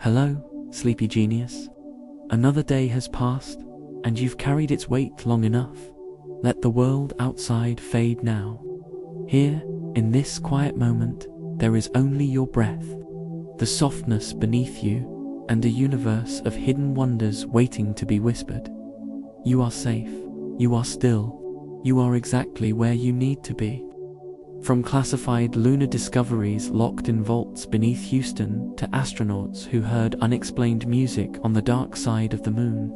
Hello, sleepy genius. Another day has passed, and you've carried its weight long enough. Let the world outside fade now. Here, in this quiet moment, there is only your breath, the softness beneath you, and a universe of hidden wonders waiting to be whispered. You are safe, you are still, you are exactly where you need to be. From classified lunar discoveries locked in vaults beneath Houston to astronauts who heard unexplained music on the dark side of the moon,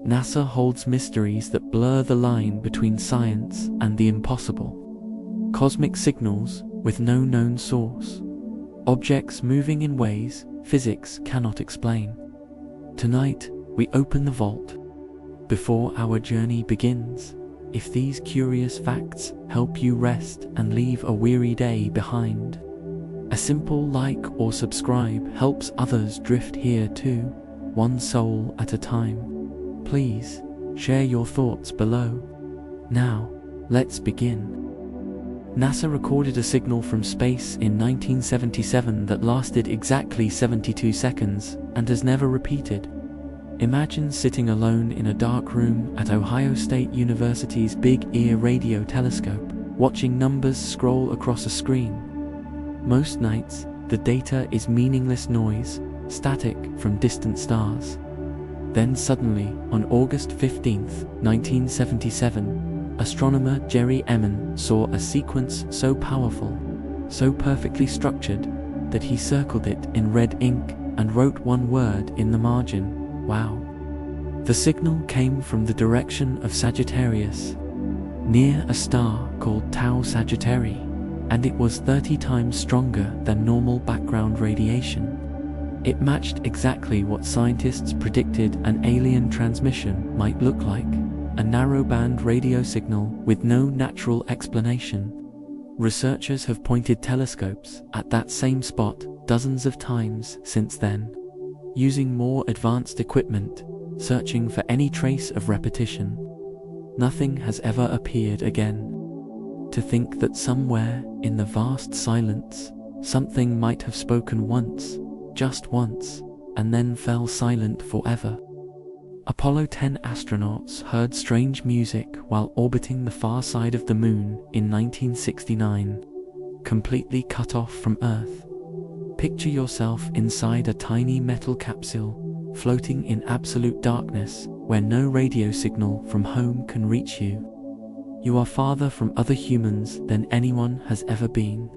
NASA holds mysteries that blur the line between science and the impossible. Cosmic signals with no known source. Objects moving in ways physics cannot explain. Tonight, we open the vault. Before our journey begins, if these curious facts help you rest and leave a weary day behind, a simple like or subscribe helps others drift here too, one soul at a time. Please, share your thoughts below. Now, let's begin. NASA recorded a signal from space in 1977 that lasted exactly 72 seconds and has never repeated. Imagine sitting alone in a dark room at Ohio State University's Big Ear radio telescope, watching numbers scroll across a screen. Most nights, the data is meaningless noise, static from distant stars. Then suddenly, on August 15, 1977, astronomer Jerry Eman saw a sequence so powerful, so perfectly structured, that he circled it in red ink and wrote one word in the margin: wow. The signal came from the direction of Sagittarius, near a star called Tau Sagittarii, and it was 30 times stronger than normal background radiation. It matched exactly what scientists predicted an alien transmission might look like, a narrowband radio signal with no natural explanation. Researchers have pointed telescopes at that same spot dozens of times since then, using more advanced equipment, searching for any trace of repetition. Nothing has ever appeared again. To think that somewhere in the vast silence, something might have spoken once, just once, and then fell silent forever. Apollo 10 astronauts heard strange music while orbiting the far side of the moon in 1969, completely cut off from Earth. Picture yourself inside a tiny metal capsule, floating in absolute darkness, where no radio signal from home can reach you. You are farther from other humans than anyone has ever been.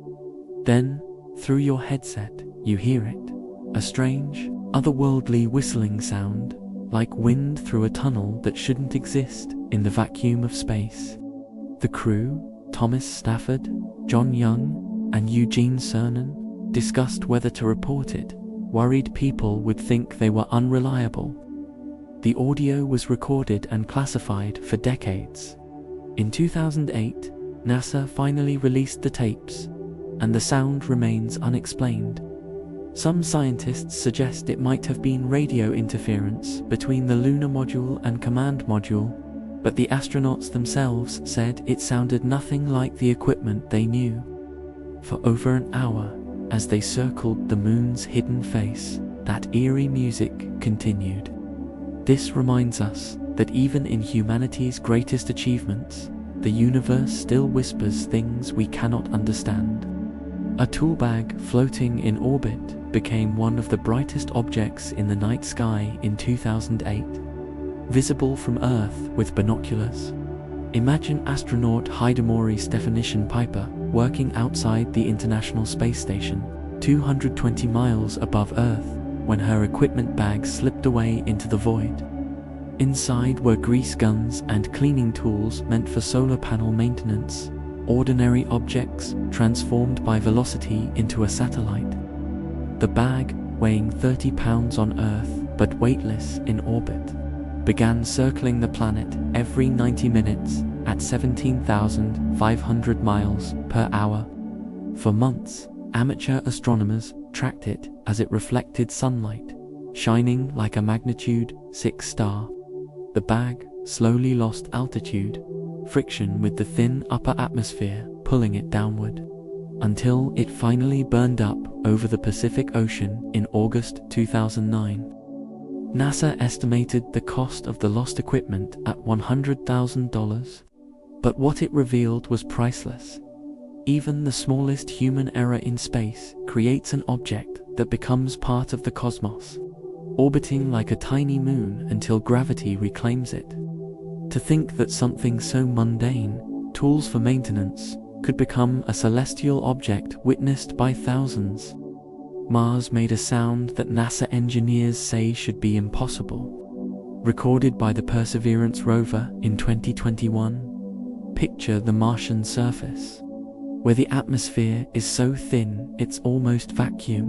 Then, through your headset, you hear it, a strange, otherworldly whistling sound, like wind through a tunnel that shouldn't exist in the vacuum of space. The crew, Thomas Stafford, John Young, and Eugene Cernan, discussed whether to report it, worried people would think they were unreliable. The audio was recorded and classified for decades. In 2008, NASA finally released the tapes, and the sound remains unexplained. Some scientists suggest it might have been radio interference between the lunar module and command module, but the astronauts themselves said it sounded nothing like the equipment they knew. For over an hour, as they circled the moon's hidden face, that eerie music continued. This reminds us that even in humanity's greatest achievements, the universe still whispers things we cannot understand. A tool bag floating in orbit became one of the brightest objects in the night sky in 2008, visible from Earth with binoculars. Imagine astronaut Hidemori Stephanician Piper working outside the International Space Station, 220 miles above Earth, when her equipment bag slipped away into the void. Inside were grease guns and cleaning tools meant for solar panel maintenance, ordinary objects transformed by velocity into a satellite. The bag, weighing 30 pounds on Earth but weightless in orbit, began circling the planet every 90 minutes at 17,500 miles per hour. For months, amateur astronomers tracked it as it reflected sunlight, shining like a magnitude 6 star. The bag slowly lost altitude, friction with the thin upper atmosphere pulling it downward. until it finally burned up over the Pacific Ocean in August 2009. NASA estimated the cost of the lost equipment at $100,000, but what it revealed was priceless. Even the smallest human error in space creates an object that becomes part of the cosmos, orbiting like a tiny moon until gravity reclaims it. To think that something so mundane, tools for maintenance, could become a celestial object witnessed by thousands. Mars made a sound that NASA engineers say should be impossible. Recorded by the Perseverance rover in 2021, picture the Martian surface, where the atmosphere is so thin it's almost vacuum,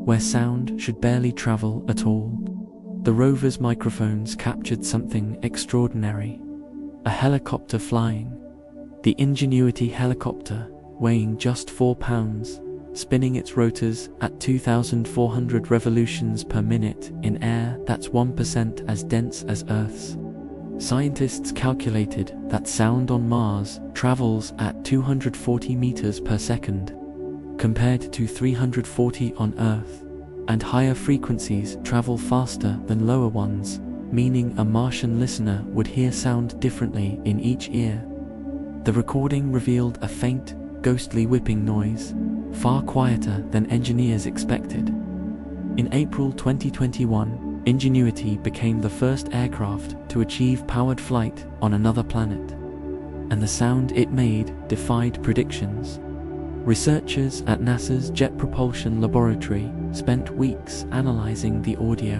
where sound should barely travel at all. The rover's microphones captured something extraordinary. A helicopter flying. The Ingenuity helicopter, weighing just 4 pounds, spinning its rotors at 2,400 revolutions per minute in air that's 1% as dense as Earth's. Scientists calculated that sound on Mars travels at 240 meters per second, compared to 340 on Earth, and higher frequencies travel faster than lower ones, meaning a Martian listener would hear sound differently in each ear. The recording revealed a faint, ghostly whipping noise, far quieter than engineers expected. In April 2021, Ingenuity became the first aircraft to achieve powered flight on another planet, and the sound it made defied predictions. Researchers at NASA's Jet Propulsion Laboratory spent weeks analyzing the audio,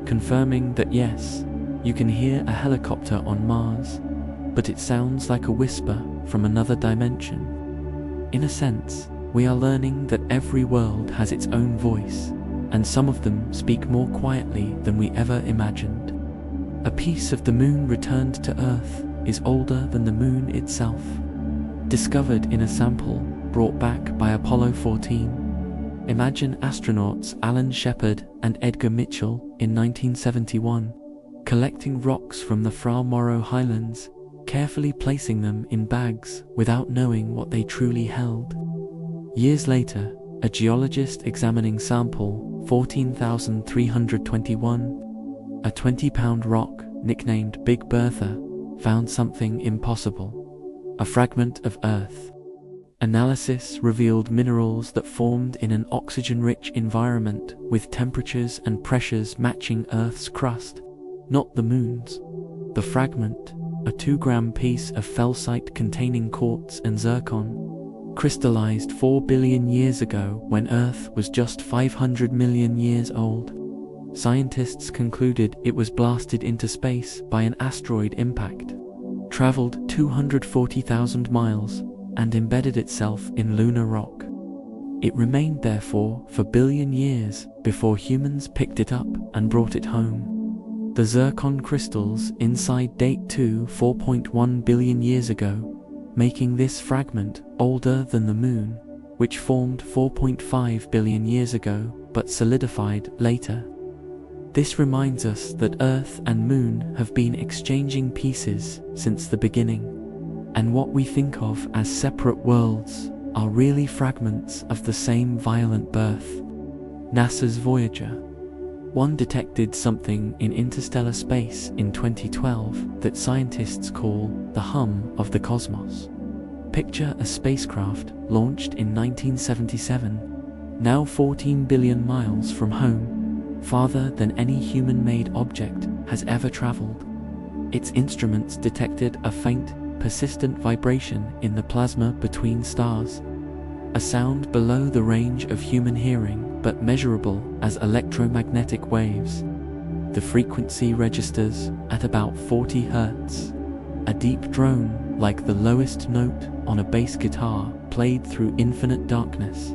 confirming that yes, you can hear a helicopter on Mars, but it sounds like a whisper from another dimension. In a sense, we are learning that every world has its own voice, and some of them speak more quietly than we ever imagined. A piece of the moon returned to Earth is older than the moon itself. Discovered in a sample brought back by Apollo 14. Imagine astronauts Alan Shepard and Edgar Mitchell in 1971, collecting rocks from the Fra Mauro Highlands, carefully placing them in bags without knowing what they truly held. Years later, a geologist examining sample 14,321, a 20-pound rock nicknamed Big Bertha, found something impossible: a fragment of Earth. Analysis revealed minerals that formed in an oxygen-rich environment with temperatures and pressures matching Earth's crust, not the moon's. The fragment, a 2-gram piece of felsite containing quartz and zircon, crystallized 4 billion years ago when Earth was just 500 million years old. Scientists concluded it was blasted into space by an asteroid impact, traveled 240,000 miles, and embedded itself in lunar rock. It remained therefore for billion years before humans picked it up and brought it home. The zircon crystals inside date to 4.1 billion years ago, making this fragment older than the moon, which formed 4.5 billion years ago but solidified later. This reminds us that Earth and Moon have been exchanging pieces since the beginning, and what we think of as separate worlds are really fragments of the same violent birth. NASA's Voyager 1 detected something in interstellar space in 2012 that scientists call the hum of the cosmos. Picture a spacecraft launched in 1977, now 14 billion miles from home, farther than any human-made object has ever traveled. Its instruments detected a faint, persistent vibration in the plasma between stars, a sound below the range of human hearing but measurable as electromagnetic waves. The frequency registers at about 40 Hz, a deep drone like the lowest note on a bass guitar played through infinite darkness.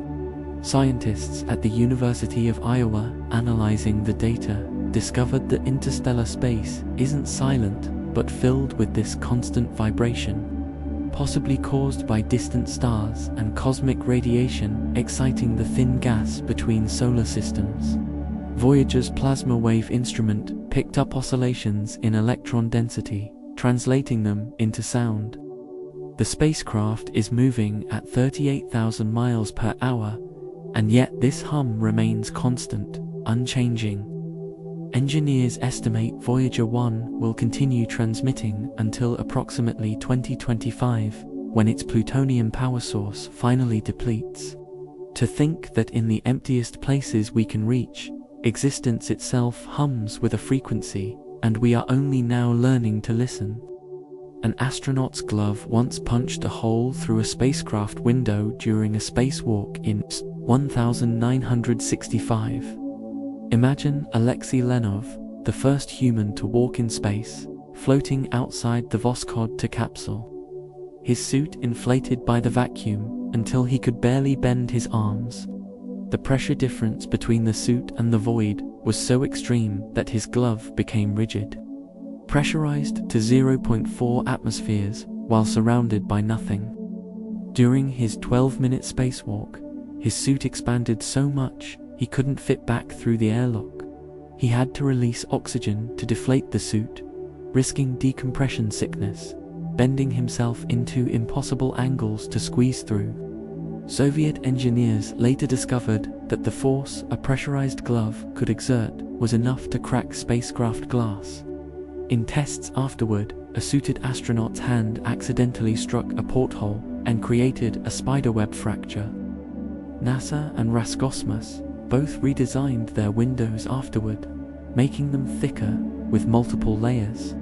Scientists at the University of Iowa analyzing the data discovered that interstellar space isn't silent but filled with this constant vibration, possibly caused by distant stars and cosmic radiation exciting the thin gas between solar systems. Voyager's plasma wave instrument picked up oscillations in electron density, translating them into sound. The spacecraft is moving at 38,000 miles per hour, and yet this hum remains constant, unchanging. Engineers estimate Voyager 1 will continue transmitting until approximately 2025, when its plutonium power source finally depletes. To think that in the emptiest places we can reach, existence itself hums with a frequency, and we are only now learning to listen. An astronaut's glove once punched a hole through a spacecraft window during a spacewalk in 1965. Imagine Alexei Leonov, the first human to walk in space, floating outside the Voskhod capsule. His suit inflated by the vacuum until he could barely bend his arms. The pressure difference between the suit and the void was so extreme that his glove became rigid. Pressurized to 0.4 atmospheres while surrounded by nothing. During his 12-minute spacewalk, his suit expanded so much he couldn't fit back through the airlock. He had to release oxygen to deflate the suit, risking decompression sickness, bending himself into impossible angles to squeeze through. Soviet engineers later discovered that the force a pressurized glove could exert was enough to crack spacecraft glass. In tests afterward, a suited astronaut's hand accidentally struck a porthole and created a spiderweb fracture. NASA and Roscosmos both redesigned their windows afterward, making them thicker with multiple layers.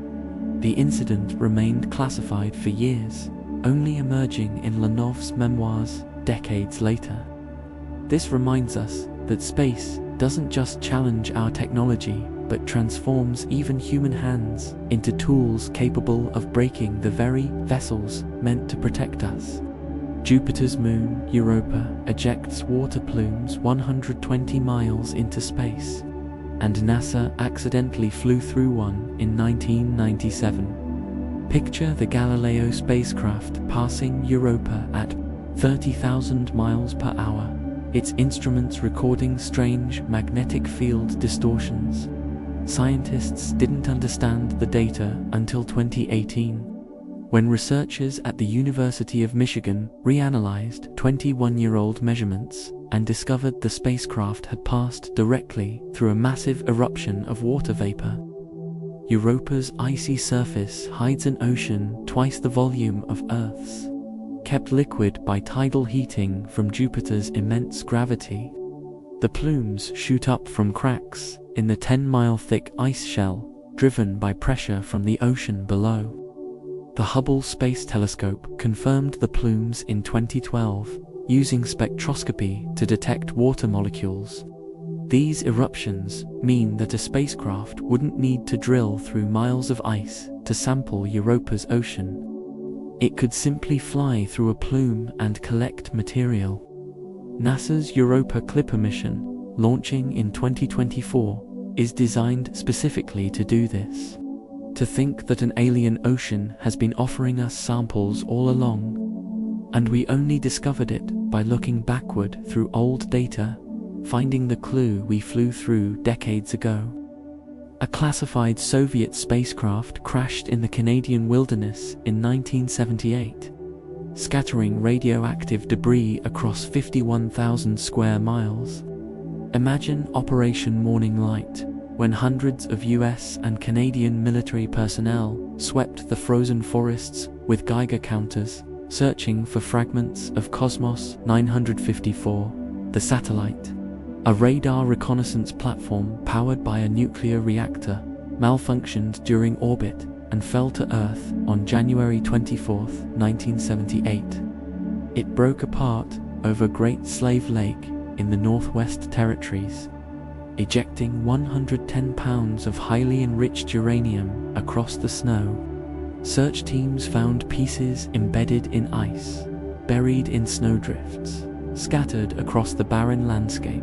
The incident remained classified for years, only emerging in Leonov's memoirs decades later. This reminds us that space doesn't just challenge our technology, but transforms even human hands into tools capable of breaking the very vessels meant to protect us. Jupiter's moon, Europa, ejects water plumes 120 miles into space, and NASA accidentally flew through one in 1997. Picture the Galileo spacecraft passing Europa at 30,000 miles per hour, its instruments recording strange magnetic field distortions. Scientists didn't understand the data until 2018, when researchers at the University of Michigan reanalyzed 21-year-old measurements and discovered the spacecraft had passed directly through a massive eruption of water vapor. Europa's icy surface hides an ocean twice the volume of Earth's, kept liquid by tidal heating from Jupiter's immense gravity. The plumes shoot up from cracks in the 10-mile-thick ice shell, driven by pressure from the ocean below. The Hubble Space Telescope confirmed the plumes in 2012, using spectroscopy to detect water molecules. These eruptions mean that a spacecraft wouldn't need to drill through miles of ice to sample Europa's ocean. It could simply fly through a plume and collect material. NASA's Europa Clipper mission, launching in 2024, is designed specifically to do this. To think that an alien ocean has been offering us samples all along, and we only discovered it by looking backward through old data, finding the clue we flew through decades ago. A classified Soviet spacecraft crashed in the Canadian wilderness in 1978, scattering radioactive debris across 51,000 square miles. Imagine Operation Morning Light, when hundreds of US and Canadian military personnel swept the frozen forests with Geiger counters, searching for fragments of Cosmos 954, the satellite. A radar reconnaissance platform powered by a nuclear reactor malfunctioned during orbit and fell to Earth on January 24, 1978. It broke apart over Great Slave Lake in the Northwest Territories, ejecting 110 pounds of highly enriched uranium across the snow. Search teams found pieces embedded in ice, buried in snowdrifts, scattered across the barren landscape.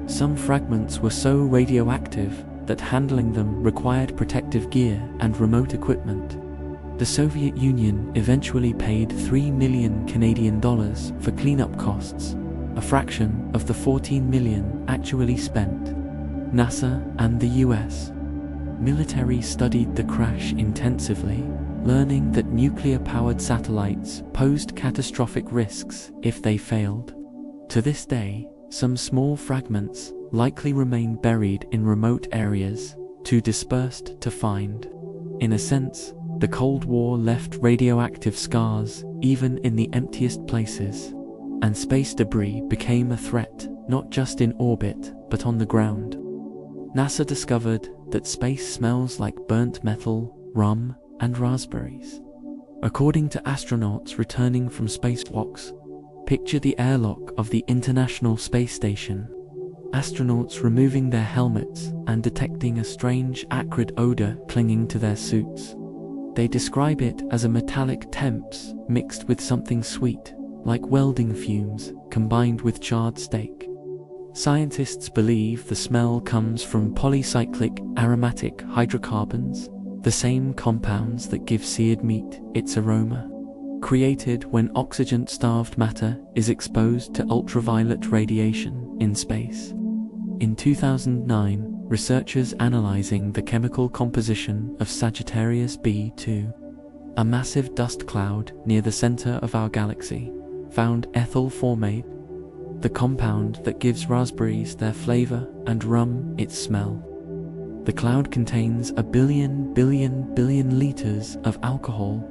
Some fragments were so radioactive that handling them required protective gear and remote equipment. The Soviet Union eventually paid $3 million Canadian for cleanup costs, a fraction of the $14 million actually spent. NASA and the US military studied the crash intensively, learning that nuclear-powered satellites posed catastrophic risks if they failed. To this day, some small fragments likely remain buried in remote areas, too dispersed to find. In a sense, the Cold War left radioactive scars even in the emptiest places, and space debris became a threat not just in orbit but on the ground. NASA discovered that space smells like burnt metal, rum, and raspberries. According to astronauts returning from spacewalks, picture the airlock of the International Space Station. Astronauts removing their helmets and detecting a strange acrid odor clinging to their suits. They describe it as a metallic temps mixed with something sweet, like welding fumes combined with charred steak. Scientists believe the smell comes from polycyclic aromatic hydrocarbons, the same compounds that give seared meat its aroma, created when oxygen-starved matter is exposed to ultraviolet radiation in space. In 2009, researchers analyzing the chemical composition of Sagittarius B2, a massive dust cloud near the center of our galaxy, found ethyl formate, the compound that gives raspberries their flavor and rum its smell. The cloud contains a billion liters of alcohol,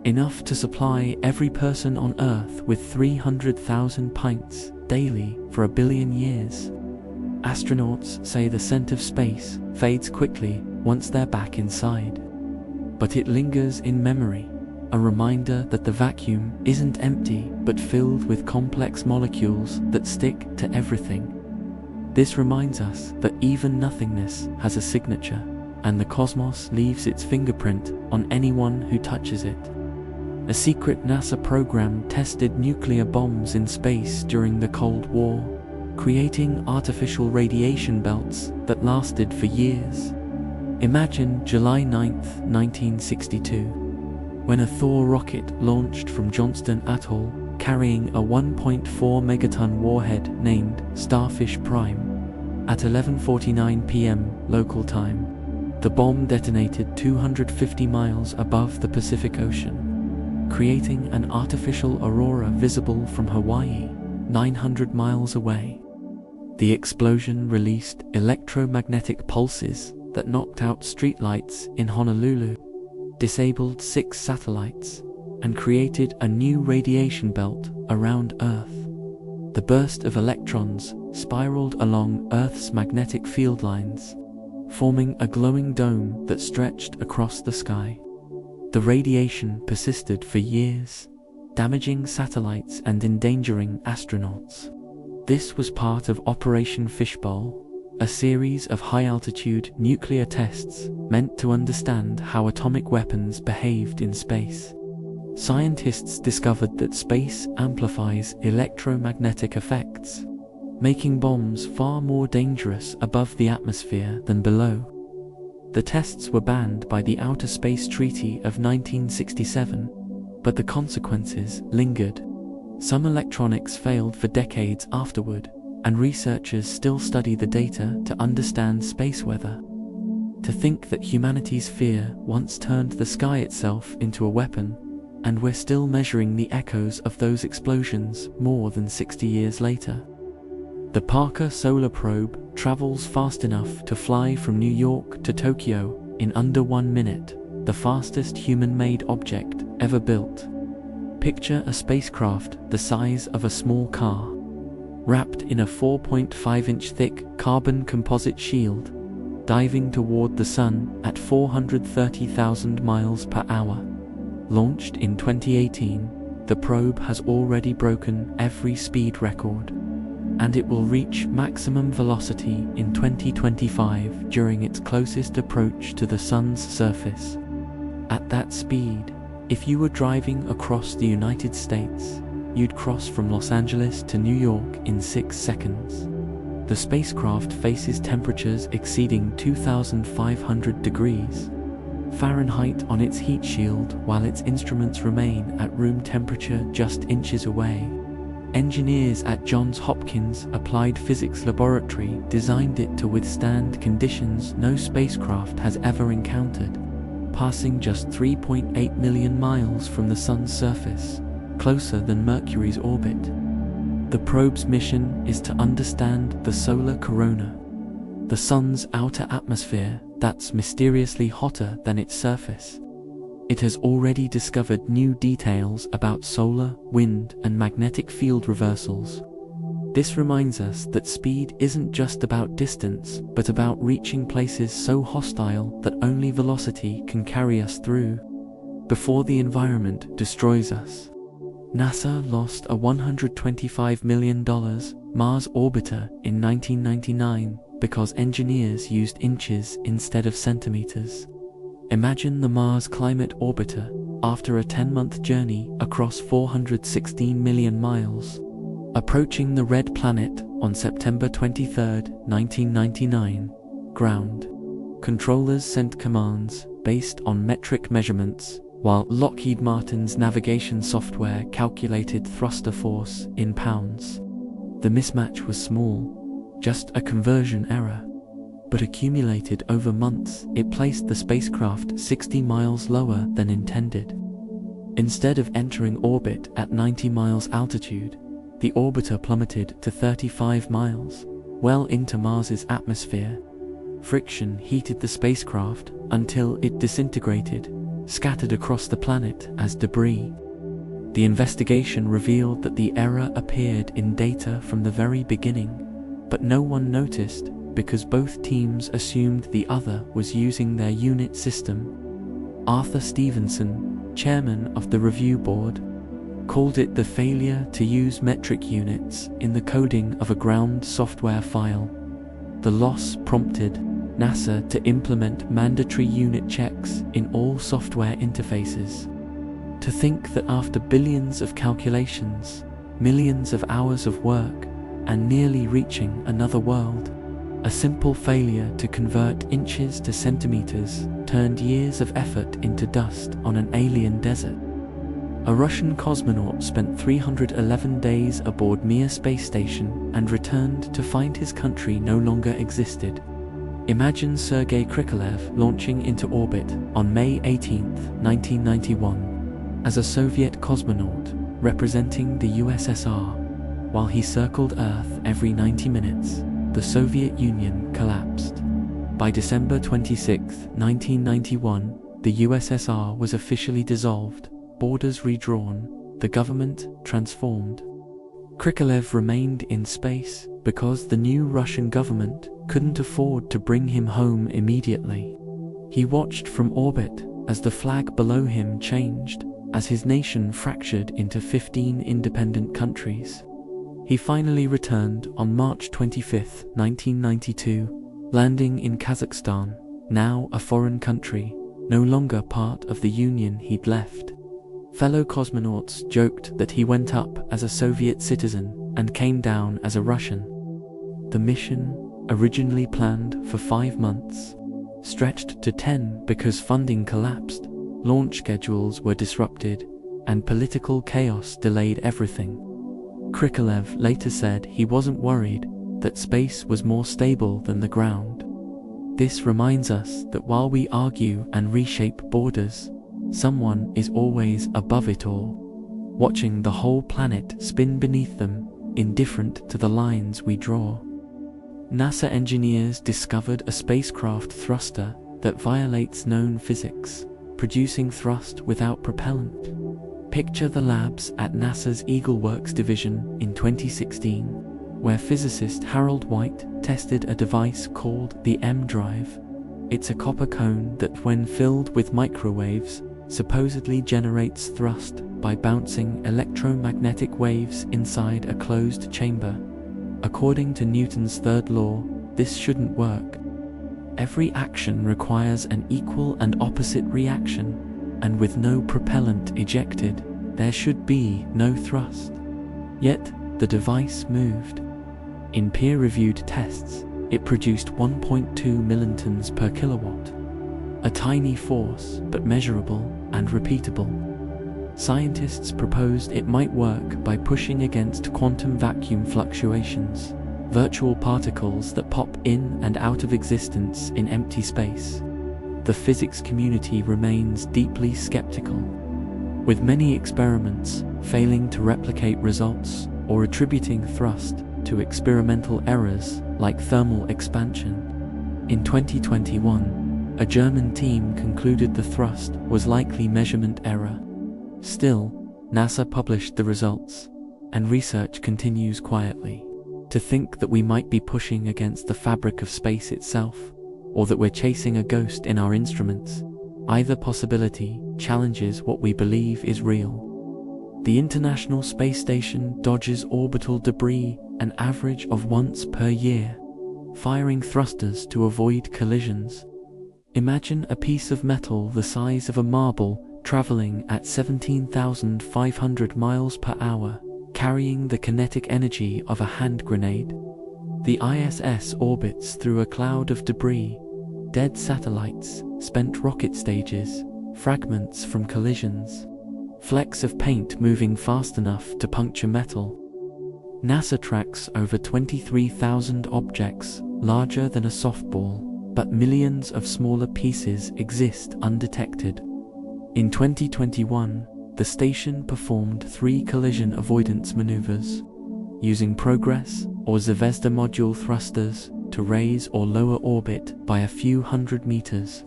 enough to supply every person on Earth with 300,000 pints daily for 1 billion years. Astronauts say the scent of space fades quickly once they're back inside. But it lingers in memory, a reminder that the vacuum isn't empty but filled with complex molecules that stick to everything. This reminds us that even nothingness has a signature, and the cosmos leaves its fingerprint on anyone who touches it. A secret NASA program tested nuclear bombs in space during the Cold War, creating artificial radiation belts that lasted for years. Imagine July 9, 1962, when a Thor rocket launched from Johnston Atoll carrying a 1.4 megaton warhead named Starfish Prime. At 11:49 p.m. local time, the bomb detonated 250 miles above the Pacific Ocean, creating an artificial aurora visible from Hawaii, 900 miles away. The explosion released electromagnetic pulses that knocked out streetlights in Honolulu, disabled 6 satellites, and created a new radiation belt around Earth. The burst of electrons spiraled along Earth's magnetic field lines, forming a glowing dome that stretched across the sky. The radiation persisted for years, damaging satellites and endangering astronauts. This was part of Operation Fishbowl, a series of high-altitude nuclear tests meant to understand how atomic weapons behaved in space. Scientists discovered that space amplifies electromagnetic effects, making bombs far more dangerous above the atmosphere than below. The tests were banned by the Outer Space Treaty of 1967, but the consequences lingered. Some electronics failed for decades afterward, and researchers still study the data to understand space weather. To think that humanity's fear once turned the sky itself into a weapon, and we're still measuring the echoes of those explosions more than 60 years later. The Parker Solar Probe travels fast enough to fly from New York to Tokyo in under 1 minute, the fastest human-made object ever built. Picture a spacecraft the size of a small car, wrapped in a 4.5-inch thick carbon composite shield, diving toward the Sun at 430,000 miles per hour. Launched in 2018, the probe has already broken every speed record, and it will reach maximum velocity in 2025 during its closest approach to the Sun's surface. At that speed, if you were driving across the United States, you'd cross from Los Angeles to New York in 6 seconds. The spacecraft faces temperatures exceeding 2,500 degrees Fahrenheit on its heat shield, while its instruments remain at room temperature just inches away. Engineers at Johns Hopkins Applied Physics Laboratory designed it to withstand conditions no spacecraft has ever encountered. passing just 3.8 million miles from the Sun's surface, closer than Mercury's orbit. The probe's mission is to understand the solar corona, the Sun's outer atmosphere that's mysteriously hotter than its surface. It has already discovered new details about solar, wind, and magnetic field reversals. This reminds us that speed isn't just about distance, but about reaching places so hostile that only velocity can carry us through, before the environment destroys us. NASA lost a $125 million Mars orbiter in 1999 because engineers used inches instead of centimeters. Imagine the Mars Climate Orbiter after a 10-month journey across 416 million miles, approaching the red planet on September 23, 1999. Ground controllers sent commands based on metric measurements, while Lockheed Martin's navigation software calculated thruster force in pounds. The mismatch was small, just a conversion error, but accumulated over months, it placed the spacecraft 60 miles lower than intended. Instead of entering orbit at 90 miles altitude, the orbiter plummeted to 35 miles, well into Mars's atmosphere. Friction heated the spacecraft until it disintegrated, scattered across the planet as debris. The investigation revealed that the error appeared in data from the very beginning, but no one noticed because both teams assumed the other was using their unit system. Arthur Stevenson, chairman of the review board, called it the failure to use metric units in the coding of a ground software file. The loss prompted NASA to implement mandatory unit checks in all software interfaces. To think that after billions of calculations, millions of hours of work, and nearly reaching another world, a simple failure to convert inches to centimeters turned years of effort into dust on an alien desert. A Russian cosmonaut spent 311 days aboard Mir space station and returned to find his country no longer existed. Imagine Sergei Krikalev launching into orbit on May 18, 1991, as a Soviet cosmonaut representing the USSR. While he circled Earth every 90 minutes, the Soviet Union collapsed. By December 26, 1991, the USSR was officially dissolved, borders redrawn, the government transformed. Krikalev remained in space because the new Russian government couldn't afford to bring him home immediately. He watched from orbit as the flag below him changed, as his nation fractured into 15 independent countries. He finally returned on March 25, 1992, landing in Kazakhstan, now a foreign country, no longer part of the union he'd left. Fellow cosmonauts joked that he went up as a Soviet citizen and came down as a Russian. The mission, originally planned for 5 months, stretched to 10 because funding collapsed, launch schedules were disrupted, and political chaos delayed everything. Krikalev later said he wasn't worried, that space was more stable than the ground. This reminds us that while we argue and reshape borders, someone is always above it all, watching the whole planet spin beneath them, indifferent to the lines we draw. NASA engineers discovered a spacecraft thruster that violates known physics, producing thrust without propellant. Picture the labs at NASA's Eagle Works division in 2016, where physicist Harold White tested a device called the M drive. It's a copper cone that, when filled with microwaves, supposedly generates thrust by bouncing electromagnetic waves inside a closed chamber. According to Newton's third law, this shouldn't work. Every action requires an equal and opposite reaction, and with no propellant ejected, there should be no thrust. Yet, the device moved. In peer-reviewed tests, it produced 1.2 millitons per kilowatt. A tiny force, but measurable and repeatable. Scientists proposed it might work by pushing against quantum vacuum fluctuations, virtual particles that pop in and out of existence in empty space. the physics community remains deeply skeptical, with many experiments failing to replicate results or attributing thrust to experimental errors like thermal expansion. In 2021, a German team concluded the thrust was likely measurement error. Still, NASA published the results, and research continues quietly. To think that we might be pushing against the fabric of space itself, or that we're chasing a ghost in our instruments, either possibility challenges what we believe is real. The International Space Station dodges orbital debris an average of once per year, firing thrusters to avoid collisions. Imagine a piece of metal the size of a marble traveling at 17,500 miles per hour, carrying the kinetic energy of a hand grenade. The ISS orbits through a cloud of debris, dead satellites, spent rocket stages, fragments from collisions, flecks of paint moving fast enough to puncture metal. NASA tracks over 23,000 objects larger than a softball, but millions of smaller pieces exist undetected. In 2021, the station performed 3 collision avoidance maneuvers, using Progress or Zvezda module thrusters to raise or lower orbit by a few hundred meters.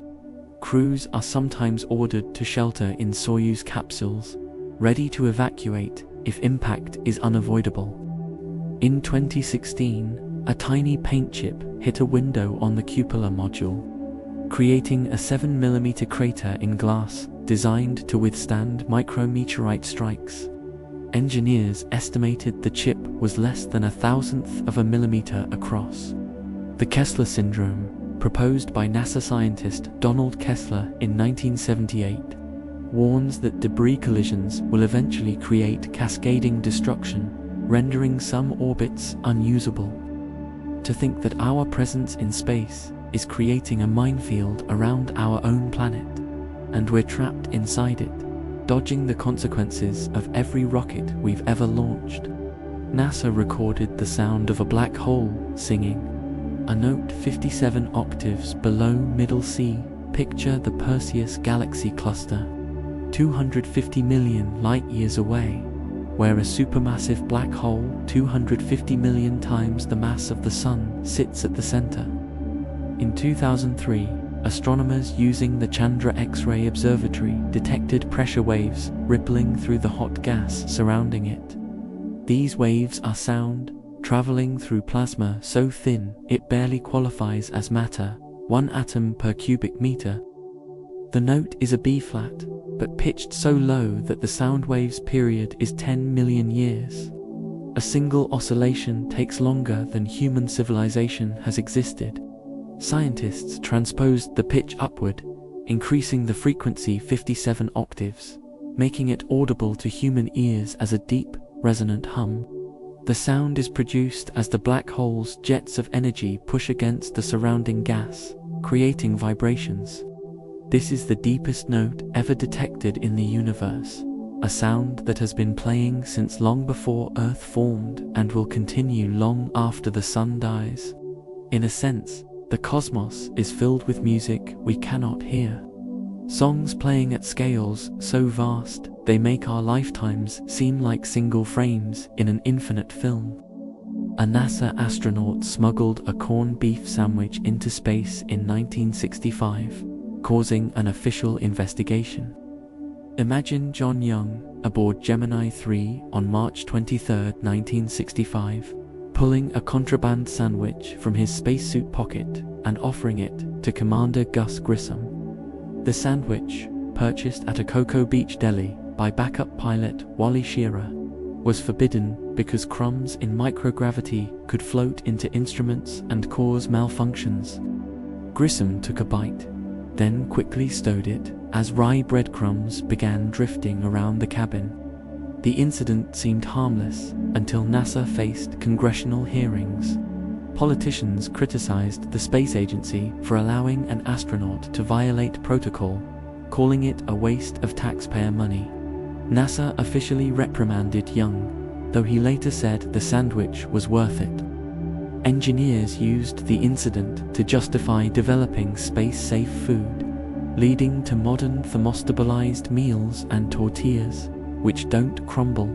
Crews are sometimes ordered to shelter in Soyuz capsules, ready to evacuate if impact is unavoidable. In 2016, a tiny paint chip hit a window on the cupola module, creating a 7mm crater in glass designed to withstand micrometeorite strikes. Engineers estimated the chip was less than 1,000th of a millimeter across. The Kessler syndrome, proposed by NASA scientist Donald Kessler in 1978, warns that debris collisions will eventually create cascading destruction, rendering some orbits unusable. To think that our presence in space is creating a minefield around our own planet, and we're trapped inside it, dodging the consequences of every rocket we've ever launched. NASA recorded the sound of a black hole singing, a note 57 octaves below middle C. Picture the Perseus galaxy cluster, 250 million light-years away, where a supermassive black hole 250 million times the mass of the Sun sits at the center. In 2003, astronomers using the Chandra X-ray Observatory detected pressure waves rippling through the hot gas surrounding it. These waves are sound, traveling through plasma so thin it barely qualifies as matter, 1 atom per cubic meter. The note is a B-flat, but pitched so low that the sound wave's period is 10 million years. A single oscillation takes longer than human civilization has existed. Scientists transposed the pitch upward, increasing the frequency 57 octaves, making it audible to human ears as a deep, resonant hum. The sound is produced as the black hole's jets of energy push against the surrounding gas, creating vibrations. This is the deepest note ever detected in the universe, a sound that has been playing since long before Earth formed and will continue long after the sun dies. In a sense, the cosmos is filled with music we cannot hear. Songs playing at scales so vast they make our lifetimes seem like single frames in an infinite film. A NASA astronaut smuggled a corned beef sandwich into space in 1965, causing an official investigation. Imagine John Young aboard Gemini 3 on March 23, 1965, pulling a contraband sandwich from his spacesuit pocket and offering it to Commander Gus Grissom. The sandwich, purchased at a Cocoa Beach deli by backup pilot Wally Schirra, was forbidden because crumbs in microgravity could float into instruments and cause malfunctions. Grissom took a bite, then quickly stowed it as rye breadcrumbs began drifting around the cabin. The incident seemed harmless until NASA faced congressional hearings. Politicians criticized the space agency for allowing an astronaut to violate protocol, calling it a waste of taxpayer money. NASA officially reprimanded Young, though he later said the sandwich was worth it. Engineers used the incident to justify developing space-safe food, leading to modern thermostabilized meals and tortillas, which don't crumble.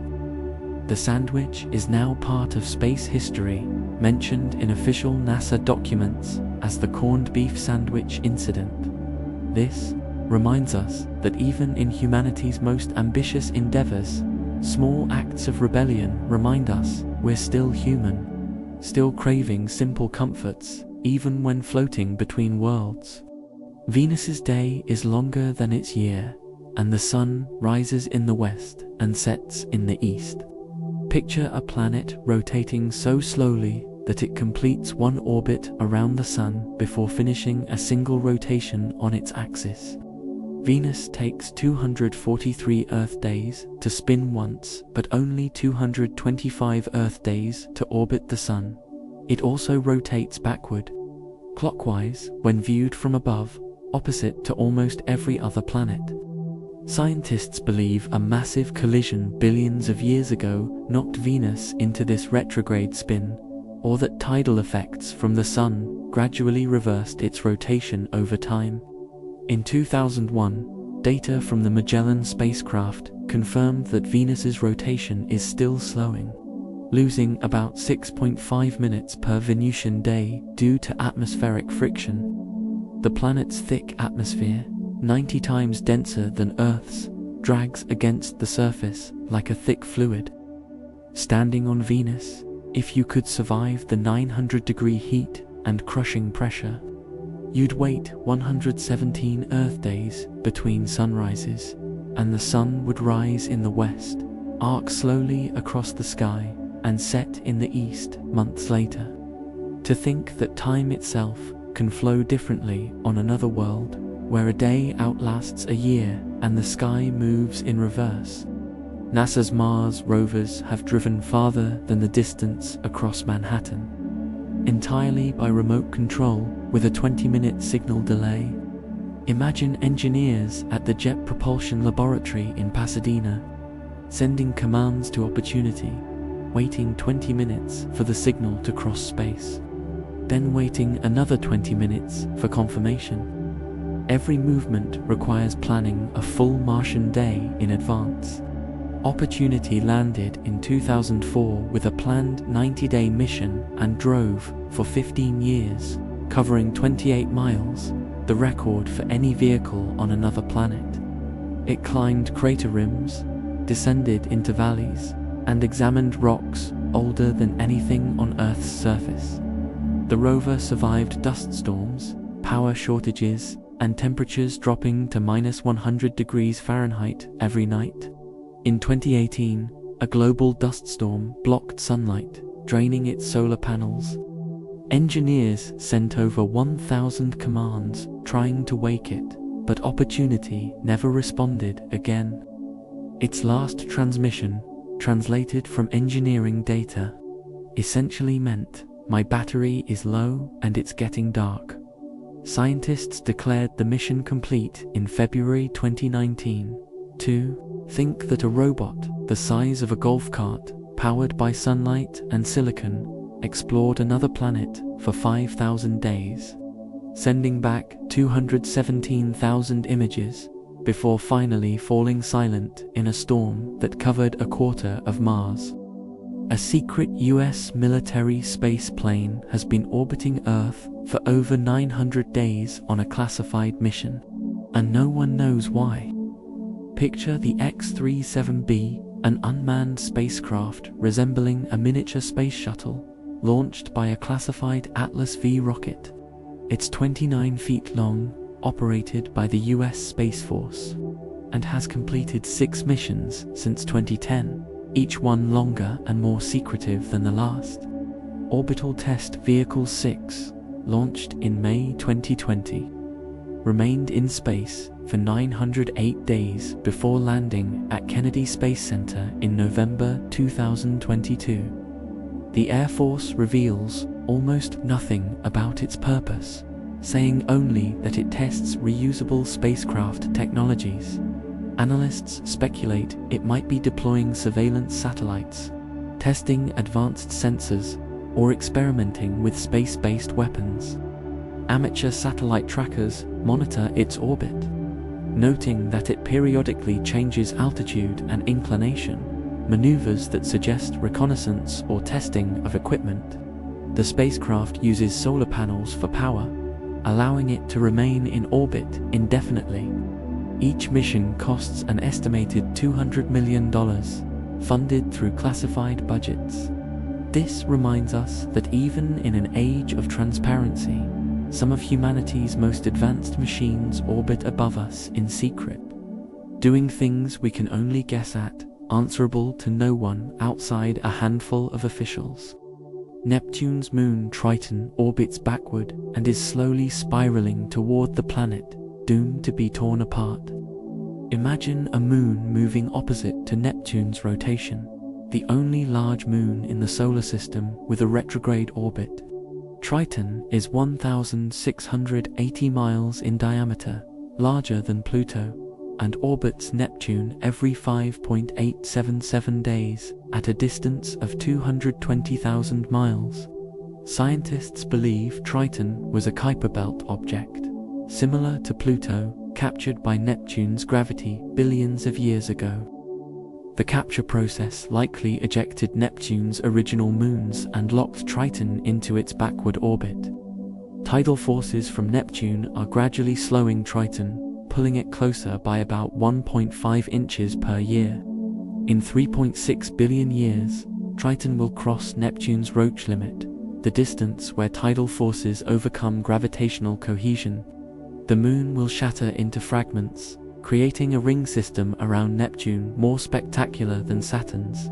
The sandwich is now part of space history, mentioned in official NASA documents as the corned beef sandwich incident. This reminds us that even in humanity's most ambitious endeavors, small acts of rebellion remind us we're still human, still craving simple comforts, even when floating between worlds. Venus's day is longer than its year, and the sun rises in the west and sets in the east. Picture a planet rotating so slowly that it completes one orbit around the sun before finishing a single rotation on its axis. Venus takes 243 Earth days to spin once, but only 225 Earth days to orbit the sun. It also rotates backward, clockwise, when viewed from above, opposite to almost every other planet. Scientists believe a massive collision billions of years ago knocked Venus into this retrograde spin, or that tidal effects from the sun gradually reversed its rotation over time. In 2001, data from the Magellan spacecraft confirmed that Venus's rotation is still slowing, losing about 6.5 minutes per Venusian day due to atmospheric friction. The planet's thick atmosphere, 90 times denser than Earth's, drags against the surface like a thick fluid. Standing on Venus, if you could survive the 900-degree heat and crushing pressure, you'd wait 117 Earth days between sunrises, and the sun would rise in the west, arc slowly across the sky, and set in the east months later. To think that time itself can flow differently on another world, where a day outlasts a year and the sky moves in reverse. NASA's Mars rovers have driven farther than the distance across Manhattan, entirely by remote control with a 20-minute signal delay. Imagine engineers at the Jet Propulsion Laboratory in Pasadena, sending commands to Opportunity, waiting 20 minutes for the signal to cross space, then waiting another 20 minutes for confirmation. Every movement requires planning a full Martian day in advance. Opportunity landed in 2004 with a planned 90-day mission and drove for 15 years, covering 28 miles, the record for any vehicle on another planet. It climbed crater rims, descended into valleys, and examined rocks older than anything on Earth's surface. The rover survived dust storms, power shortages, and temperatures dropping to -100 degrees Fahrenheit every night. In 2018, a global dust storm blocked sunlight, draining its solar panels. Engineers sent over 1,000 commands trying to wake it, but Opportunity never responded again. Its last transmission, translated from engineering data, essentially meant, "My battery is low and it's getting dark." Scientists declared the mission complete in February 2019. To think that a robot the size of a golf cart, powered by sunlight and silicon, explored another planet for 5,000 days, sending back 217,000 images before finally falling silent in a storm that covered a quarter of Mars. A secret US military space plane has been orbiting Earth for over 900 days on a classified mission, and no one knows why. Picture the X-37B, an unmanned spacecraft resembling a miniature space shuttle, launched by a classified Atlas V rocket. It's 29 feet long, operated by the US Space Force, and has completed 6 missions since 2010, each one longer and more secretive than the last. Orbital Test Vehicle 6, launched in May 2020, remained in space for 908 days before landing at Kennedy Space Center in November 2022. The Air Force reveals almost nothing about its purpose, saying only that it tests reusable spacecraft technologies. Analysts speculate it might be deploying surveillance satellites, testing advanced sensors, or experimenting with space-based weapons. Amateur satellite trackers monitor its orbit, noting that it periodically changes altitude and inclination, maneuvers that suggest reconnaissance or testing of equipment. The spacecraft uses solar panels for power, allowing it to remain in orbit indefinitely. Each mission costs an estimated $200 million, funded through classified budgets. This reminds us that even in an age of transparency, some of humanity's most advanced machines orbit above us in secret, doing things we can only guess at, answerable to no one outside a handful of officials. Neptune's moon Triton orbits backward and is slowly spiraling toward the planet, doomed to be torn apart. Imagine a moon moving opposite to Neptune's rotation, the only large moon in the solar system with a retrograde orbit. Triton is 1,680 miles in diameter, larger than Pluto, and orbits Neptune every 5.877 days at a distance of 220,000 miles. Scientists believe Triton was a Kuiper belt object, similar to Pluto, captured by Neptune's gravity billions of years ago. The capture process likely ejected Neptune's original moons and locked Triton into its backward orbit. Tidal forces from Neptune are gradually slowing Triton, pulling it closer by about 1.5 inches per year. In 3.6 billion years, Triton will cross Neptune's Roche limit, the distance where tidal forces overcome gravitational cohesion. The moon will shatter into fragments, creating a ring system around Neptune more spectacular than Saturn's.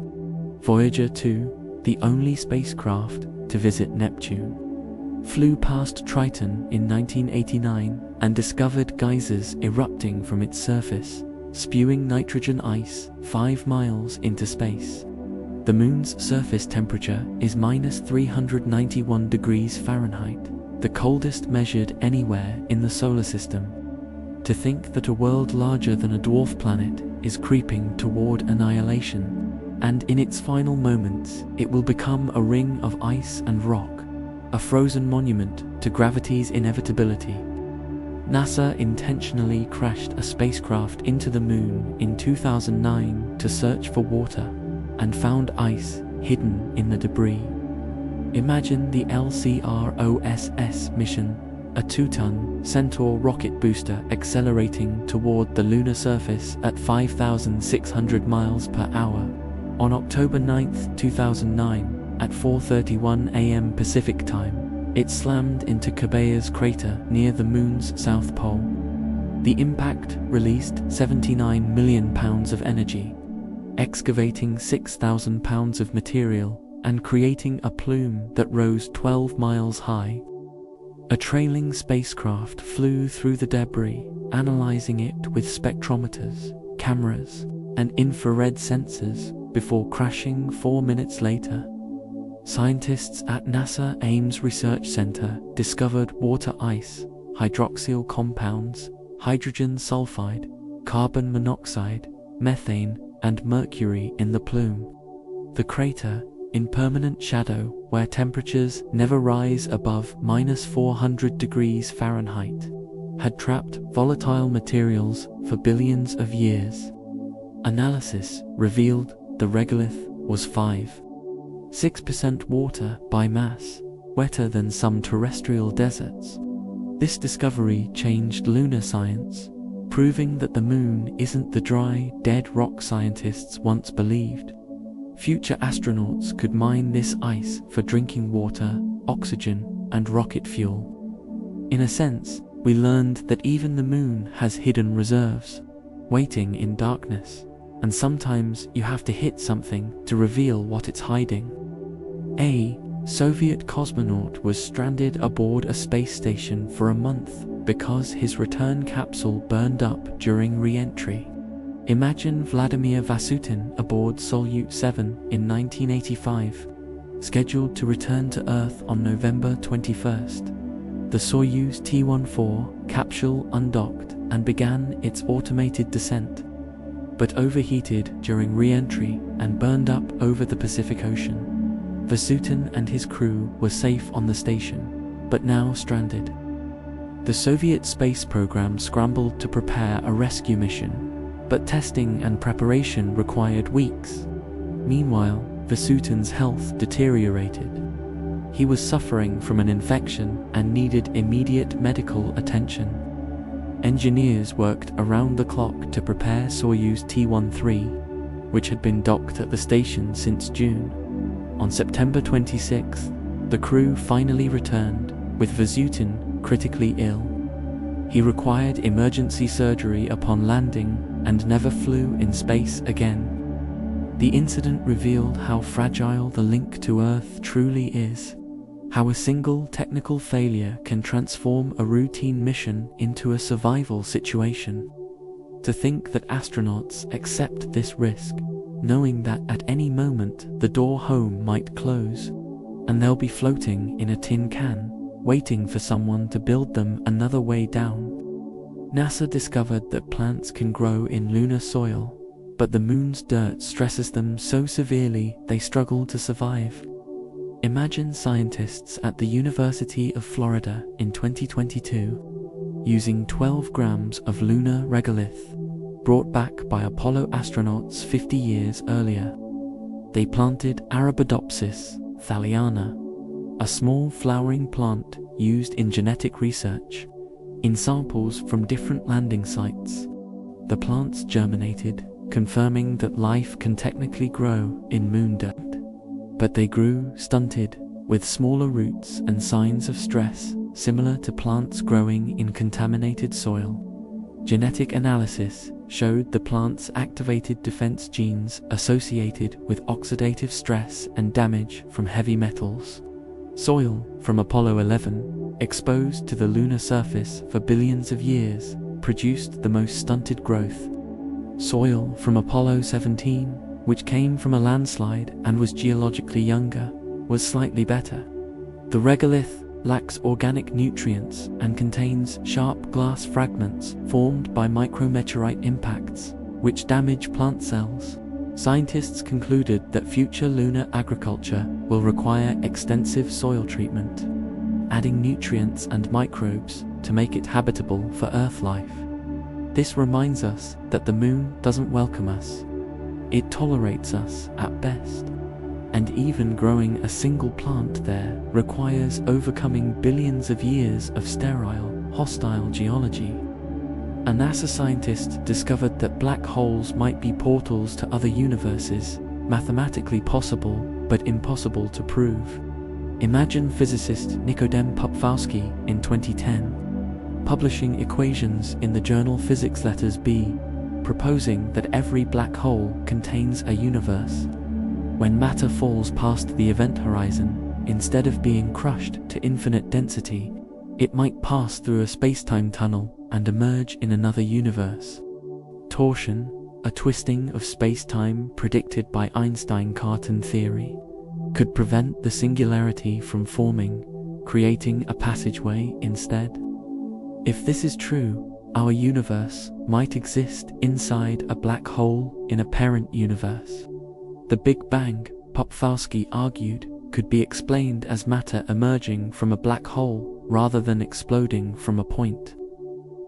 Voyager 2, the only spacecraft to visit Neptune, flew past Triton in 1989 and discovered geysers erupting from its surface, spewing nitrogen ice 5 miles into space. The moon's surface temperature is -391 degrees Fahrenheit, the coldest measured anywhere in the solar system. To think that a world larger than a dwarf planet is creeping toward annihilation, and in its final moments it will become a ring of ice and rock, a frozen monument to gravity's inevitability. NASA intentionally crashed a spacecraft into the moon in 2009 to search for water, and found ice hidden in the debris. Imagine the LCROSS mission, a 2-ton Centaur rocket booster accelerating toward the lunar surface at 5,600 miles per hour. On October 9, 2009, at 4:31 a.m. Pacific Time, it slammed into Cabea's crater near the moon's south pole. The impact released 79 million pounds of energy, excavating 6,000 pounds of material and creating a plume that rose 12 miles high. A trailing spacecraft flew through the debris, analyzing it with spectrometers, cameras, and infrared sensors before crashing 4 minutes later. Scientists at NASA Ames Research Center discovered water ice, hydroxyl compounds, hydrogen sulfide, carbon monoxide, methane, and mercury in the plume. The crater, in permanent shadow where temperatures never rise above -400 degrees Fahrenheit, had trapped volatile materials for billions of years. Analysis revealed the regolith was 5.6% water by mass, wetter than some terrestrial deserts. This discovery changed lunar science, proving that the moon isn't the dry, dead rock scientists once believed. Future astronauts could mine this ice for drinking water, oxygen, and rocket fuel. In a sense, we learned that even the moon has hidden reserves, waiting in darkness, and sometimes you have to hit something to reveal what it's hiding. A Soviet cosmonaut was stranded aboard a space station for a month because his return capsule burned up during re-entry. Imagine Vladimir Vasutin aboard Soyuz 7 in 1985, scheduled to return to Earth on November 21st. The Soyuz T-14 capsule undocked and began its automated descent, but overheated during re-entry and burned up over the Pacific Ocean. Vasutin and his crew were safe on the station, but now stranded. The Soviet space program scrambled to prepare a rescue mission, but testing and preparation required weeks. Meanwhile, Vasutin's health deteriorated. He was suffering from an infection and needed immediate medical attention. Engineers worked around the clock to prepare Soyuz T-13, which had been docked at the station since June. On September 26th, the crew finally returned, with Vasutin critically ill. He required emergency surgery upon landing and never flew in space again. The incident revealed how fragile the link to Earth truly is, how a single technical failure can transform a routine mission into a survival situation. To think that astronauts accept this risk, knowing that at any moment the door home might close, and they'll be floating in a tin can, waiting for someone to build them another way down. NASA discovered that plants can grow in lunar soil, but the moon's dirt stresses them so severely they struggle to survive. Imagine scientists at the University of Florida in 2022 using 12 grams of lunar regolith, brought back by Apollo astronauts 50 years earlier. They planted Arabidopsis thaliana, a small flowering plant used in genetic research, in samples from different landing sites. The plants germinated, confirming that life can technically grow in moon dirt. But they grew stunted, with smaller roots and signs of stress, similar to plants growing in contaminated soil. Genetic analysis showed the plants activated defense genes associated with oxidative stress and damage from heavy metals. Soil from Apollo 11, exposed to the lunar surface for billions of years, produced the most stunted growth. Soil from Apollo 17, which came from a landslide and was geologically younger, was slightly better. The regolith lacks organic nutrients and contains sharp glass fragments formed by micrometeorite impacts, which damage plant cells. Scientists concluded that future lunar agriculture will require extensive soil treatment, adding nutrients and microbes to make it habitable for Earth life. This reminds us that the moon doesn't welcome us. It tolerates us at best. And even growing a single plant there requires overcoming billions of years of sterile, hostile geology. A NASA scientist discovered that black holes might be portals to other universes, mathematically possible but impossible to prove. Imagine physicist Nikodem Popfowski in 2010 publishing equations in the journal Physics Letters B, proposing that every black hole contains a universe. When matter falls past the event horizon, instead of being crushed to infinite density, it might pass through a space-time tunnel and emerge in another universe. Torsion, a twisting of space-time predicted by Einstein-Cartan theory, could prevent the singularity from forming, creating a passageway instead. If this is true, our universe might exist inside a black hole in a parent universe. The Big Bang, Popfowski argued, could be explained as matter emerging from a black hole rather than exploding from a point.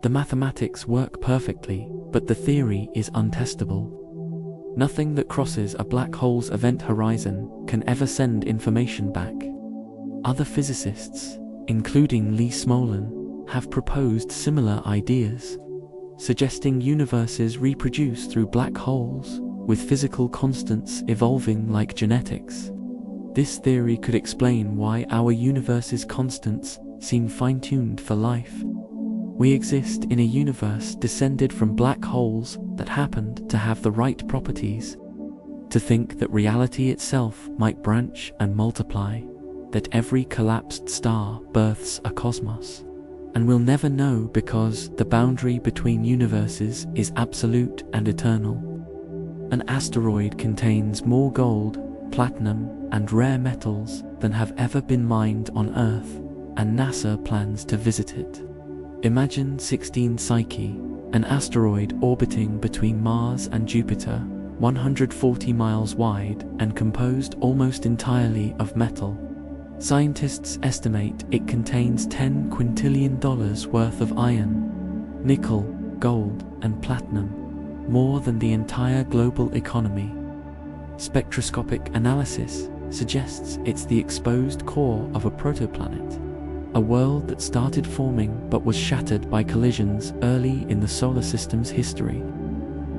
The mathematics work perfectly, but the theory is untestable. Nothing that crosses a black hole's event horizon can ever send information back. Other physicists, including Lee Smolin, have proposed similar ideas, suggesting universes reproduce through black holes, with physical constants evolving like genetics. This theory could explain why our universe's constants seem fine-tuned for life. We exist in a universe descended from black holes that happened to have the right properties. To think that reality itself might branch and multiply, that every collapsed star births a cosmos. And we'll never know because the boundary between universes is absolute and eternal. An asteroid contains more gold, platinum, and rare metals than have ever been mined on Earth, and NASA plans to visit it. Imagine 16 Psyche, an asteroid orbiting between Mars and Jupiter, 140 miles wide and composed almost entirely of metal. Scientists estimate it contains $10 quintillion worth of iron, nickel, gold, and platinum, more than the entire global economy. Spectroscopic analysis suggests it's the exposed core of a protoplanet, a world that started forming but was shattered by collisions early in the solar system's history.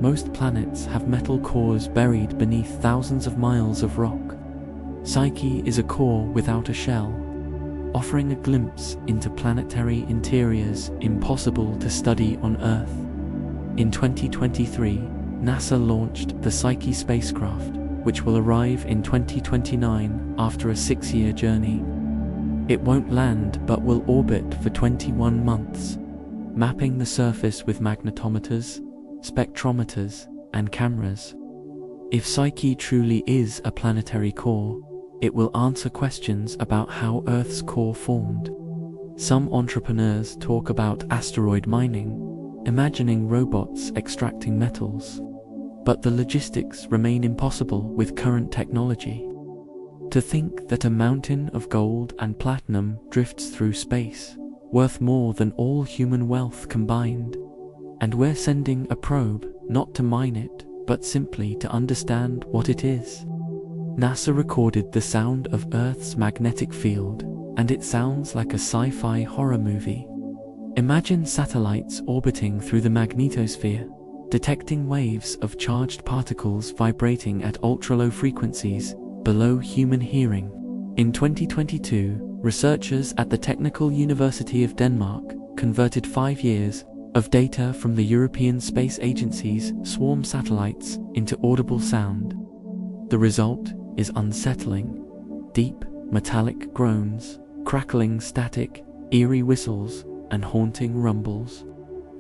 Most planets have metal cores buried beneath thousands of miles of rock. Psyche is a core without a shell, offering a glimpse into planetary interiors impossible to study on Earth. In 2023, NASA launched the Psyche spacecraft, which will arrive in 2029 after a 6-year journey. It won't land but will orbit for 21 months, mapping the surface with magnetometers, spectrometers, and cameras. If Psyche truly is a planetary core, it will answer questions about how Earth's core formed. Some entrepreneurs talk about asteroid mining, imagining robots extracting metals. But the logistics remain impossible with current technology. To think that a mountain of gold and platinum drifts through space, worth more than all human wealth combined. And we're sending a probe, not to mine it, but simply to understand what it is. NASA recorded the sound of Earth's magnetic field, and it sounds like a sci-fi horror movie. Imagine satellites orbiting through the magnetosphere, detecting waves of charged particles vibrating at ultra-low frequencies below human hearing. In 2022, researchers at the Technical University of Denmark converted 5 years of data from the European Space Agency's swarm satellites into audible sound. The result is unsettling. Deep, metallic groans, crackling static, eerie whistles, and haunting rumbles.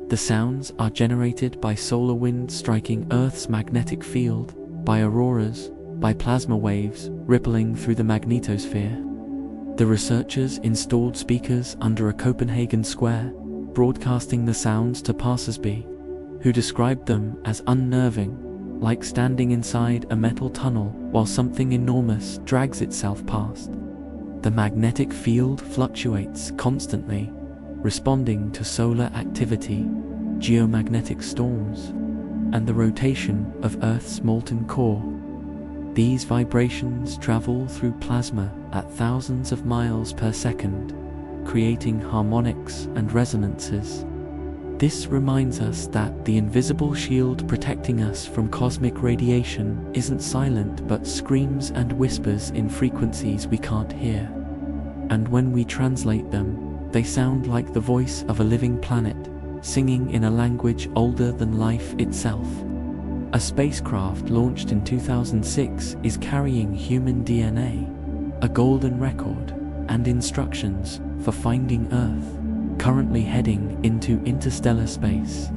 The sounds are generated by solar wind striking Earth's magnetic field, by auroras, by plasma waves rippling through the magnetosphere. The researchers installed speakers under a Copenhagen square, broadcasting the sounds to passers-by, who described them as unnerving, like standing inside a metal tunnel while something enormous drags itself past. The magnetic field fluctuates constantly, responding to solar activity, geomagnetic storms, and the rotation of Earth's molten core. These vibrations travel through plasma at thousands of miles per second, creating harmonics and resonances. This reminds us that the invisible shield protecting us from cosmic radiation isn't silent but screams and whispers in frequencies we can't hear. And when we translate them, they sound like the voice of a living planet, singing in a language older than life itself. A spacecraft launched in 2006 is carrying human DNA, a golden record, and instructions for finding Earth, currently heading into interstellar space.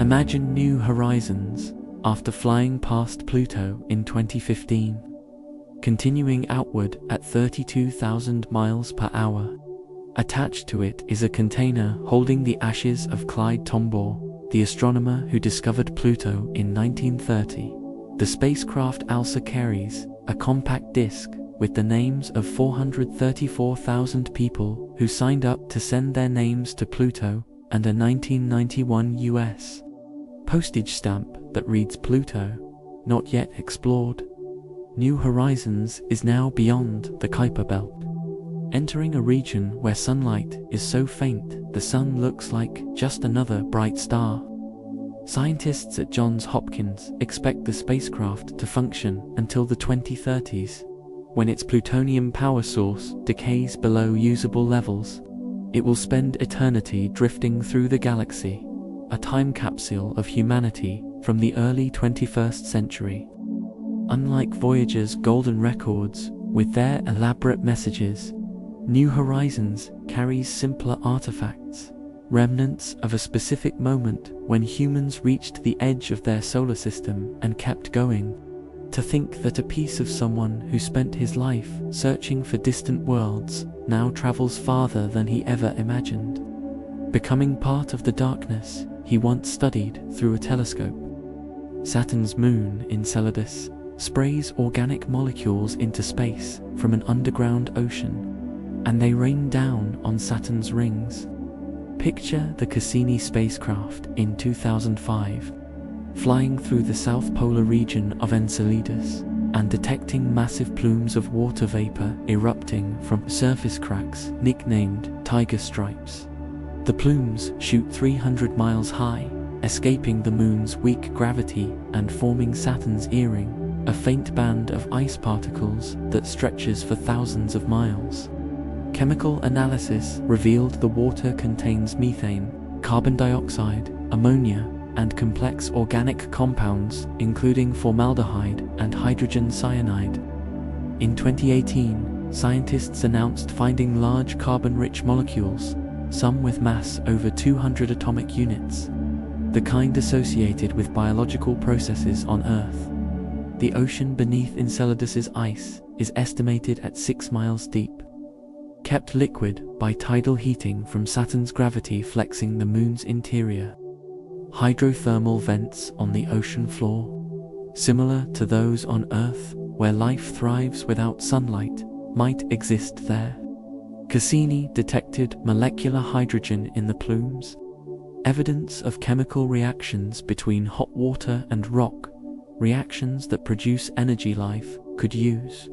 Imagine New Horizons after flying past Pluto in 2015, continuing outward at 32,000 miles per hour. Attached to it is a container holding the ashes of Clyde Tombaugh, the astronomer who discovered Pluto in 1930. The spacecraft also carries a compact disc with the names of 434,000 people who signed up to send their names to Pluto, and a 1991 US postage stamp that reads Pluto, not yet explored. New Horizons is now beyond the Kuiper Belt, entering a region where sunlight is so faint the sun looks like just another bright star. Scientists at Johns Hopkins expect the spacecraft to function until the 2030s. When its plutonium power source decays below usable levels, it will spend eternity drifting through the galaxy, a time capsule of humanity from the early 21st century. Unlike Voyager's golden records, with their elaborate messages, New Horizons carries simpler artifacts, remnants of a specific moment when humans reached the edge of their solar system and kept going. To think that a piece of someone who spent his life searching for distant worlds now travels farther than he ever imagined, becoming part of the darkness he once studied through a telescope. Saturn's moon, Enceladus, sprays organic molecules into space from an underground ocean, and they rain down on Saturn's rings. Picture the Cassini spacecraft in 2005, flying through the south polar region of Enceladus and detecting massive plumes of water vapor erupting from surface cracks nicknamed tiger stripes. The plumes shoot 300 miles high, escaping the moon's weak gravity and forming Saturn's earring, a faint band of ice particles that stretches for thousands of miles. Chemical analysis revealed the water contains methane, carbon dioxide, ammonia, and complex organic compounds including formaldehyde and hydrogen cyanide. In 2018, scientists announced finding large carbon-rich molecules, some with mass over 200 atomic units, the kind associated with biological processes on Earth. The ocean beneath Enceladus's ice is estimated at 6 miles deep, kept liquid by tidal heating from Saturn's gravity flexing the moon's interior. Hydrothermal vents on the ocean floor, similar to those on Earth where life thrives without sunlight, might exist there. Cassini detected molecular hydrogen in the plumes, evidence of chemical reactions between hot water and rock, reactions that produce energy life could use.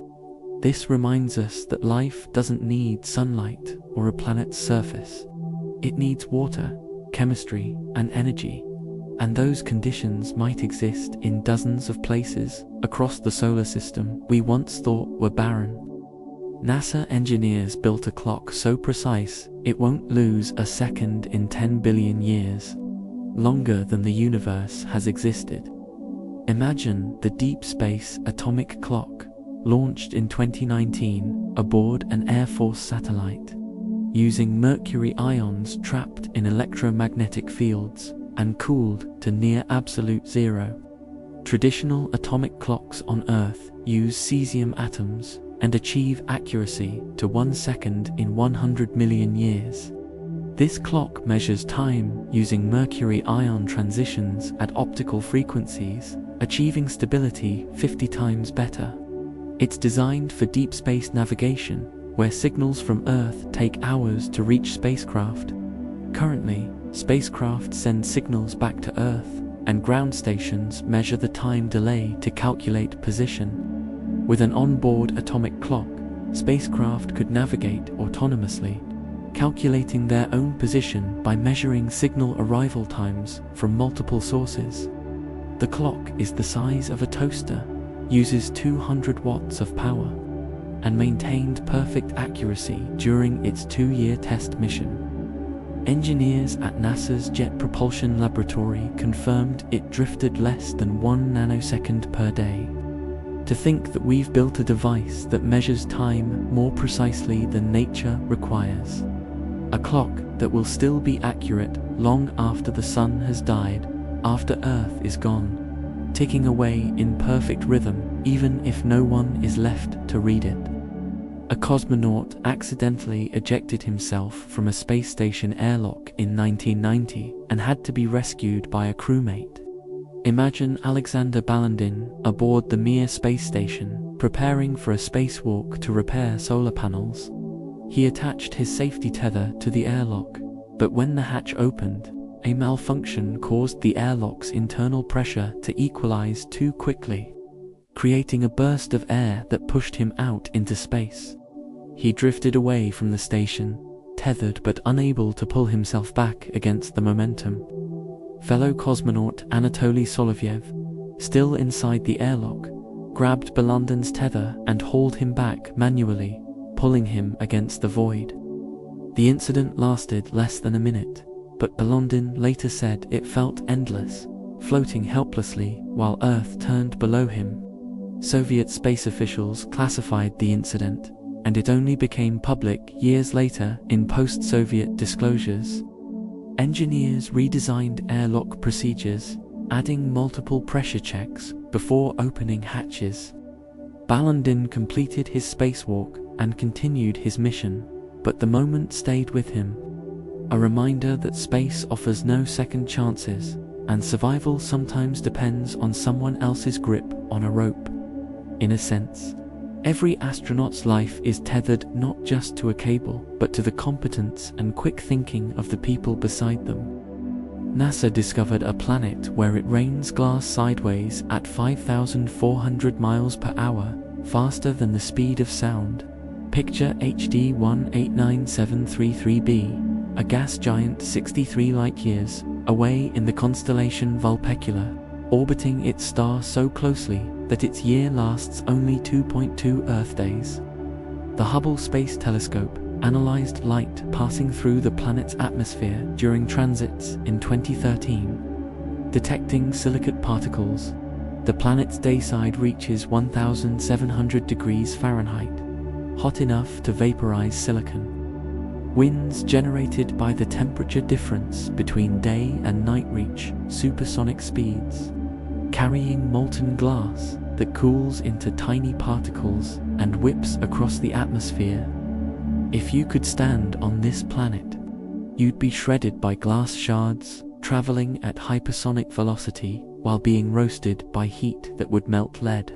This reminds us that life doesn't need sunlight or a planet's surface. It needs water, chemistry, and energy, and those conditions might exist in dozens of places across the solar system we once thought were barren. NASA engineers built a clock so precise it won't lose a second in 10 billion years, longer than the universe has existed. Imagine the Deep Space Atomic Clock, launched in 2019 aboard an Air Force satellite, using mercury ions trapped in electromagnetic fields and cooled to near absolute zero. Traditional atomic clocks on Earth use cesium atoms and achieve accuracy to 1 second in 100 million years. This clock measures time using mercury ion transitions at optical frequencies, achieving stability 50 times better. It's designed for deep space navigation, where signals from Earth take hours to reach spacecraft. Currently, spacecraft send signals back to Earth, and ground stations measure the time delay to calculate position. With an onboard atomic clock, spacecraft could navigate autonomously, calculating their own position by measuring signal arrival times from multiple sources. The clock is the size of a toaster, uses 200 watts of power, and maintained perfect accuracy during its 2-year test mission. Engineers at NASA's Jet Propulsion Laboratory confirmed it drifted less than 1 nanosecond per day. To think that we've built a device that measures time more precisely than nature requires. A clock that will still be accurate long after the sun has died, after Earth is gone, ticking away in perfect rhythm even if no one is left to read it. A cosmonaut accidentally ejected himself from a space station airlock in 1990 and had to be rescued by a crewmate. Imagine Alexander Balandin aboard the Mir space station, preparing for a spacewalk to repair solar panels. He attached his safety tether to the airlock, but when the hatch opened, a malfunction caused the airlock's internal pressure to equalize too quickly, creating a burst of air that pushed him out into space. He drifted away from the station, tethered but unable to pull himself back against the momentum. Fellow cosmonaut Anatoly Solovyev, still inside the airlock, grabbed Balandin's tether and hauled him back manually, pulling him against the void. The incident lasted less than a minute, but Balandin later said it felt endless, floating helplessly while Earth turned below him. Soviet space officials classified the incident, and it only became public years later in post-Soviet disclosures. Engineers redesigned airlock procedures, adding multiple pressure checks before opening hatches. Balandin completed his spacewalk and continued his mission, but the moment stayed with him. A reminder that space offers no second chances, and survival sometimes depends on someone else's grip on a rope. In a sense, Every astronaut's life is tethered not just to a cable, but to the competence and quick thinking of the people beside them. NASA discovered a planet where it rains glass sideways at 5,400 miles per hour, faster than the speed of sound. Picture HD 189733b, a gas giant 63 light-years away in the constellation Vulpecula, orbiting its star so closely that its year lasts only 2.2 Earth days. The Hubble Space Telescope analyzed light passing through the planet's atmosphere during transits in 2013, detecting silicate particles. The planet's dayside reaches 1,700 degrees Fahrenheit, hot enough to vaporize silicon. Winds generated by the temperature difference between day and night reach supersonic speeds, carrying molten glass that cools into tiny particles and whips across the atmosphere. If you could stand on this planet, you'd be shredded by glass shards, traveling at hypersonic velocity while being roasted by heat that would melt lead.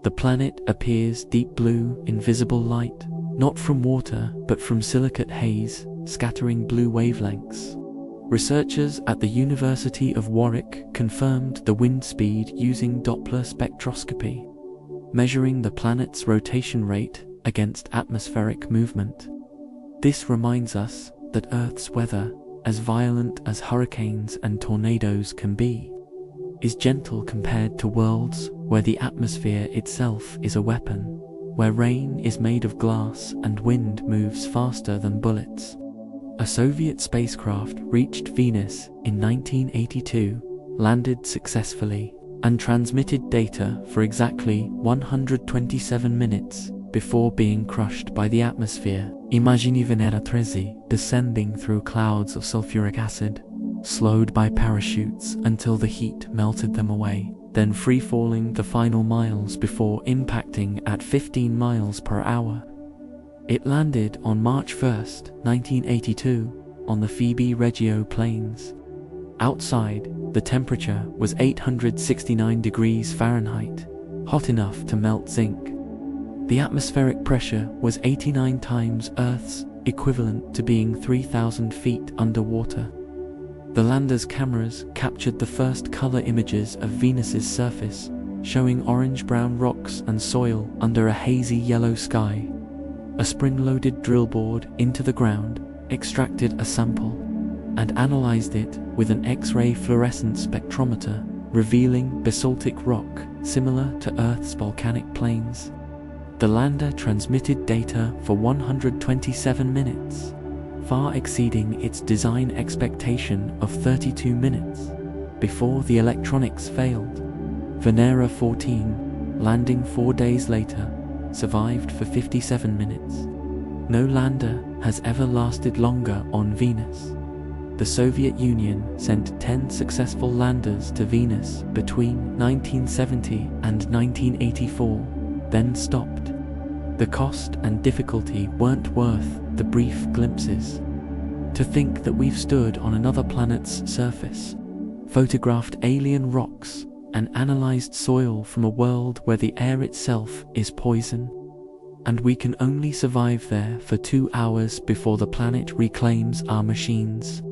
The planet appears deep blue, invisible light, not from water but from silicate haze, scattering blue wavelengths. Researchers at the University of Warwick confirmed the wind speed using Doppler spectroscopy, measuring the planet's rotation rate against atmospheric movement. This reminds us that Earth's weather, as violent as hurricanes and tornadoes can be, is gentle compared to worlds where the atmosphere itself is a weapon, where rain is made of glass and wind moves faster than bullets. A Soviet spacecraft reached Venus in 1982, landed successfully, and transmitted data for exactly 127 minutes before being crushed by the atmosphere. Imagine Venera 13 descending through clouds of sulfuric acid, slowed by parachutes until the heat melted them away, then free-falling the final miles before impacting at 15 miles per hour. It landed on March 1, 1982, on the Phoebe Reggio Plains. Outside, the temperature was 869 degrees Fahrenheit, hot enough to melt zinc. The atmospheric pressure was 89 times Earth's, equivalent to being 3,000 feet underwater. The lander's cameras captured the first color images of Venus's surface, showing orange-brown rocks and soil under a hazy yellow sky. A spring-loaded drill board into the ground extracted a sample and analyzed it with an X-ray fluorescence spectrometer, revealing basaltic rock similar to Earth's volcanic plains. The lander transmitted data for 127 minutes, far exceeding its design expectation of 32 minutes, before the electronics failed. Venera 14, landing 4 days later, survived for 57 minutes. No lander has ever lasted longer on Venus. The Soviet Union sent 10 successful landers to Venus between 1970 and 1984, then stopped. The cost and difficulty weren't worth the brief glimpses. To think that we've stood on another planet's surface, photographed alien rocks, and analyzed soil from a world where the air itself is poison, and we can only survive there for 2 hours before the planet reclaims our machines.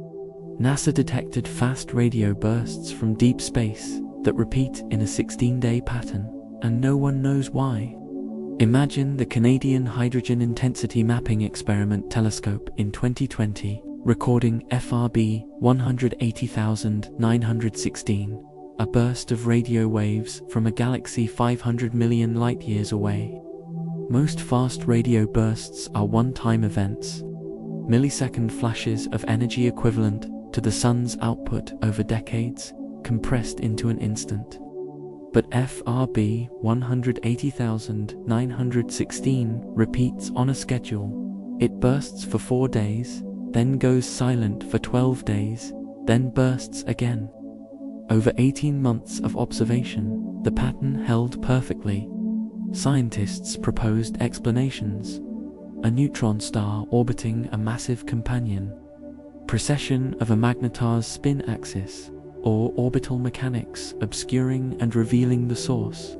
NASA detected fast radio bursts from deep space that repeat in a 16-day pattern, and no one knows why. Imagine the Canadian Hydrogen Intensity Mapping Experiment telescope in 2020 recording FRB 180,916, a burst of radio waves from a galaxy 500 million light-years away. Most fast radio bursts are one-time events, millisecond flashes of energy equivalent to the sun's output over decades, compressed into an instant. But FRB 180,916 repeats on a schedule. It bursts for 4 days, then goes silent for 12 days, then bursts again. Over 18 months of observation, the pattern held perfectly. Scientists proposed explanations: a neutron star orbiting a massive companion, precession of a magnetar's spin axis, or orbital mechanics obscuring and revealing the source.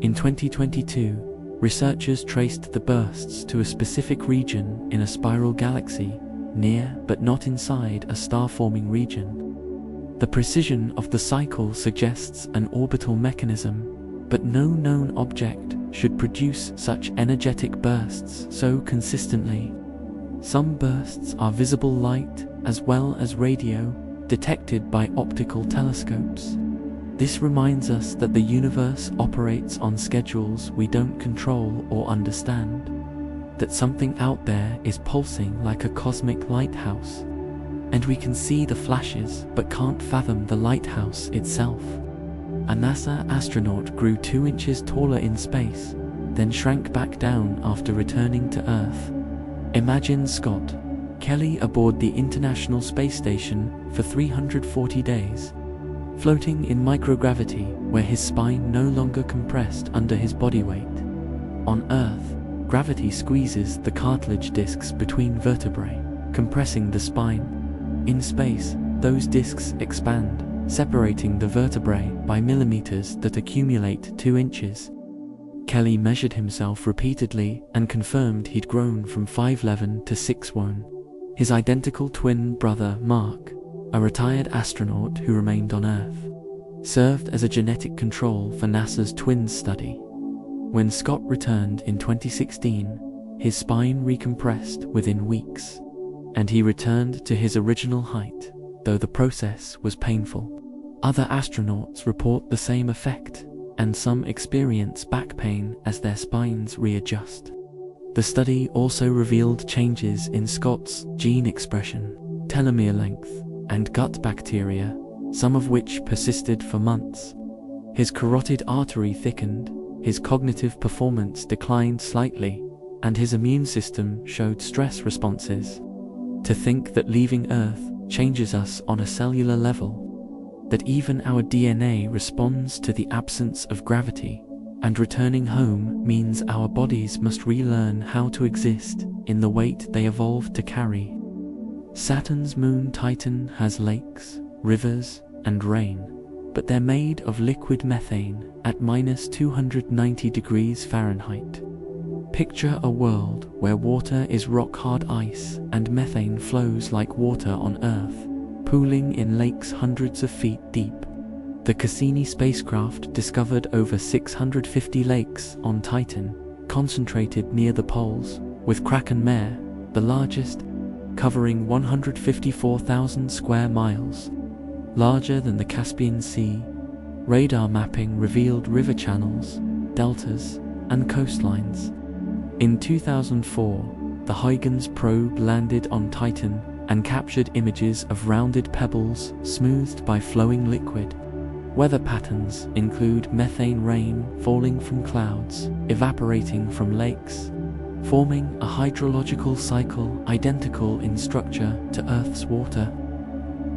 In 2022, Researchers traced the bursts to a specific region in a spiral galaxy, near but not inside a star-forming region. The precision of the cycle suggests an orbital mechanism, but no known object should produce such energetic bursts so consistently. Some bursts are visible light as well as radio, detected by optical telescopes. This reminds us that the universe operates on schedules we don't control or understand, that something out there is pulsing like a cosmic lighthouse, and we can see the flashes but can't fathom the lighthouse itself. A NASA astronaut grew 2 inches taller in space, then shrank back down after returning to Earth. Imagine Scott Kelly aboard the International Space Station for 340 days, floating in microgravity where his spine no longer compressed under his body weight. On Earth, gravity squeezes the cartilage discs between vertebrae, compressing the spine. In space, those discs expand, separating the vertebrae by millimeters that accumulate 2 inches. Kelly measured himself repeatedly and confirmed he'd grown from 5'11" to 6'1". His identical twin brother, Mark, a retired astronaut who remained on Earth, served as a genetic control for NASA's twins study. When Scott returned in 2016, his spine recompressed within weeks, and he returned to his original height, though the process was painful. Other astronauts report the same effect, and some experience back pain as their spines readjust. The study also revealed changes in Scott's gene expression, telomere length, and gut bacteria, some of which persisted for months. His carotid artery thickened, his cognitive performance declined slightly, and his immune system showed stress responses. To think that leaving Earth changes us on a cellular level, that even our DNA responds to the absence of gravity, and returning home means our bodies must relearn how to exist in the weight they evolved to carry. Saturn's moon Titan has lakes, rivers, and rain, but they're made of liquid methane at -290 degrees Fahrenheit. Picture a world where water is rock-hard ice and methane flows like water on Earth, pooling in lakes hundreds of feet deep. The Cassini spacecraft discovered over 650 lakes on Titan, concentrated near the poles, with Kraken Mare, the largest, covering 154,000 square miles. Larger than the Caspian Sea, radar mapping revealed river channels, deltas, and coastlines. In 2004, the Huygens probe landed on Titan and captured images of rounded pebbles smoothed by flowing liquid. Weather patterns include methane rain falling from clouds, evaporating from lakes, forming a hydrological cycle identical in structure to Earth's water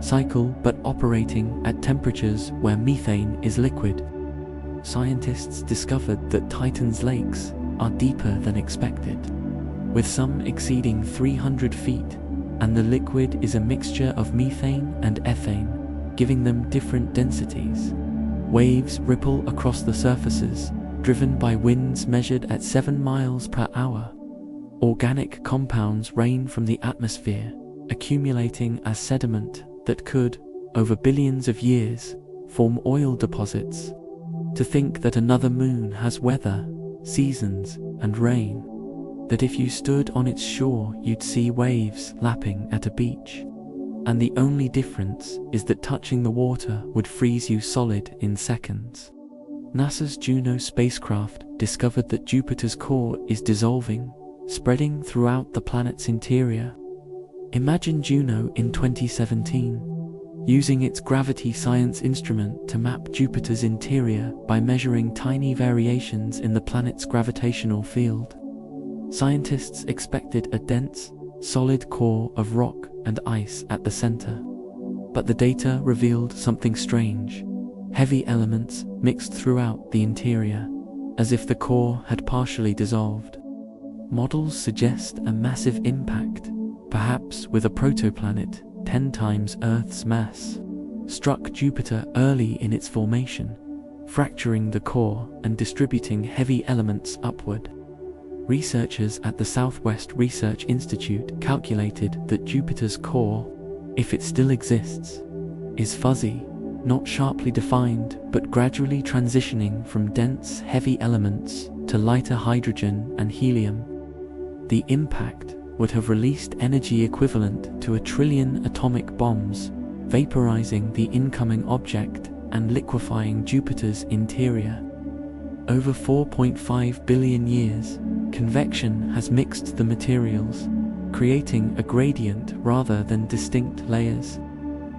cycle, but operating at temperatures where methane is liquid. Scientists discovered that Titan's lakes are deeper than expected, with some exceeding 300 feet, and the liquid is a mixture of methane and ethane, giving them different densities. Waves ripple across the surfaces, driven by winds measured at 7 miles per hour. Organic compounds rain from the atmosphere, accumulating as sediment that could, over billions of years, form oil deposits. To think that another moon has weather, seasons, and rain, that if you stood on its shore you'd see waves lapping at a beach, and the only difference is that touching the water would freeze you solid in seconds. NASA's Juno spacecraft discovered that Jupiter's core is dissolving, spreading throughout the planet's interior. Imagine Juno in 2017, using its gravity science instrument to map Jupiter's interior by measuring tiny variations in the planet's gravitational field. Scientists expected a dense, solid core of rock and ice at the center, but the data revealed something strange: heavy elements mixed throughout the interior, as if the core had partially dissolved. Models suggest a massive impact, perhaps with a protoplanet 10 times Earth's mass, struck Jupiter early in its formation, fracturing the core and distributing heavy elements upward. Researchers at the Southwest Research Institute calculated that Jupiter's core, if it still exists, is fuzzy, not sharply defined, but gradually transitioning from dense, heavy elements to lighter hydrogen and helium. The impact would have released energy equivalent to 1 trillion atomic bombs, vaporizing the incoming object and liquefying Jupiter's interior. Over 4.5 billion years, convection has mixed the materials, creating a gradient rather than distinct layers.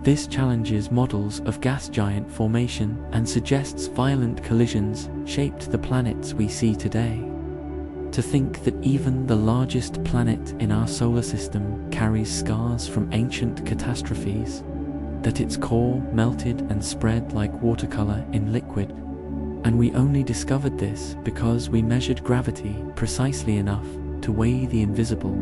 This challenges models of gas giant formation and suggests violent collisions shaped the planets we see today. To think that even the largest planet in our solar system carries scars from ancient catastrophes, that its core melted and spread like watercolor in liquid, and we only discovered this because we measured gravity precisely enough to weigh the invisible.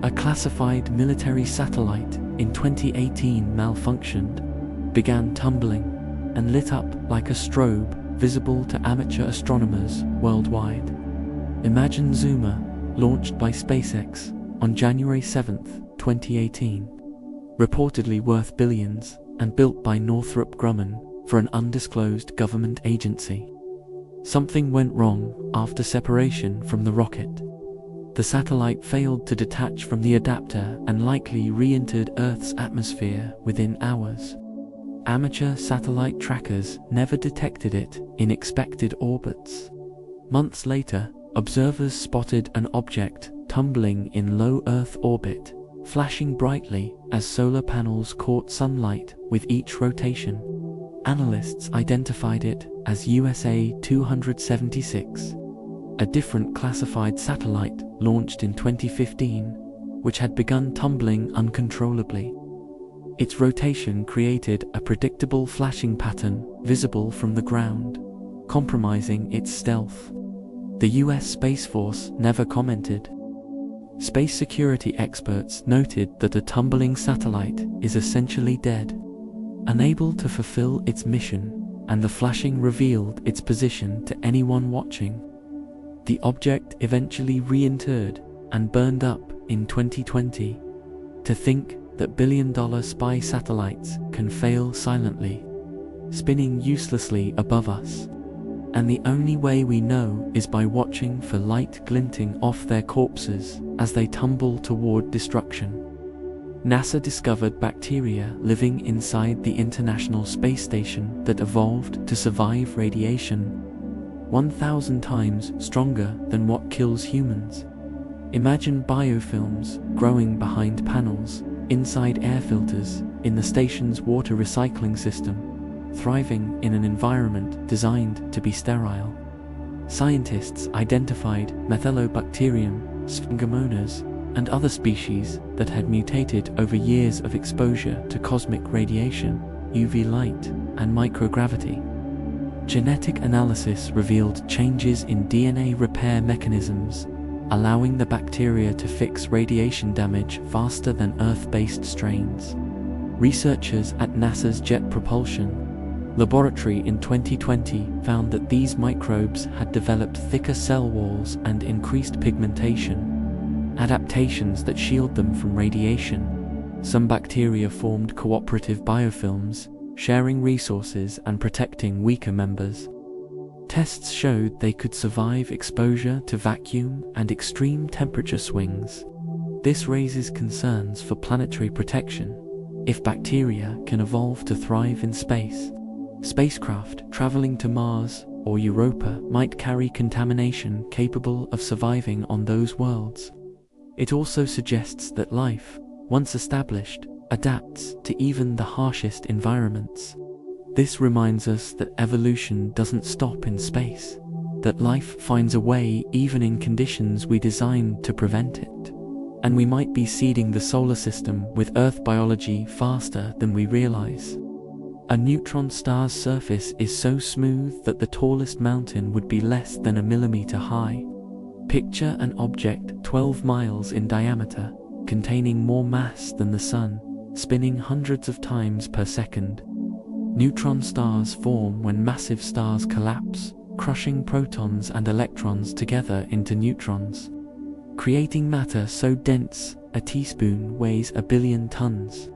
A classified military satellite in 2018 malfunctioned, began tumbling, and lit up like a strobe visible to amateur astronomers worldwide. Imagine Zuma, launched by SpaceX on January 7, 2018, reportedly worth billions and built by Northrop Grumman for an undisclosed government agency. Something went wrong after separation from the rocket. The satellite failed to detach from the adapter and likely re-entered Earth's atmosphere within hours. Amateur satellite trackers never detected it in expected orbits. Months later, observers spotted an object tumbling in low Earth orbit, flashing brightly as solar panels caught sunlight with each rotation. Analysts identified it as USA 276, a different classified satellite launched in 2015, which had begun tumbling uncontrollably. Its rotation created a predictable flashing pattern visible from the ground, compromising its stealth. The US Space Force never commented. Space security experts noted that a tumbling satellite is essentially dead, unable to fulfill its mission, and the flashing revealed its position to anyone watching. The object eventually re-entered and burned up in 2020. To think that billion-dollar spy satellites can fail silently, spinning uselessly above us. And the only way we know is by watching for light glinting off their corpses as they tumble toward destruction. NASA discovered bacteria living inside the International Space Station that evolved to survive radiation 1,000 times stronger than what kills humans. Imagine biofilms growing behind panels, inside air filters, in the station's water recycling system, thriving in an environment designed to be sterile. Scientists identified Methylobacterium, Sphingomonas, and other species that had mutated over years of exposure to cosmic radiation, UV light, and microgravity. Genetic analysis revealed changes in DNA repair mechanisms, allowing the bacteria to fix radiation damage faster than Earth-based strains. Researchers at NASA's Jet Propulsion Laboratory in 2020 found that these microbes had developed thicker cell walls and increased pigmentation, adaptations that shield them from radiation. Some bacteria formed cooperative biofilms, sharing resources and protecting weaker members. Tests showed they could survive exposure to vacuum and extreme temperature swings. This raises concerns for planetary protection. If bacteria can evolve to thrive in space, spacecraft traveling to Mars or Europa might carry contamination capable of surviving on those worlds. It also suggests that life, once established, adapts to even the harshest environments. This reminds us that evolution doesn't stop in space, that life finds a way even in conditions we designed to prevent it. And we might be seeding the solar system with Earth biology faster than we realize. A neutron star's surface is so smooth that the tallest mountain would be less than a millimeter high. Picture an object 12 miles in diameter, containing more mass than the Sun, spinning hundreds of times per second. Neutron stars form when massive stars collapse, crushing protons and electrons together into neutrons, creating matter so dense a teaspoon weighs 1 billion tons.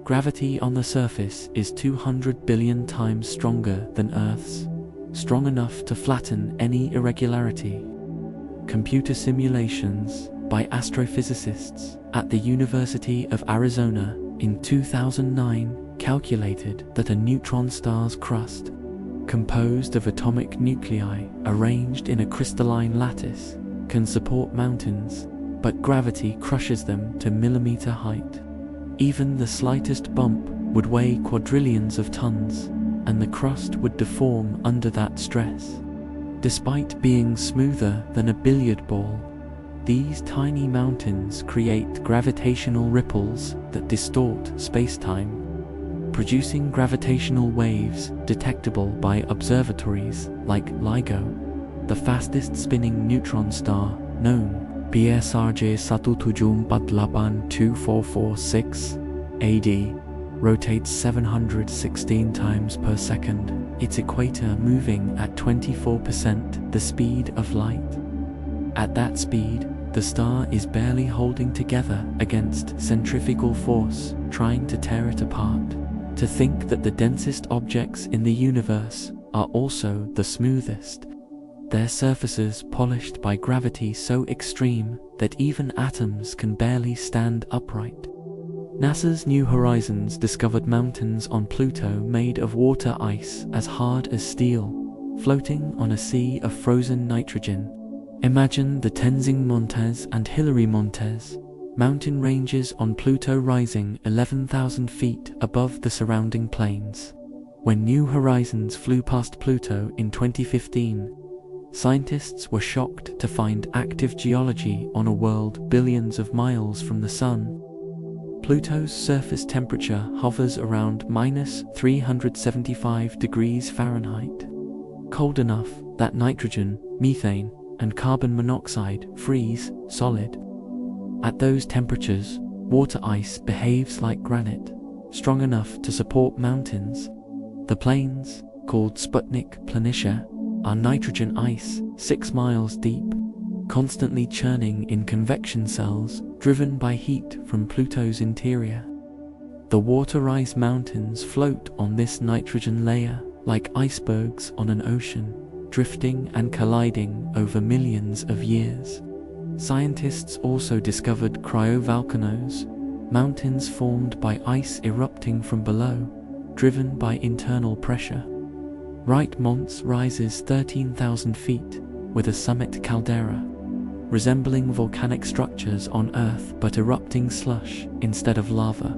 Gravity on the surface is 200 billion times stronger than Earth's, strong enough to flatten any irregularity. Computer simulations by astrophysicists at the University of Arizona in 2009 calculated that a neutron star's crust, composed of atomic nuclei arranged in a crystalline lattice, can support mountains, but gravity crushes them to millimeter height. Even the slightest bump would weigh quadrillions of tons, and the crust would deform under that stress. Despite being smoother than a billiard ball, these tiny mountains create gravitational ripples that distort space-time, producing gravitational waves detectable by observatories like LIGO. The fastest spinning neutron star known, BSRJ 174824446 AD, rotates 716 times per second, its equator moving at 24% the speed of light. At that speed, the star is barely holding together against centrifugal force, trying to tear it apart. To think that the densest objects in the universe are also the smoothest, their surfaces polished by gravity so extreme that even atoms can barely stand upright. NASA's New Horizons discovered mountains on Pluto made of water ice as hard as steel, floating on a sea of frozen nitrogen. Imagine the Tenzing Montes and Hillary Montes mountain ranges on Pluto rising 11,000 feet above the surrounding plains. When New Horizons flew past Pluto in 2015, scientists were shocked to find active geology on a world billions of miles from the Sun. Pluto's surface temperature hovers around -375 degrees Fahrenheit, cold enough that nitrogen, methane, and carbon monoxide freeze solid. At those temperatures, water ice behaves like granite, strong enough to support mountains. The plains, called Sputnik Planitia, are nitrogen ice 6 miles deep, constantly churning in convection cells driven by heat from Pluto's interior. The water ice mountains float on this nitrogen layer like icebergs on an ocean, drifting and colliding over millions of years. Scientists also discovered cryovolcanoes, mountains formed by ice erupting from below, driven by internal pressure. Wright Mons rises 13,000 feet, with a summit caldera, resembling volcanic structures on Earth but erupting slush instead of lava.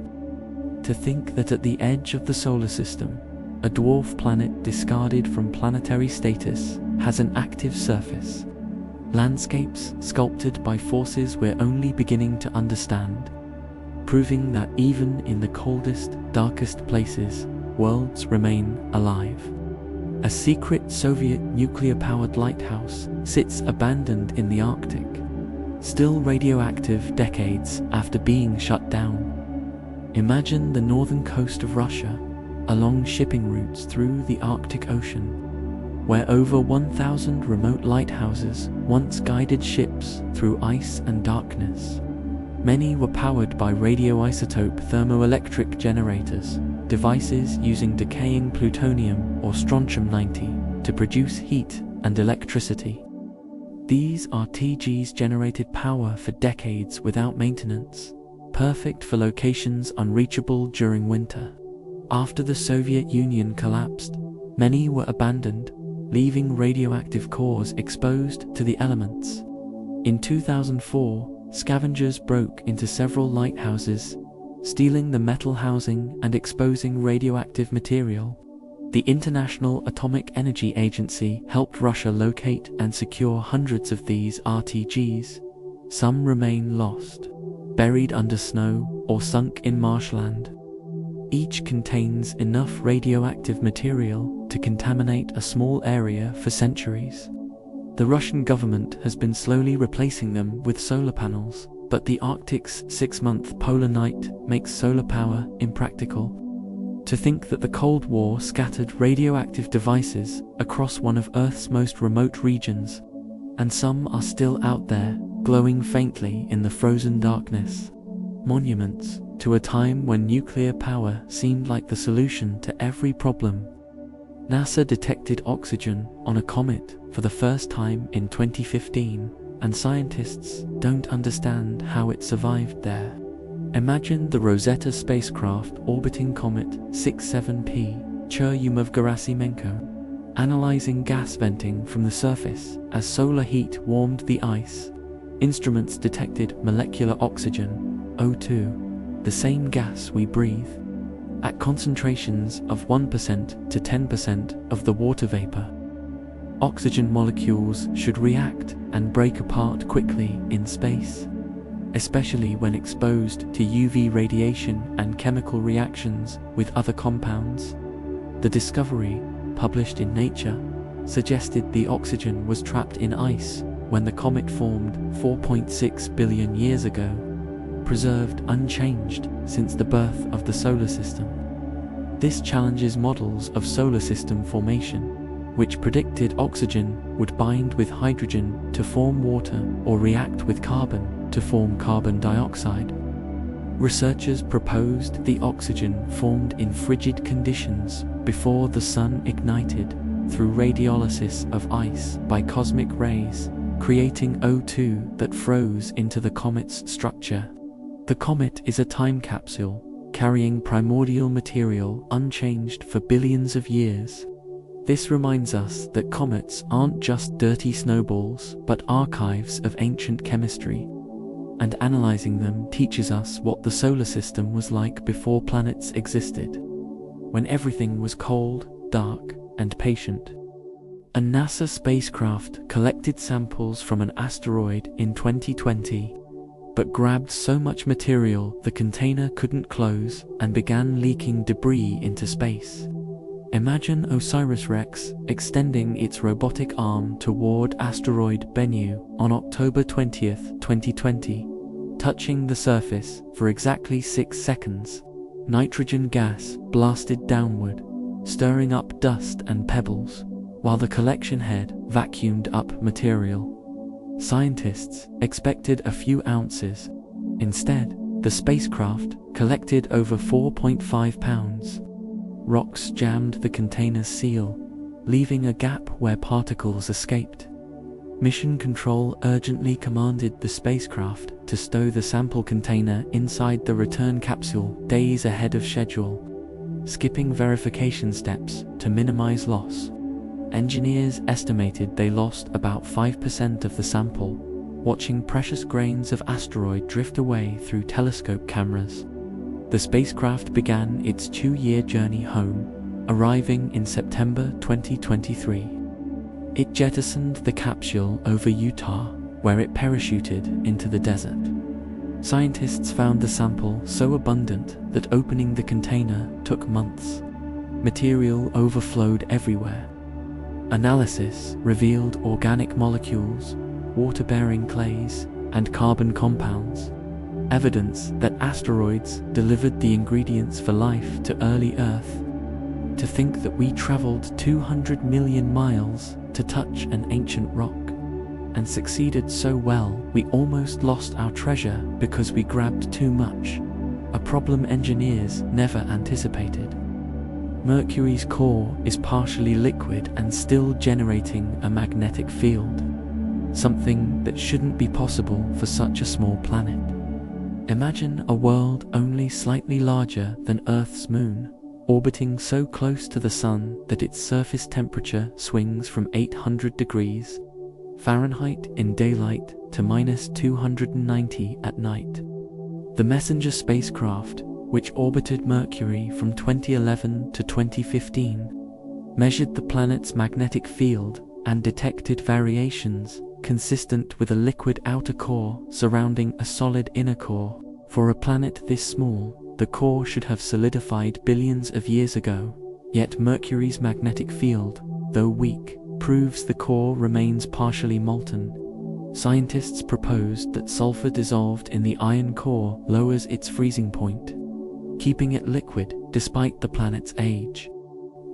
To think that at the edge of the solar system, a dwarf planet discarded from planetary status has an active surface. Landscapes sculpted by forces we're only beginning to understand, proving that even in the coldest, darkest places, worlds remain alive. A secret Soviet nuclear-powered lighthouse sits abandoned in the Arctic, still radioactive decades after being shut down. Imagine the northern coast of Russia, along shipping routes through the Arctic Ocean, where over 1,000 remote lighthouses once guided ships through ice and darkness. Many were powered by radioisotope thermoelectric generators, devices using decaying plutonium or strontium-90 to produce heat and electricity. These RTGs generated power for decades without maintenance, perfect for locations unreachable during winter. After the Soviet Union collapsed, many were abandoned, leaving radioactive cores exposed to the elements. In 2004, scavengers broke into several lighthouses, stealing the metal housing and exposing radioactive material. The International Atomic Energy Agency helped Russia locate and secure hundreds of these RTGs. Some remain lost, buried under snow, or sunk in marshland. Each contains enough radioactive material to contaminate a small area for centuries. The Russian government has been slowly replacing them with solar panels, but the Arctic's 6-month polar night makes solar power impractical. To think that the Cold War scattered radioactive devices across one of Earth's most remote regions, and some are still out there, glowing faintly in the frozen darkness. Monuments to a time when nuclear power seemed like the solution to every problem. NASA detected oxygen on a comet for the first time in 2015, and scientists don't understand how it survived there. Imagine the Rosetta spacecraft orbiting Comet 67P Churyumov-Gerasimenko, analyzing gas venting from the surface as solar heat warmed the ice. Instruments detected molecular oxygen, O2, the same gas we breathe, at concentrations of 1% to 10% of the water vapor. Oxygen molecules should react and break apart quickly in space, especially when exposed to UV radiation and chemical reactions with other compounds. The discovery, published in Nature, suggested the oxygen was trapped in ice when the comet formed 4.6 billion years ago, preserved unchanged since the birth of the solar system. This challenges models of solar system formation, which predicted oxygen would bind with hydrogen to form water or react with carbon to form carbon dioxide. Researchers proposed the oxygen formed in frigid conditions before the sun ignited through radiolysis of ice by cosmic rays, creating O2 that froze into the comet's structure. The comet is a time capsule, carrying primordial material unchanged for billions of years. This reminds us that comets aren't just dirty snowballs, but archives of ancient chemistry. And analyzing them teaches us what the solar system was like before planets existed, when everything was cold, dark, and patient. A NASA spacecraft collected samples from an asteroid in 2020, but grabbed so much material the container couldn't close and began leaking debris into space. Imagine OSIRIS-REx extending its robotic arm toward asteroid Bennu on October 20, 2020, touching the surface for exactly 6 seconds. Nitrogen gas blasted downward, stirring up dust and pebbles, while the collection head vacuumed up material. Scientists expected a few ounces. Instead, the spacecraft collected over 4.5 pounds. Rocks jammed the container's seal, leaving a gap where particles escaped. Mission Control urgently commanded the spacecraft to stow the sample container inside the return capsule days ahead of schedule, skipping verification steps to minimize loss. Engineers estimated they lost about 5% of the sample, watching precious grains of asteroid drift away through telescope cameras. The spacecraft began its 2-year journey home, arriving in September 2023. It jettisoned the capsule over Utah, where it parachuted into the desert. Scientists found the sample so abundant that opening the container took months. Material overflowed everywhere. Analysis revealed organic molecules, water-bearing clays, and carbon compounds, evidence that asteroids delivered the ingredients for life to early Earth. To think that we traveled 200 million miles to touch an ancient rock, and succeeded so well we almost lost our treasure because we grabbed too much, a problem engineers never anticipated. Mercury's core is partially liquid and still generating a magnetic field, something that shouldn't be possible for such a small planet. Imagine a world only slightly larger than Earth's moon, orbiting so close to the sun that its surface temperature swings from 800 degrees Fahrenheit in daylight to -290 at night. The Messenger spacecraft, which orbited Mercury from 2011 to 2015, measured the planet's magnetic field and detected variations consistent with a liquid outer core surrounding a solid inner core. For a planet this small, the core should have solidified billions of years ago, yet Mercury's magnetic field, though weak, proves the core remains partially molten. Scientists proposed that sulfur dissolved in the iron core lowers its freezing point. keeping it liquid despite the planet's age.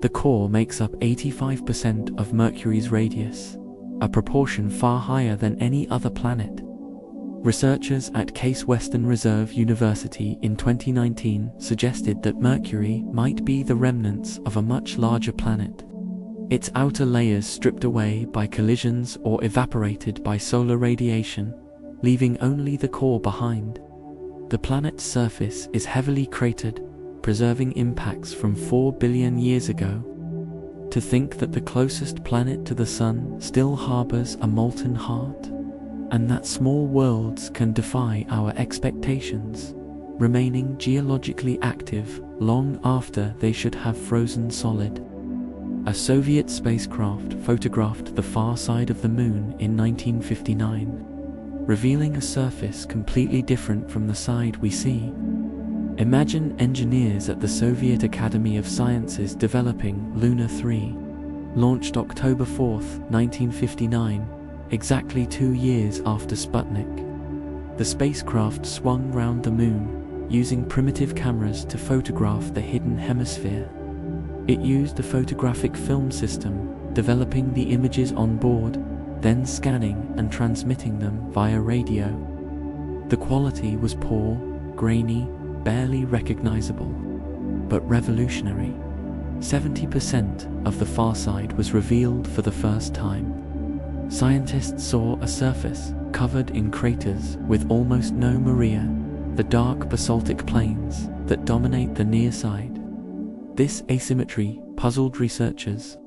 The core makes up 85% of Mercury's radius, a proportion far higher than any other planet. Researchers at Case Western Reserve University in 2019 suggested that Mercury might be the remnants of a much larger planet, its outer layers stripped away by collisions or evaporated by solar radiation, leaving only the core behind. The planet's surface is heavily cratered, preserving impacts from 4 billion years ago. To think that the closest planet to the Sun still harbors a molten heart, and that small worlds can defy our expectations, remaining geologically active long after they should have frozen solid. A Soviet spacecraft photographed the far side of the Moon in 1959, revealing a surface completely different from the side we see. Imagine engineers at the Soviet Academy of Sciences developing Luna 3, launched October 4, 1959, exactly 2 years after Sputnik. The spacecraft swung round the Moon, using primitive cameras to photograph the hidden hemisphere. It used a photographic film system, developing the images on board, then scanning and transmitting them via radio. The quality was poor, grainy, barely recognizable, but revolutionary. 70% of the far side was revealed for the first time. Scientists saw a surface covered in craters with almost no maria, the dark basaltic plains that dominate the near side. This asymmetry puzzled researchers.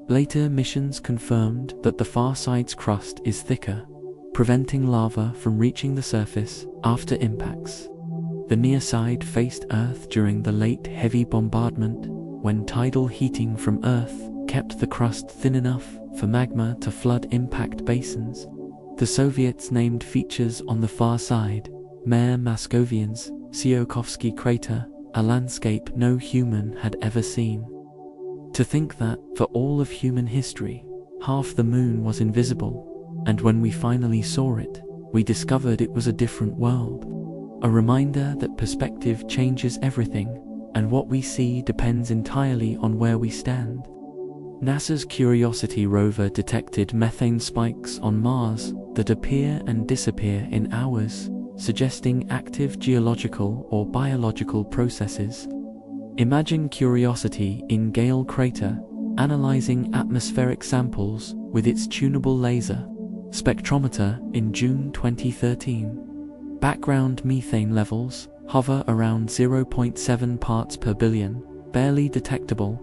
Later missions confirmed that the far side's crust is thicker, preventing lava from reaching the surface after impacts. The near side faced Earth during the late heavy bombardment, when tidal heating from Earth kept the crust thin enough for magma to flood impact basins. The Soviets named features on the far side Mare Moscovians, Tsiolkovsky Crater, a landscape no human had ever seen. To think that, for all of human history, half the Moon was invisible, and when we finally saw it, we discovered it was a different world. A reminder that perspective changes everything, and what we see depends entirely on where we stand. NASA's Curiosity rover detected methane spikes on Mars that appear and disappear in hours, suggesting active geological or biological processes. Imagine Curiosity in Gale Crater, analyzing atmospheric samples with its tunable laser spectrometer in June 2013. Background methane levels hover around 0.7 parts per billion, barely detectable.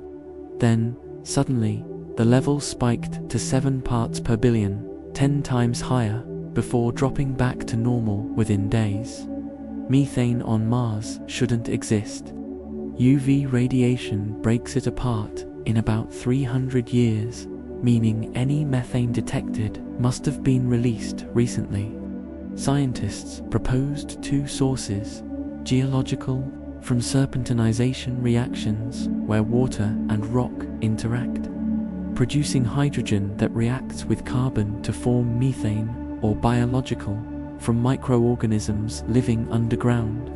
Then, suddenly, the levels spiked to 7 parts per billion, 10 times higher, before dropping back to normal within days. Methane on Mars shouldn't exist. UV radiation breaks it apart in about 300 years, meaning any methane detected must have been released recently. Scientists proposed 2 sources: geological, from serpentinization reactions where water and rock interact, producing hydrogen that reacts with carbon to form methane, or biological, from microorganisms living underground.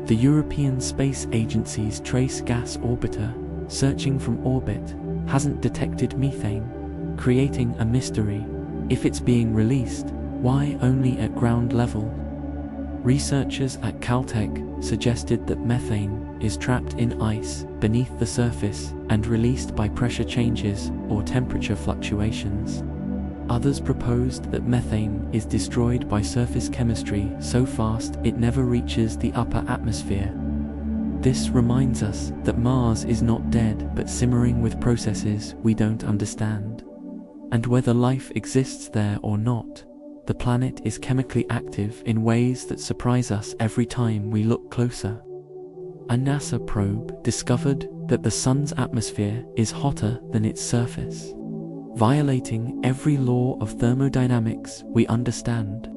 The European Space Agency's Trace Gas Orbiter, searching from orbit, hasn't detected methane, creating a mystery. If it's being released, why only at ground level? Researchers at Caltech suggested that methane is trapped in ice beneath the surface and released by pressure changes or temperature fluctuations. Others proposed that methane is destroyed by surface chemistry so fast it never reaches the upper atmosphere. This reminds us that Mars is not dead but simmering with processes we don't understand. And whether life exists there or not, the planet is chemically active in ways that surprise us every time we look closer. A NASA probe discovered that the Sun's atmosphere is hotter than its surface, violating every law of thermodynamics we understand.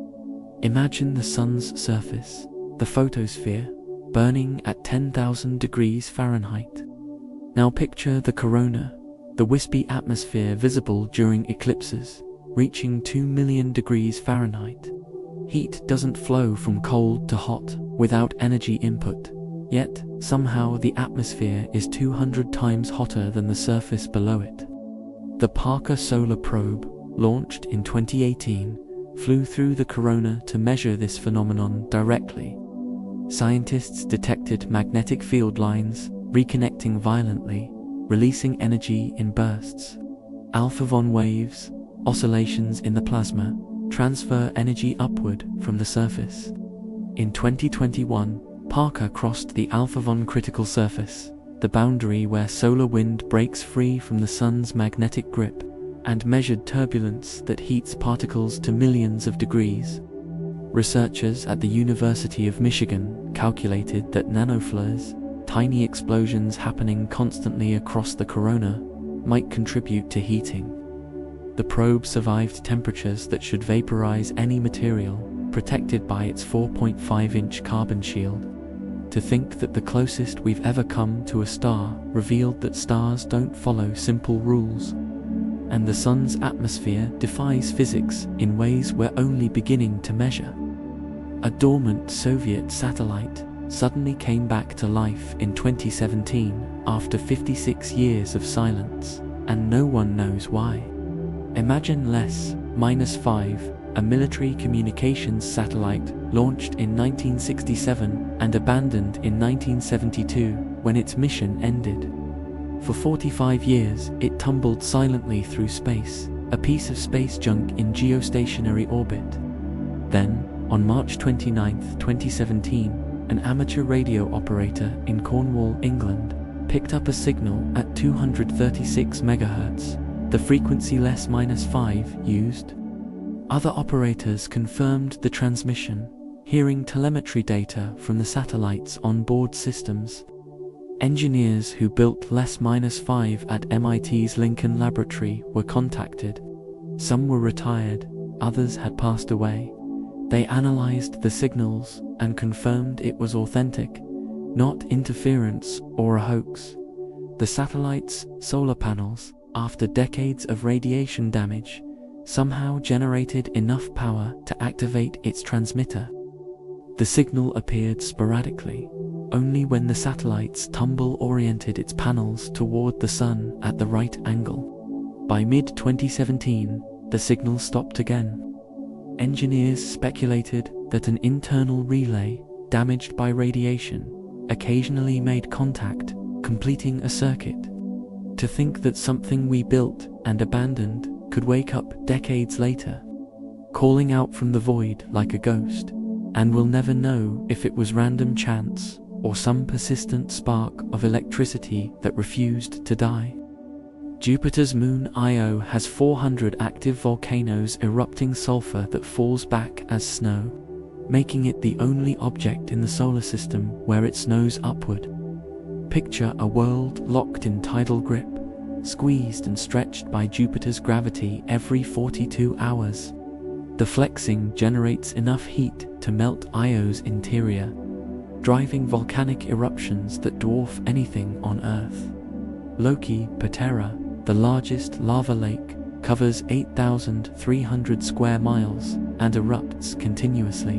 Imagine the Sun's surface, the photosphere, burning at 10,000 degrees Fahrenheit. Now picture the corona, the wispy atmosphere visible during eclipses, reaching 2 million degrees Fahrenheit. Heat doesn't flow from cold to hot without energy input. Yet, somehow the atmosphere is 200 times hotter than the surface below it. The Parker Solar Probe, launched in 2018, flew through the corona to measure this phenomenon directly. Scientists detected magnetic field lines reconnecting violently, releasing energy in bursts. Alpha-von waves, oscillations in the plasma, transfer energy upward from the surface. In 2021, Parker crossed the Alpha-von critical surface, the boundary where solar wind breaks free from the sun's magnetic grip, and measured turbulence that heats particles to millions of degrees. Researchers at the University of Michigan calculated that nanoflares, tiny explosions happening constantly across the corona, might contribute to heating. The probe survived temperatures that should vaporize any material, protected by its 4.5-inch carbon shield. To think that the closest we've ever come to a star revealed that stars don't follow simple rules. And the sun's atmosphere defies physics in ways we're only beginning to measure. A dormant Soviet satellite suddenly came back to life in 2017 after 56 years of silence, and no one knows why. Imagine LES-5, a military communications satellite launched in 1967 and abandoned in 1972 when its mission ended. For 45 years, it tumbled silently through space, a piece of space junk in geostationary orbit. Then, on March 29, 2017, an amateur radio operator in Cornwall, England, picked up a signal at 236 MHz, the frequency LES-5 used. Other operators confirmed the transmission, hearing telemetry data from the satellite's onboard systems. Engineers who built LES-5 at MIT's Lincoln Laboratory were contacted. Some were retired, others had passed away. They analyzed the signals and confirmed it was authentic, not interference or a hoax. The satellite's solar panels, after decades of radiation damage, somehow generated enough power to activate its transmitter. The signal appeared sporadically, only when the satellite's tumble oriented its panels toward the sun at the right angle. By mid-2017, the signal stopped again. Engineers speculated that an internal relay, damaged by radiation, occasionally made contact, completing a circuit. To think that something we built and abandoned could wake up decades later, calling out from the void like a ghost, and we'll never know if it was random chance or some persistent spark of electricity that refused to die. Jupiter's moon Io has 400 active volcanoes erupting sulfur that falls back as snow, making it the only object in the solar system where it snows upward. Picture a world locked in tidal grip, squeezed and stretched by Jupiter's gravity every 42 hours. The flexing generates enough heat to melt Io's interior, driving volcanic eruptions that dwarf anything on Earth. Loki Patera, the largest lava lake, covers 8,300 square miles and erupts continuously.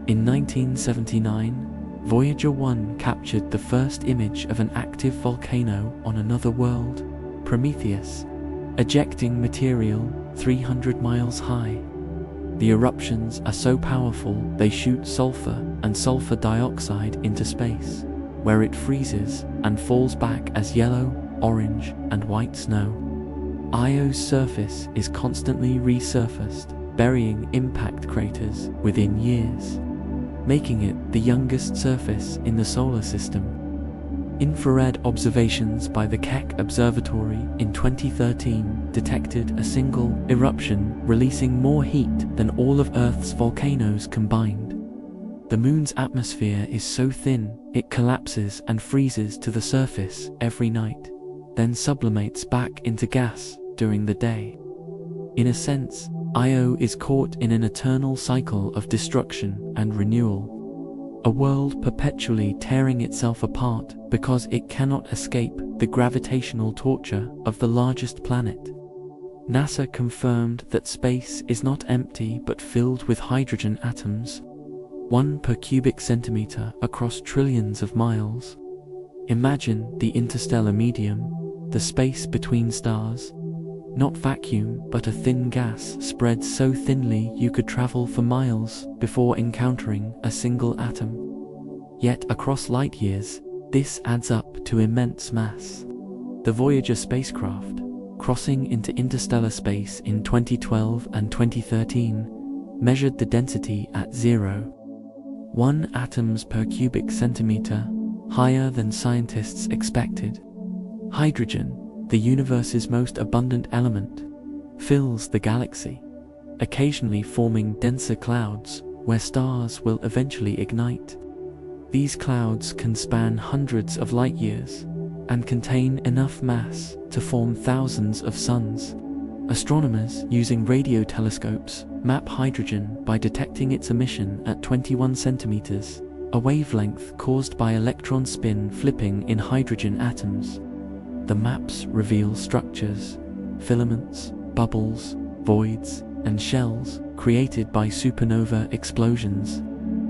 In 1979, Voyager 1 captured the first image of an active volcano on another world, Prometheus, ejecting material 300 miles high. The eruptions are so powerful they shoot sulfur and sulfur dioxide into space, where it freezes and falls back as yellow, orange, and white snow. Io's surface is constantly resurfaced, burying impact craters within years, making it the youngest surface in the solar system. Infrared observations by the Keck Observatory in 2013 detected a single eruption releasing more heat than all of Earth's volcanoes combined. The moon's atmosphere is so thin, it collapses and freezes to the surface every night, then sublimates back into gas during the day. In a sense, Io is caught in an eternal cycle of destruction and renewal. A world perpetually tearing itself apart because it cannot escape the gravitational torture of the largest planet. NASA confirmed that space is not empty but filled with hydrogen atoms. 1 per cubic centimeter across trillions of miles. Imagine the interstellar medium, the space between stars. Not vacuum, but a thin gas spread so thinly you could travel for miles before encountering a single atom. Yet across light years, this adds up to immense mass. The Voyager spacecraft, crossing into interstellar space in 2012 and 2013, measured the density at 0.1 atoms per cubic centimeter, higher than scientists expected. Hydrogen, the universe's most abundant element, fills the galaxy, occasionally forming denser clouds where stars will eventually ignite. These clouds can span hundreds of light years and contain enough mass to form thousands of suns. Astronomers using radio telescopes map hydrogen by detecting its emission at 21 centimeters, a wavelength caused by electron spin flipping in hydrogen atoms. The maps reveal structures, filaments, bubbles, voids, and shells created by supernova explosions.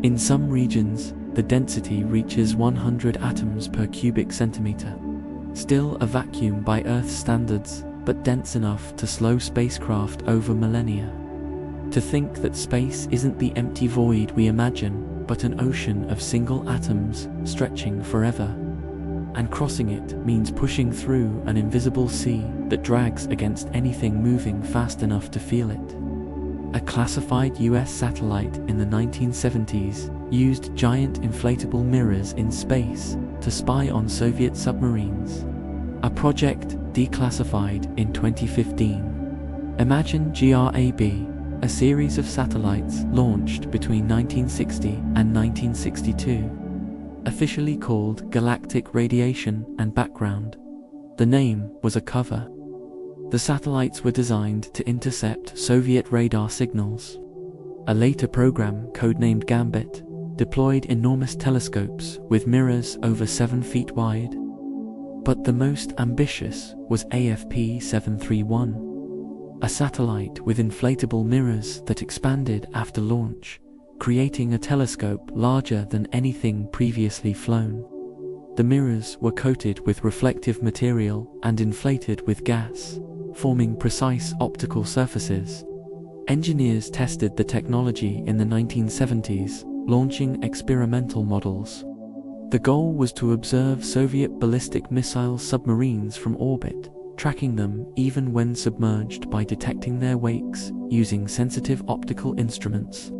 In some regions, the density reaches 100 atoms per cubic centimeter. Still a vacuum by Earth standards, but dense enough to slow spacecraft over millennia. To think that space isn't the empty void we imagine, but an ocean of single atoms stretching forever. And crossing it means pushing through an invisible sea that drags against anything moving fast enough to feel it. A classified US satellite in the 1970s used giant inflatable mirrors in space to spy on Soviet submarines. A project declassified in 2015. Imagine GRAB, a series of satellites launched between 1960 and 1962. Officially called Galactic Radiation and Background. The name was a cover. The satellites were designed to intercept Soviet radar signals. A later program, codenamed Gambit, deployed enormous telescopes with mirrors over 7 feet wide. But the most ambitious was AFP-731, a satellite with inflatable mirrors that expanded after launch, creating a telescope larger than anything previously flown. The mirrors were coated with reflective material and inflated with gas, forming precise optical surfaces. Engineers tested the technology in the 1970s, launching experimental models. The goal was to observe Soviet ballistic missile submarines from orbit, tracking them even when submerged by detecting their wakes using sensitive optical instruments.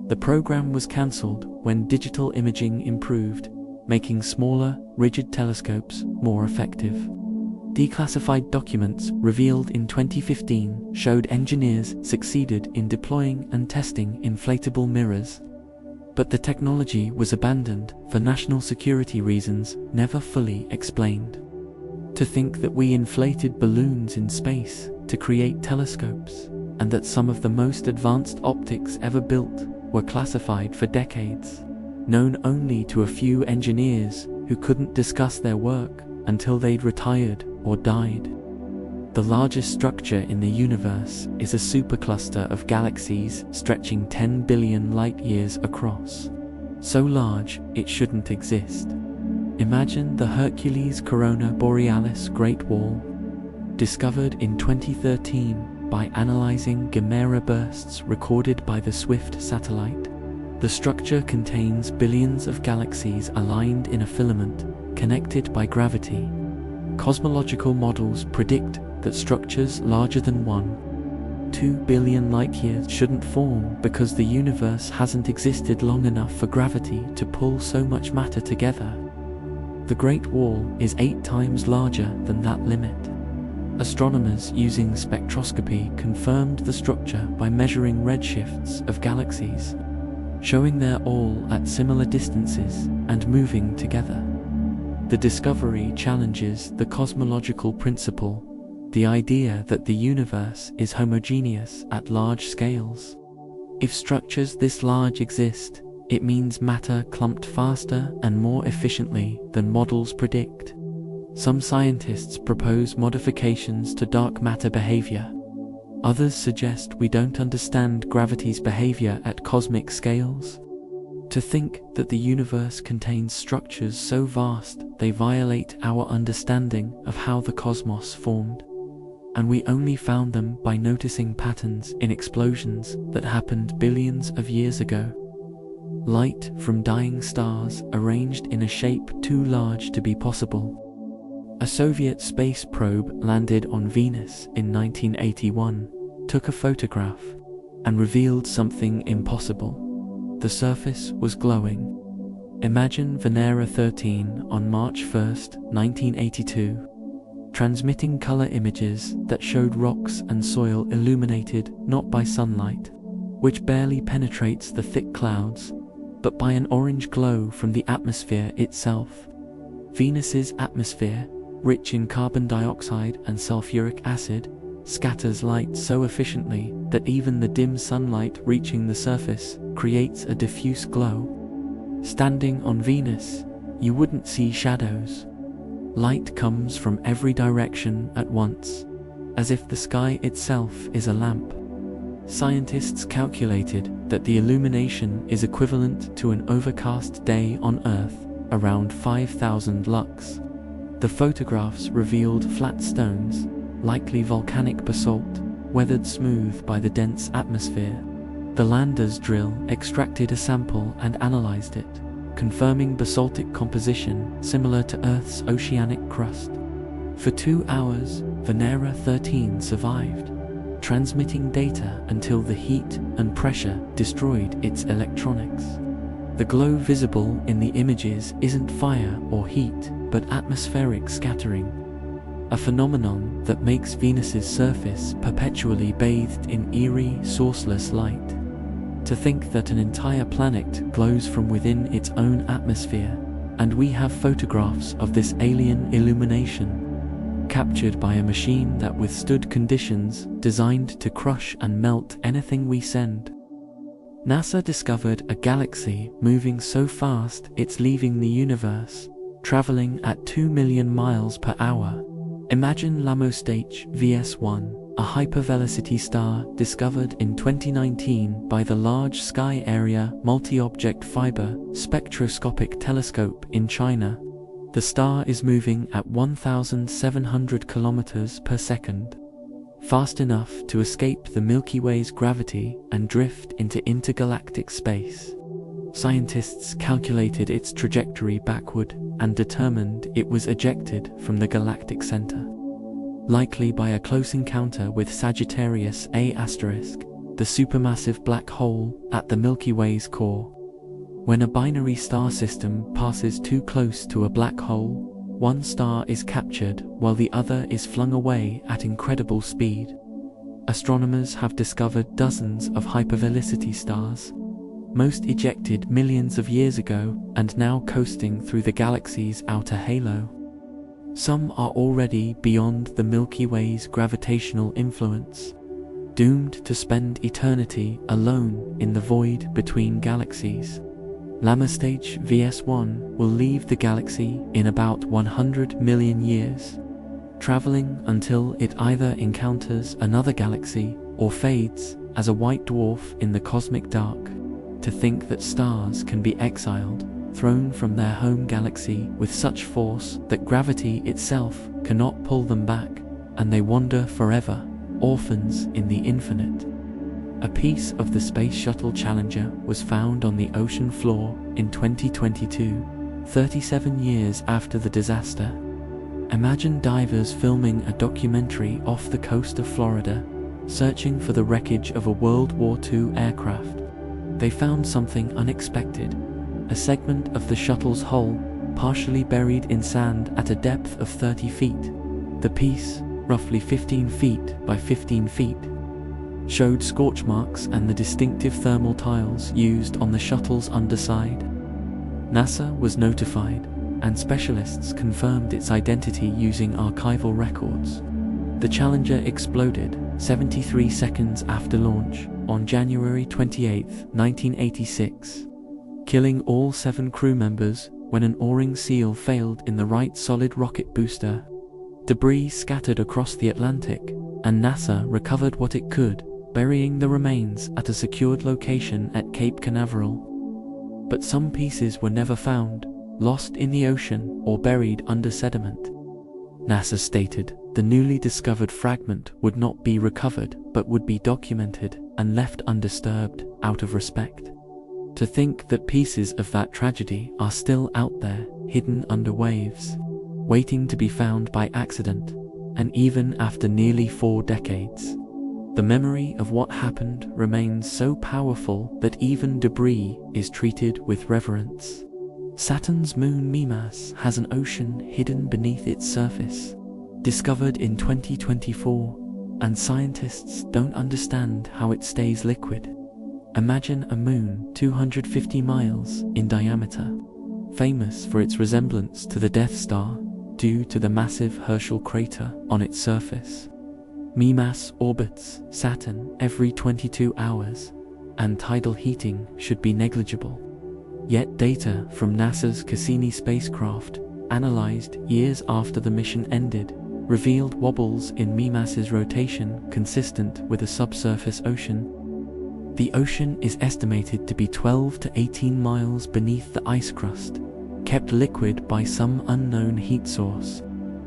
The program was cancelled when digital imaging improved, making smaller, rigid telescopes more effective. Declassified documents revealed in 2015 showed engineers succeeded in deploying and testing inflatable mirrors. But the technology was abandoned for national security reasons never fully explained. To think that we inflated balloons in space to create telescopes, and that some of the most advanced optics ever built were classified for decades, known only to a few engineers who couldn't discuss their work until they'd retired or died. The largest structure in the universe is a supercluster of galaxies stretching 10 billion light-years across. So large, it shouldn't exist. Imagine the Hercules Corona Borealis Great Wall. Discovered in 2013 by analyzing Gamma bursts recorded by the SWIFT satellite, the structure contains billions of galaxies aligned in a filament, connected by gravity. Cosmological models predict that structures larger than 1.2 billion light-years shouldn't form because the universe hasn't existed long enough for gravity to pull so much matter together. The Great Wall is 8 times larger than that limit. Astronomers using spectroscopy confirmed the structure by measuring redshifts of galaxies, showing they're all at similar distances and moving together. The discovery challenges the cosmological principle, the idea that the universe is homogeneous at large scales. If structures this large exist, it means matter clumped faster and more efficiently than models predict. Some scientists propose modifications to dark matter behavior. Others suggest we don't understand gravity's behavior at cosmic scales. To think that the universe contains structures so vast they violate our understanding of how the cosmos formed, and we only found them by noticing patterns in explosions that happened billions of years ago. Light from dying stars arranged in a shape too large to be possible. A Soviet space probe landed on Venus in 1981, took a photograph, and revealed something impossible. The surface was glowing. Imagine Venera 13 on March 1st, 1982, transmitting color images that showed rocks and soil illuminated not by sunlight, which barely penetrates the thick clouds, but by an orange glow from the atmosphere itself. Venus's atmosphere, rich in carbon dioxide and sulfuric acid, scatters light so efficiently that even the dim sunlight reaching the surface creates a diffuse glow. Standing on Venus, you wouldn't see shadows. Light comes from every direction at once, as if the sky itself is a lamp. Scientists calculated that the illumination is equivalent to an overcast day on Earth, around 5,000 lux. The photographs revealed flat stones, likely volcanic basalt, weathered smooth by the dense atmosphere. The lander's drill extracted a sample and analyzed it, confirming basaltic composition similar to Earth's oceanic crust. For 2 hours, Venera 13 survived, transmitting data until the heat and pressure destroyed its electronics. The glow visible in the images isn't fire or heat, but atmospheric scattering, a phenomenon that makes Venus's surface perpetually bathed in eerie, sourceless light. To think that an entire planet glows from within its own atmosphere, and we have photographs of this alien illumination, captured by a machine that withstood conditions designed to crush and melt anything we send. NASA discovered a galaxy moving so fast it's leaving the universe, traveling at 2 million miles per hour. Imagine Lamostage VS1, a hypervelocity star discovered in 2019 by the Large Sky Area Multi-Object Fiber Spectroscopic Telescope in China. The star is moving at 1,700 kilometers per second, fast enough to escape the Milky Way's gravity and drift into intergalactic space. Scientists calculated its trajectory backward and determined it was ejected from the galactic center, likely by a close encounter with Sagittarius A*, the supermassive black hole at the Milky Way's core. When a binary star system passes too close to a black hole, one star is captured while the other is flung away at incredible speed. Astronomers have discovered dozens of hypervelocity stars, most ejected millions of years ago and now coasting through the galaxy's outer halo. Some are already beyond the Milky Way's gravitational influence, doomed to spend eternity alone in the void between galaxies. Lamostage VS1 will leave the galaxy in about 100 million years, traveling until it either encounters another galaxy or fades as a white dwarf in the cosmic dark. To think that stars can be exiled, thrown from their home galaxy with such force that gravity itself cannot pull them back, and they wander forever, orphans in the infinite. A piece of the Space Shuttle Challenger was found on the ocean floor in 2022, 37 years after the disaster. Imagine divers filming a documentary off the coast of Florida, searching for the wreckage of a World War II aircraft. They found something unexpected, a segment of the shuttle's hull partially buried in sand at a depth of 30 feet. The piece, roughly 15 feet by 15 feet, showed scorch marks and the distinctive thermal tiles used on the shuttle's underside. NASA was notified, and specialists confirmed its identity using archival records. The Challenger exploded 73 seconds after launch on January 28, 1986, killing all 7 crew members when an O-ring seal failed in the right solid rocket booster. Debris scattered across the Atlantic, and NASA recovered what it could, burying the remains at a secured location at Cape Canaveral. but some pieces were never found, lost in the ocean or buried under sediment. NASA stated the newly discovered fragment would not be recovered but would be documented and left undisturbed out of respect. To think that pieces of that tragedy are still out there, hidden under waves, waiting to be found by accident, and even after nearly 4 decades. The memory of what happened remains so powerful that even debris is treated with reverence. Saturn's moon Mimas has an ocean hidden beneath its surface, discovered in 2024, and scientists don't understand how it stays liquid. Imagine a moon 250 miles in diameter, famous for its resemblance to the Death Star due to the massive Herschel crater on its surface. Mimas orbits Saturn every 22 hours, and tidal heating should be negligible. Yet data from NASA's Cassini spacecraft, analyzed years after the mission ended, revealed wobbles in Mimas's rotation consistent with a subsurface ocean. The ocean is estimated to be 12 to 18 miles beneath the ice crust, kept liquid by some unknown heat source.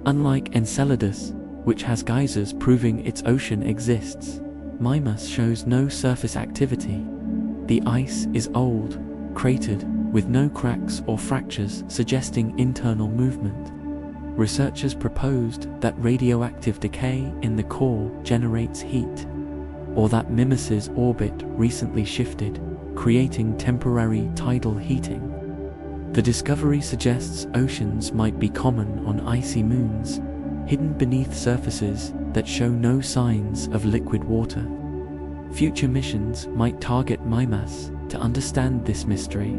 Unlike Enceladus, which has geysers proving its ocean exists, Mimas shows no surface activity. The ice is old, cratered, with no cracks or fractures suggesting internal movement. Researchers proposed that radioactive decay in the core generates heat, or that Mimas's orbit recently shifted, creating temporary tidal heating. The discovery suggests oceans might be common on icy moons, hidden beneath surfaces that show no signs of liquid water. Future missions might target Mimas to understand this mystery.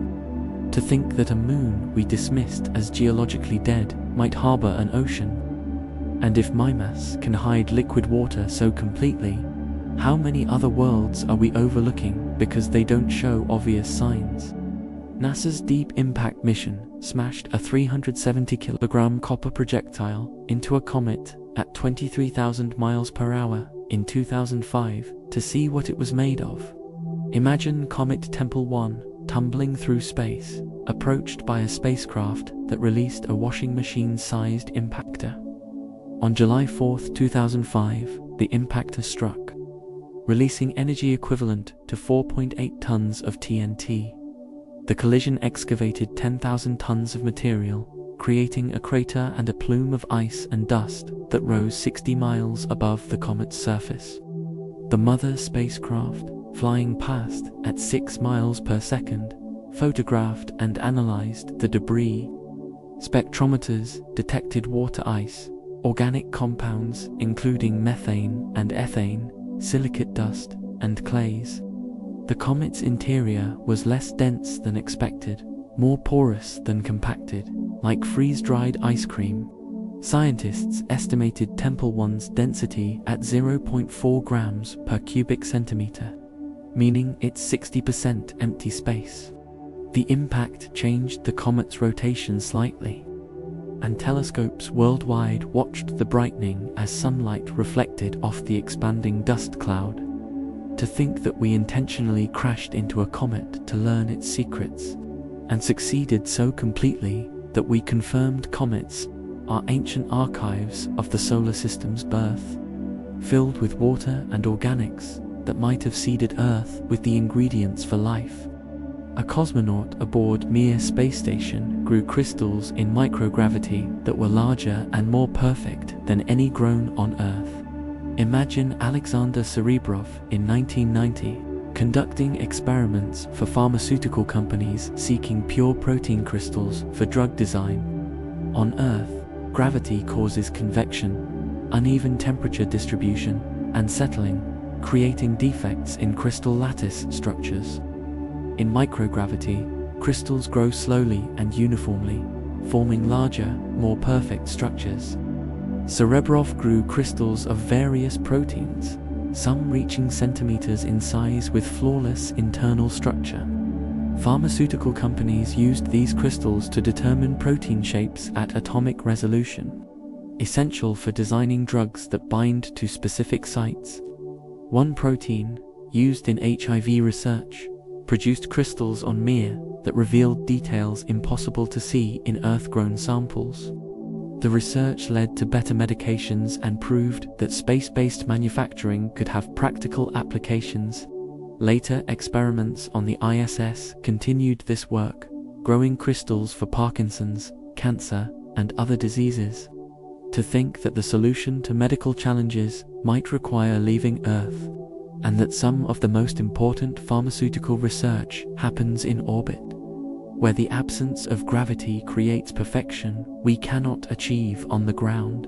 To think that a moon we dismissed as geologically dead might harbor an ocean. And if Mimas can hide liquid water so completely, how many other worlds are we overlooking because they don't show obvious signs? NASA's Deep Impact mission smashed a 370-kilogram copper projectile into a comet at 23,000 miles per hour in 2005 to see what it was made of. Imagine Comet Tempel 1 tumbling through space, approached by a spacecraft that released a washing machine-sized impactor. On July 4, 2005, the impactor struck, releasing energy equivalent to 4.8 tons of TNT. The collision excavated 10,000 tons of material, creating a crater and a plume of ice and dust that rose 60 miles above the comet's surface. The mother spacecraft, flying past at 6 miles per second, photographed and analyzed the debris. Spectrometers detected water ice, organic compounds including methane and ethane, silicate dust, and clays. The comet's interior was less dense than expected, more porous than compacted, like freeze-dried ice cream. Scientists estimated Tempel 1's density at 0.4 grams per cubic centimeter, meaning it's 60% empty space. The impact changed the comet's rotation slightly, and telescopes worldwide watched the brightening as sunlight reflected off the expanding dust cloud. To think that we intentionally crashed into a comet to learn its secrets, and succeeded so completely that we confirmed comets are ancient archives of the solar system's birth, filled with water and organics that might have seeded Earth with the ingredients for life. A cosmonaut aboard Mir space station grew crystals in microgravity that were larger and more perfect than any grown on Earth. Imagine Alexander Serebrov in 1990 conducting experiments for pharmaceutical companies seeking pure protein crystals for drug design. On Earth, gravity causes convection, uneven temperature distribution, and settling, creating defects in crystal lattice structures. In microgravity, crystals grow slowly and uniformly, forming larger, more perfect structures. Serebrov grew crystals of various proteins, some reaching centimeters in size with flawless internal structure. Pharmaceutical companies used these crystals to determine protein shapes at atomic resolution, essential for designing drugs that bind to specific sites. One protein, used in HIV research, produced crystals on Mir that revealed details impossible to see in Earth-grown samples. The research led to better medications and proved that space-based manufacturing could have practical applications. Later experiments on the ISS continued this work, growing crystals for Parkinson's, cancer, and other diseases. To think that the solution to medical challenges might require leaving Earth, and that some of the most important pharmaceutical research happens in orbit, where the absence of gravity creates perfection we cannot achieve on the ground.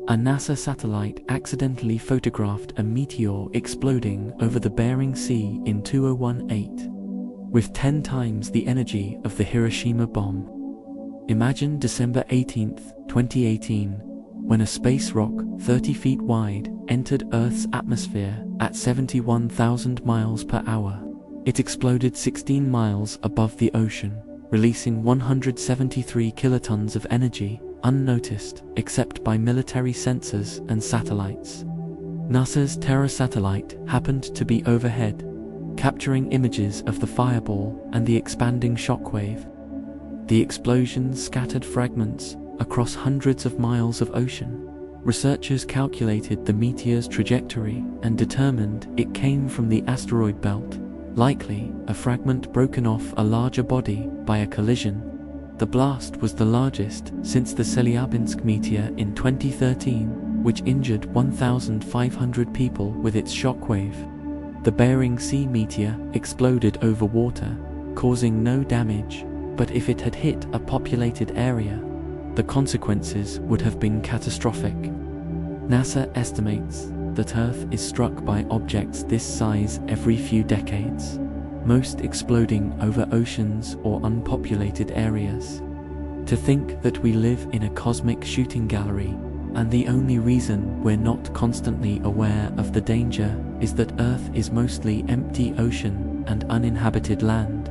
A NASA satellite accidentally photographed a meteor exploding over the Bering Sea in 2018, with 10 times the energy of the Hiroshima bomb. Imagine December 18, 2018, when a space rock 30 feet wide entered Earth's atmosphere at 71,000 miles per hour. It exploded 16 miles above the ocean, releasing 173 kilotons of energy, unnoticed except by military sensors and satellites. NASA's Terra satellite happened to be overhead, capturing images of the fireball and the expanding shockwave. The explosion scattered fragments across hundreds of miles of ocean. Researchers calculated the meteor's trajectory and determined it came from the asteroid belt, likely a fragment broken off a larger body by a collision. The blast was the largest since the Chelyabinsk meteor in 2013, which injured 1,500 people with its shockwave. The Bering Sea meteor exploded over water, causing no damage, but if it had hit a populated area, the consequences would have been catastrophic. NASA estimates that Earth is struck by objects this size every few decades, most exploding over oceans or unpopulated areas. To think that we live in a cosmic shooting gallery, and the only reason we're not constantly aware of the danger is that Earth is mostly empty ocean and uninhabited land,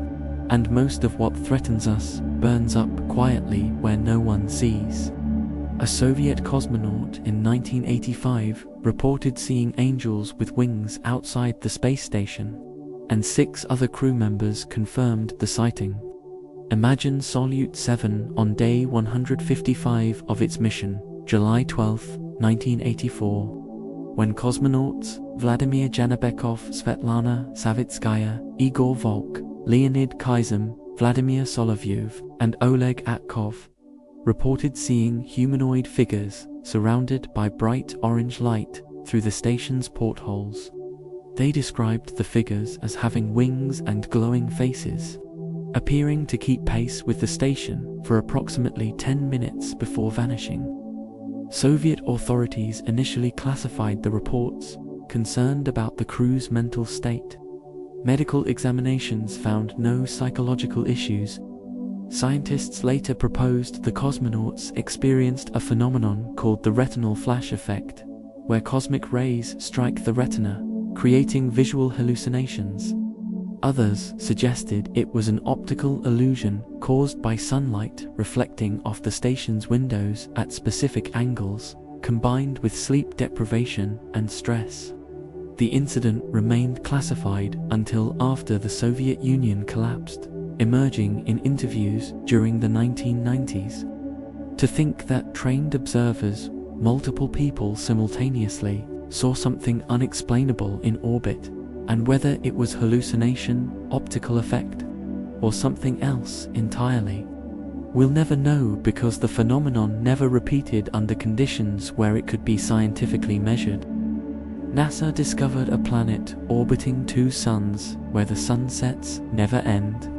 and most of what threatens us burns up quietly where no one sees. A Soviet cosmonaut in 1985 reported seeing angels with wings outside the space station, and 6 other crew members confirmed the sighting. Imagine Soyuz 7 on day 155 of its mission, July 12, 1984, when cosmonauts Vladimir Janabekov, Svetlana Savitskaya, Igor Volk, Leonid Kizem, Vladimir Solovyov, and Oleg Atkov reported seeing humanoid figures surrounded by bright orange light through the station's portholes. They described the figures as having wings and glowing faces, appearing to keep pace with the station for approximately 10 minutes before vanishing. Soviet authorities initially classified the reports, concerned about the crew's mental state. Medical examinations found no psychological issues. Scientists later proposed the cosmonauts experienced a phenomenon called the retinal flash effect, where cosmic rays strike the retina, creating visual hallucinations. Others suggested it was an optical illusion caused by sunlight reflecting off the station's windows at specific angles, combined with sleep deprivation and stress. The incident remained classified until after the Soviet Union collapsed, emerging in interviews during the 1990s. To think that trained observers, multiple people simultaneously, saw something unexplainable in orbit, and whether it was hallucination, optical effect, or something else entirely, we'll never know because the phenomenon never repeated under conditions where it could be scientifically measured. NASA discovered a planet orbiting 2 suns where the sunsets never end,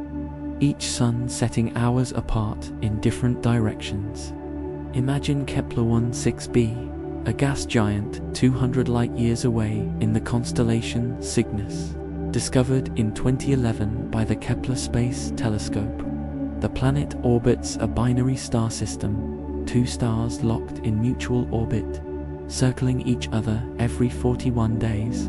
each sun setting hours apart in different directions. Imagine Kepler-16b, a gas giant 200 light-years away in the constellation Cygnus, discovered in 2011 by the Kepler Space Telescope. The planet orbits a binary star system, 2 stars locked in mutual orbit, circling each other every 41 days.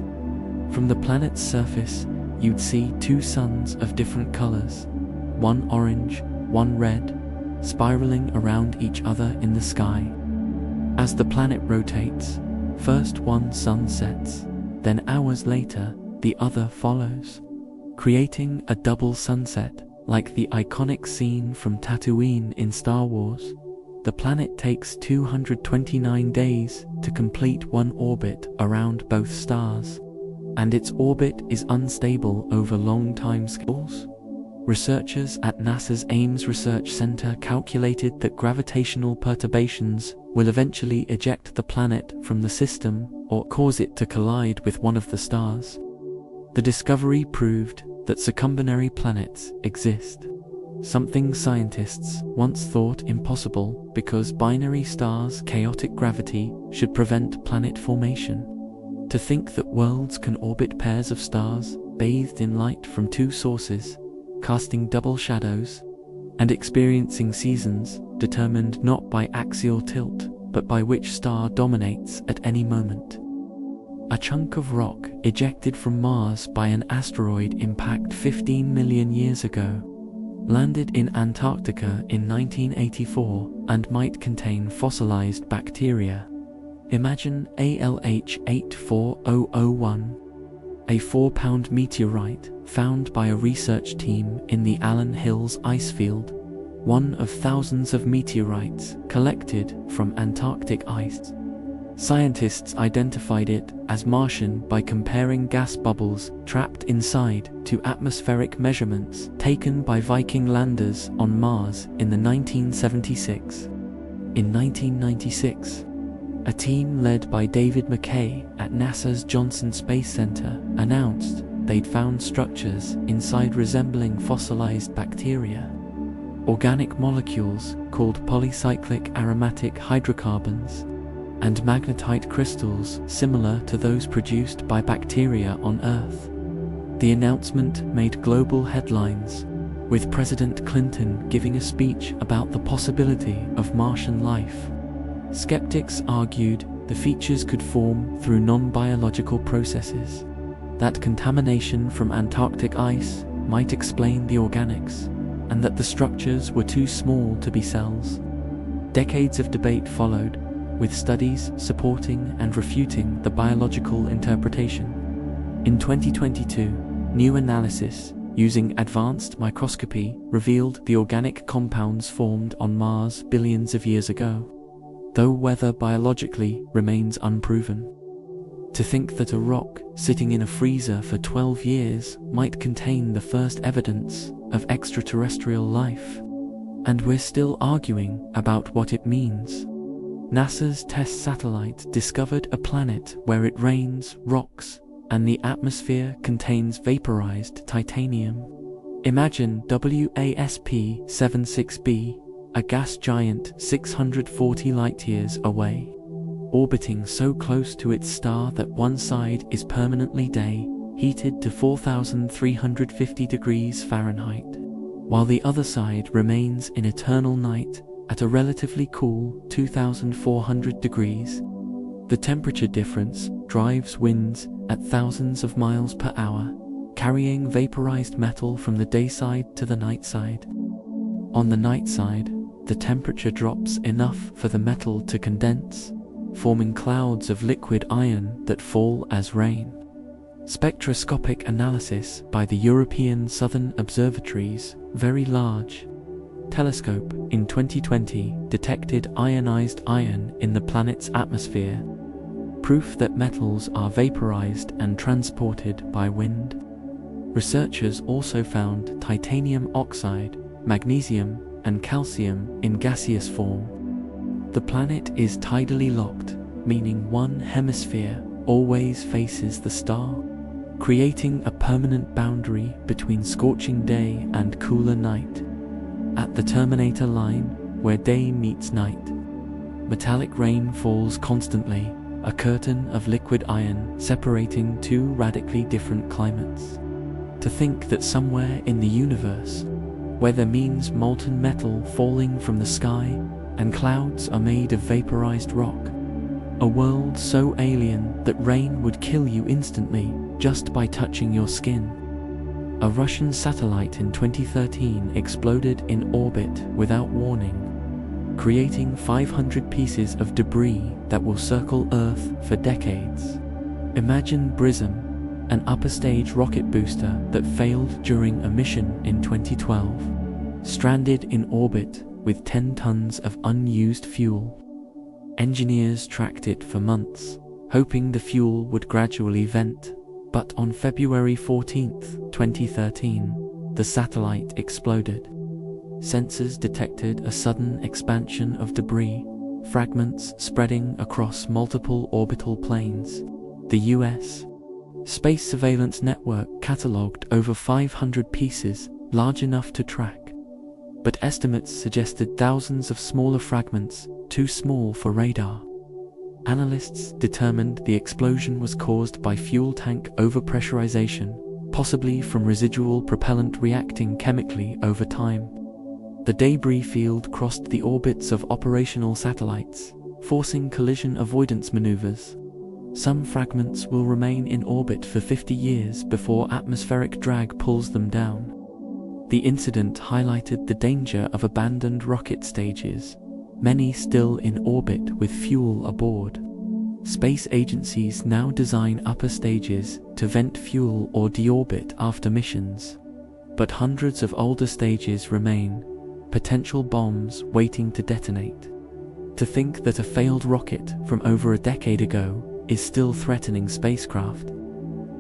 From the planet's surface, you'd see 2 suns of different colors, one orange, one red, spiraling around each other in the sky. As the planet rotates, first one sun sets, then hours later, the other follows. creating a double sunset, like the iconic scene from Tatooine in Star Wars. The planet takes 229 days to complete one orbit around both stars, and its orbit is unstable over long timescales. Researchers at NASA's Ames Research Center calculated that gravitational perturbations will eventually eject the planet from the system or cause it to collide with one of the stars. The discovery proved that secundary planets exist, something scientists once thought impossible because binary stars' chaotic gravity should prevent planet formation. To think that worlds can orbit pairs of stars bathed in light from two sources, casting double shadows, and experiencing seasons determined not by axial tilt, but by which star dominates at any moment. A chunk of rock ejected from Mars by an asteroid impact 15 million years ago landed in Antarctica in 1984 and might contain fossilized bacteria. Imagine ALH 84001, a 4-pound meteorite found by a research team in the Allen Hills icefield, one of thousands of meteorites collected from Antarctic ice. Scientists identified it as Martian by comparing gas bubbles trapped inside to atmospheric measurements taken by Viking landers on Mars in the 1976. In 1996, a team led by David McKay at NASA's Johnson Space Center announced they'd found structures inside resembling fossilized bacteria, organic molecules called polycyclic aromatic hydrocarbons, and magnetite crystals similar to those produced by bacteria on Earth. The announcement made global headlines, with President Clinton giving a speech about the possibility of Martian life. Skeptics argued the features could form through non-biological processes, that contamination from Antarctic ice might explain the organics, and that the structures were too small to be cells. Decades of debate followed, with studies supporting and refuting the biological interpretation. In 2022, new analysis using advanced microscopy revealed the organic compounds formed on Mars billions of years ago, though whether biologically remains unproven. To think that a rock sitting in a freezer for 12 years might contain the first evidence of extraterrestrial life, and we're still arguing about what it means. NASA's TESS satellite discovered a planet where it rains rocks and the atmosphere contains vaporized titanium. Imagine WASP-76b, a gas giant 640 light-years away, orbiting so close to its star that one side is permanently day, heated to 4,350 degrees Fahrenheit, while the other side remains in eternal night at a relatively cool 2,400 degrees. The temperature difference drives winds at thousands of miles per hour, carrying vaporized metal from the day side to the night side. On the night side, the temperature drops enough for the metal to condense, forming clouds of liquid iron that fall as rain. Spectroscopic analysis by the European Southern Observatory's Very Large Telescope in 2020 detected ionized iron in the planet's atmosphere, proof that metals are vaporized and transported by wind. Researchers also found titanium oxide, magnesium, and calcium in gaseous form. The planet is tidally locked, meaning one hemisphere always faces the star, creating a permanent boundary between scorching day and cooler night. At the terminator line, where day meets night, metallic rain falls constantly, a curtain of liquid iron separating two radically different climates. To think that somewhere in the universe, weather means molten metal falling from the sky and clouds are made of vaporized rock, a world so alien that rain would kill you instantly just by touching your skin. A Russian satellite in 2013 exploded in orbit without warning, creating 500 pieces of debris that will circle Earth for decades. Imagine BRISM, an upper-stage rocket booster that failed during a mission in 2012, stranded in orbit with 10 tons of unused fuel. Engineers tracked it for months, hoping the fuel would gradually vent, but on February 14, 2013, the satellite exploded. Sensors detected a sudden expansion of debris, fragments spreading across multiple orbital planes. The U.S. Space Surveillance Network catalogued over 500 pieces large enough to track, but estimates suggested thousands of smaller fragments, too small for radar. Analysts determined the explosion was caused by fuel tank overpressurization, possibly from residual propellant reacting chemically over time. The debris field crossed the orbits of operational satellites, forcing collision avoidance maneuvers. Some fragments will remain in orbit for 50 years before atmospheric drag pulls them down. The incident highlighted the danger of abandoned rocket stages, many still in orbit with fuel aboard. Space agencies now design upper stages to vent fuel or deorbit after missions. But hundreds of older stages remain, potential bombs waiting to detonate. To think that a failed rocket from over a decade ago is still threatening spacecraft,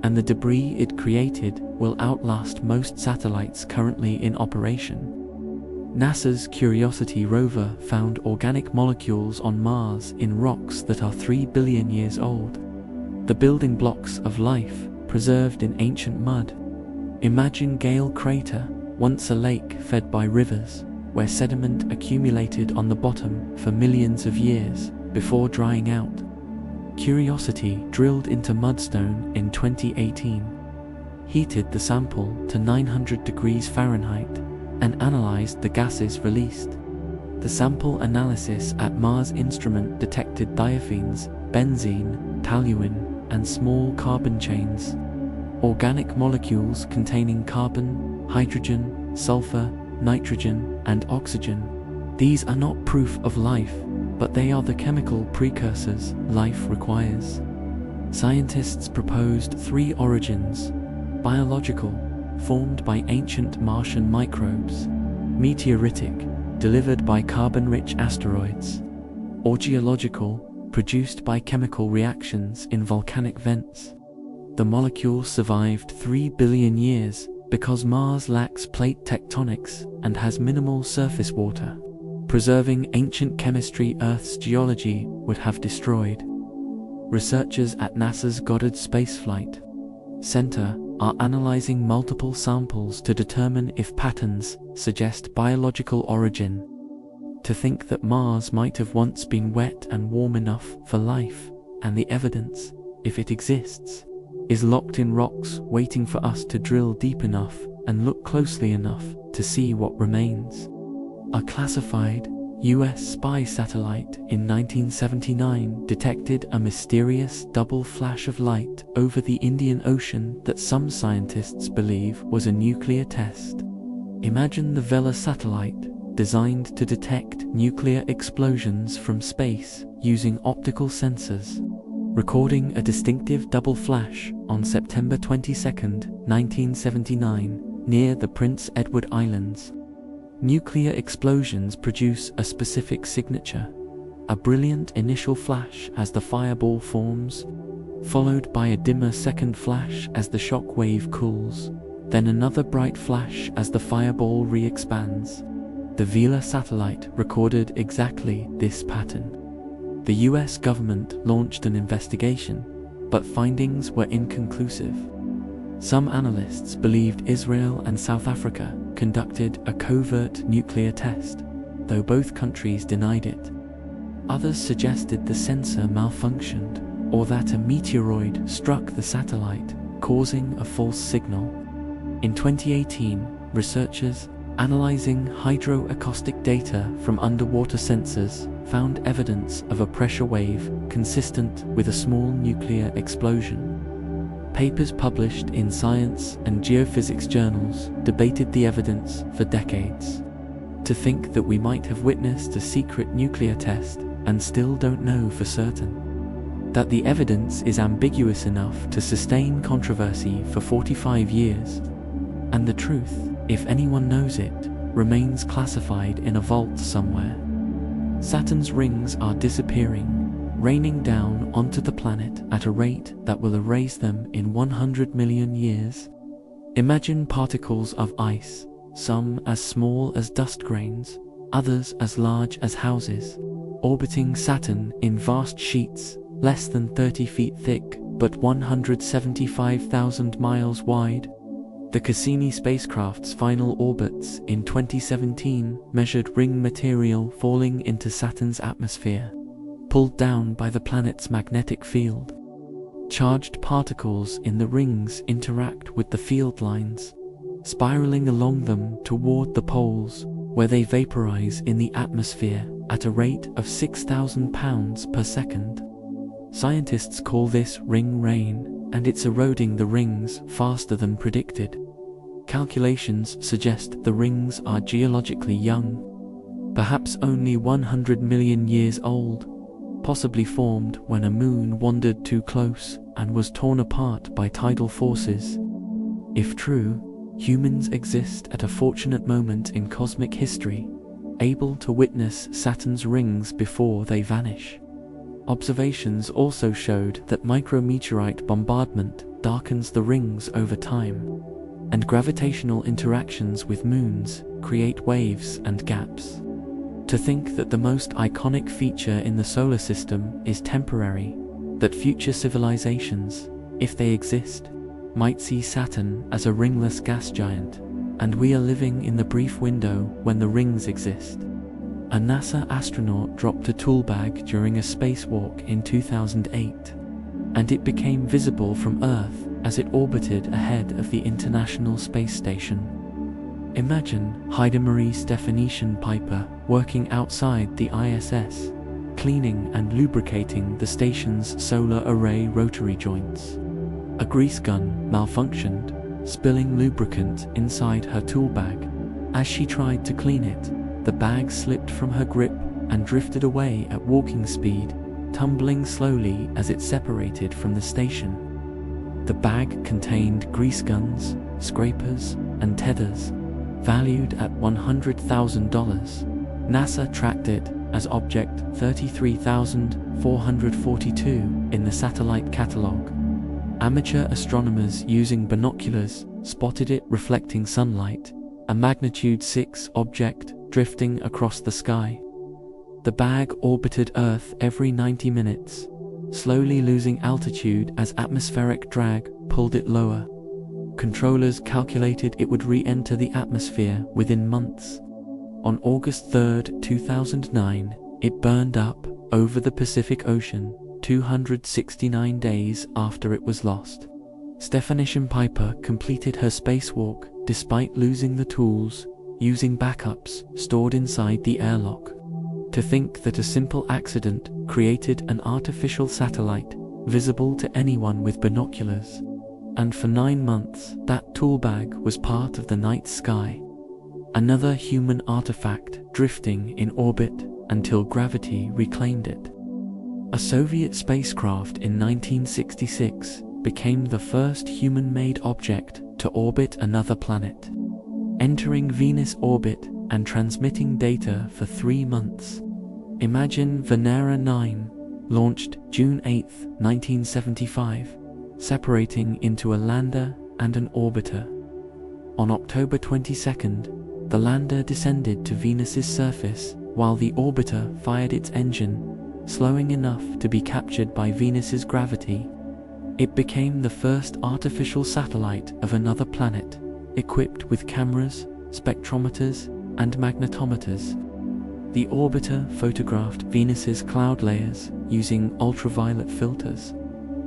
and the debris it created will outlast most satellites currently in operation. NASA's Curiosity rover found organic molecules on Mars in rocks that are 3 billion years old, the building blocks of life preserved in ancient mud. Imagine Gale Crater, once a lake fed by rivers, where sediment accumulated on the bottom for millions of years before drying out. Curiosity drilled into mudstone in 2018, heated the sample to 900 degrees Fahrenheit, and analyzed the gases released. The sample analysis at Mars Instrument detected diaphenes, benzene, toluene, and small carbon chains, organic molecules containing carbon, hydrogen, sulfur, nitrogen, and oxygen. These are not proof of life, but they are the chemical precursors life requires. Scientists proposed 3 origins: biological, formed by ancient Martian microbes; meteoritic, delivered by carbon-rich asteroids; or geological, produced by chemical reactions in volcanic vents. The molecule survived 3 billion years because Mars lacks plate tectonics and has minimal surface water. Preserving ancient chemistry Earth's geology would have destroyed. Researchers at NASA's Goddard Space Flight Center are analyzing multiple samples to determine if patterns suggest biological origin. To think that Mars might have once been wet and warm enough for life, and the evidence, if it exists, is locked in rocks waiting for us to drill deep enough and look closely enough to see what remains. A classified US spy satellite in 1979 detected a mysterious double flash of light over the Indian Ocean that some scientists believe was a nuclear test. Imagine the Vela satellite, designed to detect nuclear explosions from space using optical sensors, recording a distinctive double flash on September 22, 1979, near the Prince Edward Islands. Nuclear explosions produce a specific signature, a brilliant initial flash as the fireball forms, followed by a dimmer second flash as the shock wave cools, then another bright flash as the fireball re-expands. The Vela satellite recorded exactly this pattern. The US government launched an investigation, but findings were inconclusive. Some analysts believed Israel and South Africa conducted a covert nuclear test, though both countries denied it. Others suggested the sensor malfunctioned, or that a meteoroid struck the satellite, causing a false signal. In 2018, researchers analyzing hydroacoustic data from underwater sensors found evidence of a pressure wave consistent with a small nuclear explosion. Papers published in science and geophysics journals debated the evidence for decades. To think that we might have witnessed a secret nuclear test and still don't know for certain. that the evidence is ambiguous enough to sustain controversy for 45 years, and the truth, if anyone knows it, remains classified in a vault somewhere. Saturn's rings are disappearing, raining down onto the planet at a rate that will erase them in 100 million years. Imagine particles of ice, some as small as dust grains, others as large as houses, orbiting Saturn in vast sheets, less than 30 feet thick, but 175,000 miles wide. The Cassini spacecraft's final orbits in 2017 measured ring material falling into Saturn's atmosphere, pulled down by the planet's magnetic field. Charged particles in the rings interact with the field lines, spiraling along them toward the poles, where they vaporize in the atmosphere at a rate of 6,000 pounds per second. Scientists call this ring rain, and it's eroding the rings faster than predicted. Calculations suggest the rings are geologically young, perhaps only 100 million years old, possibly formed when a moon wandered too close and was torn apart by tidal forces. If true, humans exist at a fortunate moment in cosmic history, able to witness Saturn's rings before they vanish. Observations also showed that micrometeorite bombardment darkens the rings over time, and gravitational interactions with moons create waves and gaps. To think that the most iconic feature in the solar system is temporary, that future civilizations, if they exist, might see Saturn as a ringless gas giant, and we are living in the brief window when the rings exist. A NASA astronaut dropped a tool bag during a spacewalk in 2008, and it became visible from Earth as it orbited ahead of the International Space Station. Imagine Heidemarie Stephanetian Piper working outside the ISS, cleaning and lubricating the station's solar array rotary joints. A grease gun malfunctioned, spilling lubricant inside her tool bag. As she tried to clean it, the bag slipped from her grip and drifted away at walking speed, tumbling slowly as it separated from the station. The bag contained grease guns, scrapers, and tethers, valued at $100,000. NASA tracked it as Object 33,442 in the satellite catalog. Amateur astronomers using binoculars spotted it reflecting sunlight, a magnitude 6 object drifting across the sky. The bag orbited Earth every 90 minutes, slowly losing altitude as atmospheric drag pulled it lower. Controllers calculated it would re-enter the atmosphere within months. On August 3, 2009, it burned up over the Pacific Ocean, 269 days after it was lost. Stephanetian Piper completed her spacewalk despite losing the tools, using backups stored inside the airlock. To think that a simple accident created an artificial satellite visible to anyone with binoculars. And for 9 months, that tool bag was part of the night sky. Another human artifact drifting in orbit until gravity reclaimed it. A Soviet spacecraft in 1966 became the first human-made object to orbit another planet, entering Venus orbit and transmitting data for 3 months. Imagine Venera 9, launched June 8, 1975, separating into a lander and an orbiter. On October 22nd, the lander descended to Venus's surface while the orbiter fired its engine, slowing enough to be captured by Venus's gravity. It became the first artificial satellite of another planet, equipped with cameras, spectrometers, and magnetometers. The orbiter photographed Venus's cloud layers using ultraviolet filters,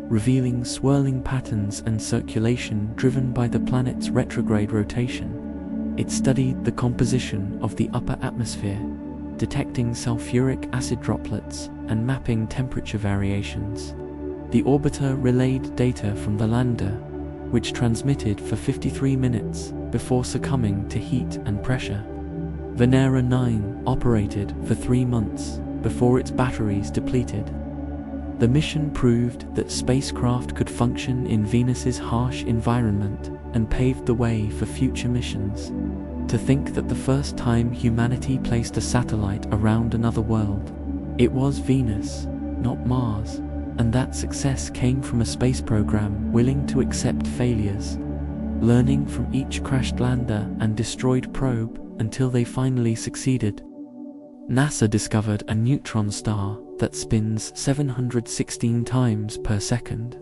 revealing swirling patterns and circulation driven by the planet's retrograde rotation. It studied the composition of the upper atmosphere, detecting sulfuric acid droplets and mapping temperature variations. The orbiter relayed data from the lander, which transmitted for 53 minutes before succumbing to heat and pressure. Venera 9 operated for 3 months before its batteries depleted. The mission proved that spacecraft could function in Venus's harsh environment and paved the way for future missions. To think that the first time humanity placed a satellite around another world, it was Venus, not Mars, and that success came from a space program willing to accept failures, learning from each crashed lander and destroyed probe until they finally succeeded. NASA discovered a neutron star that spins 716 times per second,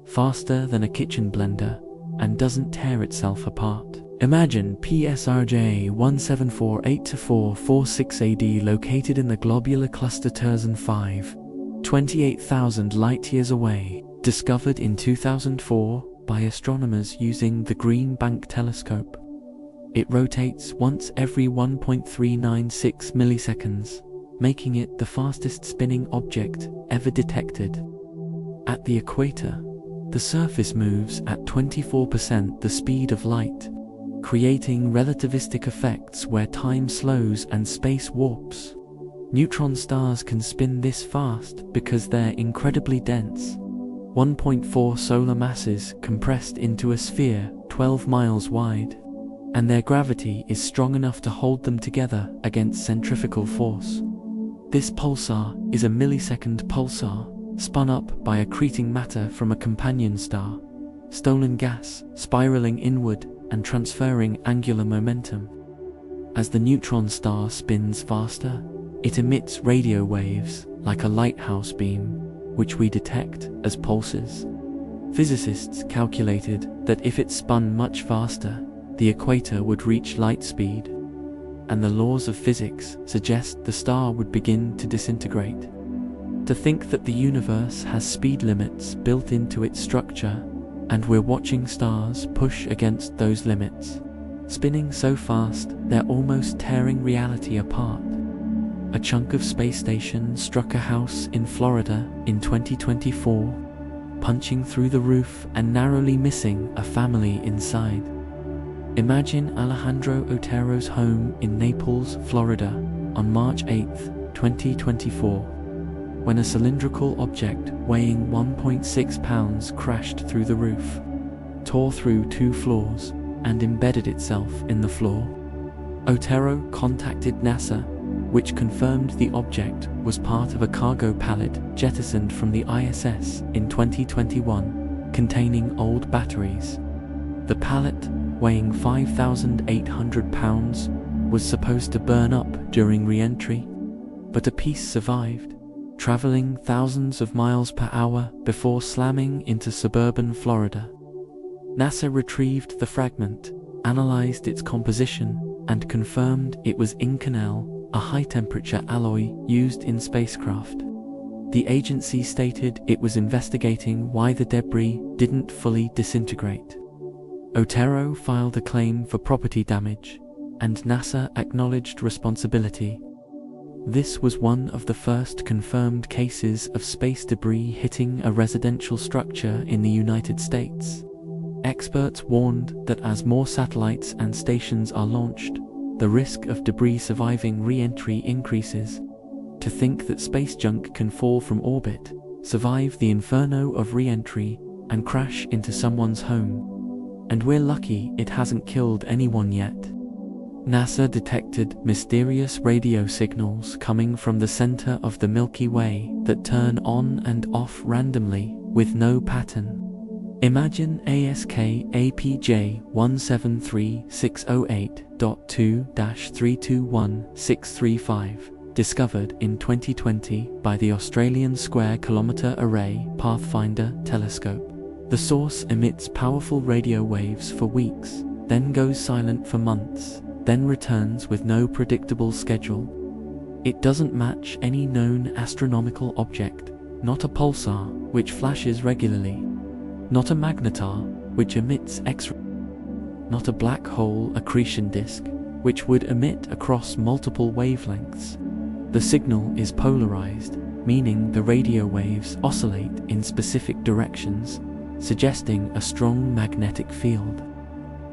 faster than a kitchen blender, and doesn't tear itself apart. Imagine PSRJ 17482446 AD, located in the globular cluster Terzan 5, 28,000 light-years away, discovered in 2004 by astronomers using the Green Bank telescope. It rotates once every 1.396 milliseconds, making it the fastest spinning object ever detected. At the equator, the surface moves at 24% the speed of light, creating relativistic effects where time slows and space warps. Neutron stars can spin this fast because they're incredibly dense, 1.4 solar masses compressed into a sphere 12 miles wide, and their gravity is strong enough to hold them together against centrifugal force. This pulsar is a millisecond pulsar, spun up by accreting matter from a companion star, stolen gas spiraling inward and transferring angular momentum. As the neutron star spins faster, it emits radio waves like a lighthouse beam, which we detect as pulses. Physicists calculated that if it spun much faster, the equator would reach light speed, and the laws of physics suggest the star would begin to disintegrate. To think that the universe has speed limits built into its structure, and we're watching stars push against those limits, spinning so fast they're almost tearing reality apart. A chunk of space station struck a house in Florida in 2024, punching through the roof and narrowly missing a family inside. Imagine Alejandro Otero's home in Naples, Florida, on March 8, 2024, when a cylindrical object weighing 1.6 pounds crashed through the roof, tore through 2 floors, and embedded itself in the floor. Otero contacted NASA, which confirmed the object was part of a cargo pallet jettisoned from the ISS in 2021, containing old batteries. The pallet, weighing 5,800 pounds, was supposed to burn up during re-entry, but a piece survived, traveling thousands of miles per hour before slamming into suburban Florida. NASA retrieved the fragment, analyzed its composition, and confirmed it was Inconel, a high-temperature alloy used in spacecraft. The agency stated it was investigating why the debris didn't fully disintegrate. Otero filed a claim for property damage, and NASA acknowledged responsibility. This was one of the first confirmed cases of space debris hitting a residential structure in the United States. Experts warned that as more satellites and stations are launched, the risk of debris surviving re-entry increases. To think that space junk can fall from orbit, survive the inferno of re-entry, and crash into someone's home. And we're lucky it hasn't killed anyone yet. NASA detected mysterious radio signals coming from the center of the Milky Way that turn on and off randomly with no pattern. Imagine ASK APJ 173608.2-321635, discovered in 2020 by the Australian Square Kilometre Array Pathfinder telescope. The source emits powerful radio waves for weeks, then goes silent for months, then returns with no predictable schedule. It doesn't match any known astronomical object, not a pulsar, which flashes regularly, not a magnetar, which emits X-ray, not a black hole accretion disk, which would emit across multiple wavelengths. The signal is polarized, meaning the radio waves oscillate in specific directions, suggesting a strong magnetic field.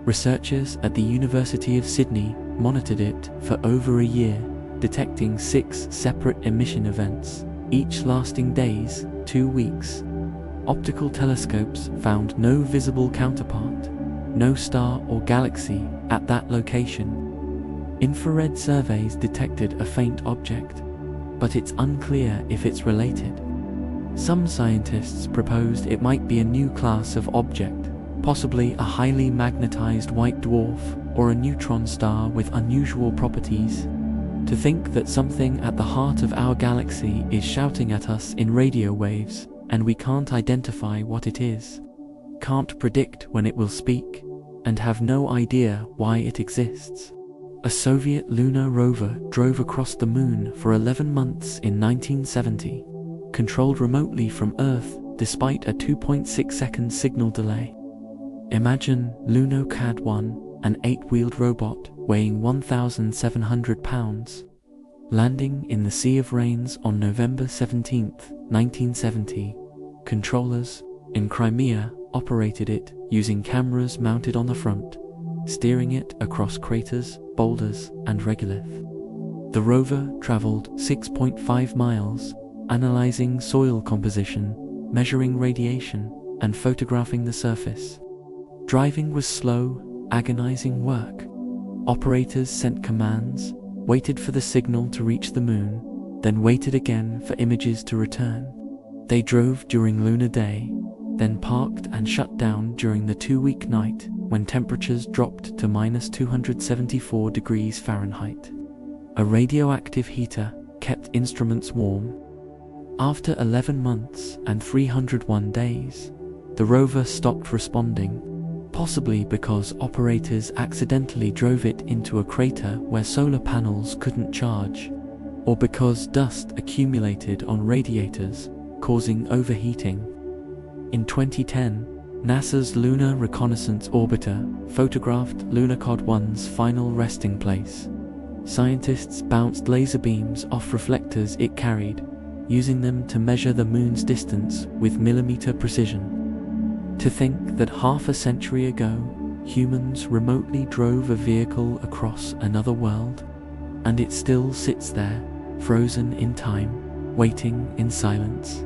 Researchers at the University of Sydney monitored it for over a year, detecting 6 separate emission events, each lasting days, 2 weeks. Optical telescopes found no visible counterpart, no star or galaxy at that location. Infrared surveys detected a faint object, but it's unclear if it's related. Some scientists proposed it might be a new class of object, possibly a highly magnetized white dwarf or a neutron star with unusual properties. To think that something at the heart of our galaxy is shouting at us in radio waves, and we can't identify what it is, can't predict when it will speak, and have no idea why it exists. A Soviet lunar rover drove across the moon for 11 months in 1970, controlled remotely from Earth despite a 2.6-second signal delay. Imagine LunoCAD-1, an 8-wheeled robot weighing 1,700 pounds, landing in the Sea of Rains on November 17, 1970. Controllers in Crimea operated it using cameras mounted on the front, steering it across craters, boulders, and regolith. The rover traveled 6.5 miles, analyzing soil composition, measuring radiation, and photographing the surface. Driving was slow, agonizing work. Operators sent commands, waited for the signal to reach the moon, then waited again for images to return. They drove during lunar day, then parked and shut down during the 2-week night when temperatures dropped to -274 degrees Fahrenheit. A radioactive heater kept instruments warm. After 11 months and 301 days, the rover stopped responding, possibly because operators accidentally drove it into a crater where solar panels couldn't charge, or because dust accumulated on radiators, causing overheating. In 2010, NASA's Lunar Reconnaissance Orbiter photographed LunoCAD-1's final resting place. Scientists bounced laser beams off reflectors it carried, using them to measure the moon's distance with millimeter precision. To think that half a century ago, humans remotely drove a vehicle across another world, and it still sits there, frozen in time, waiting in silence.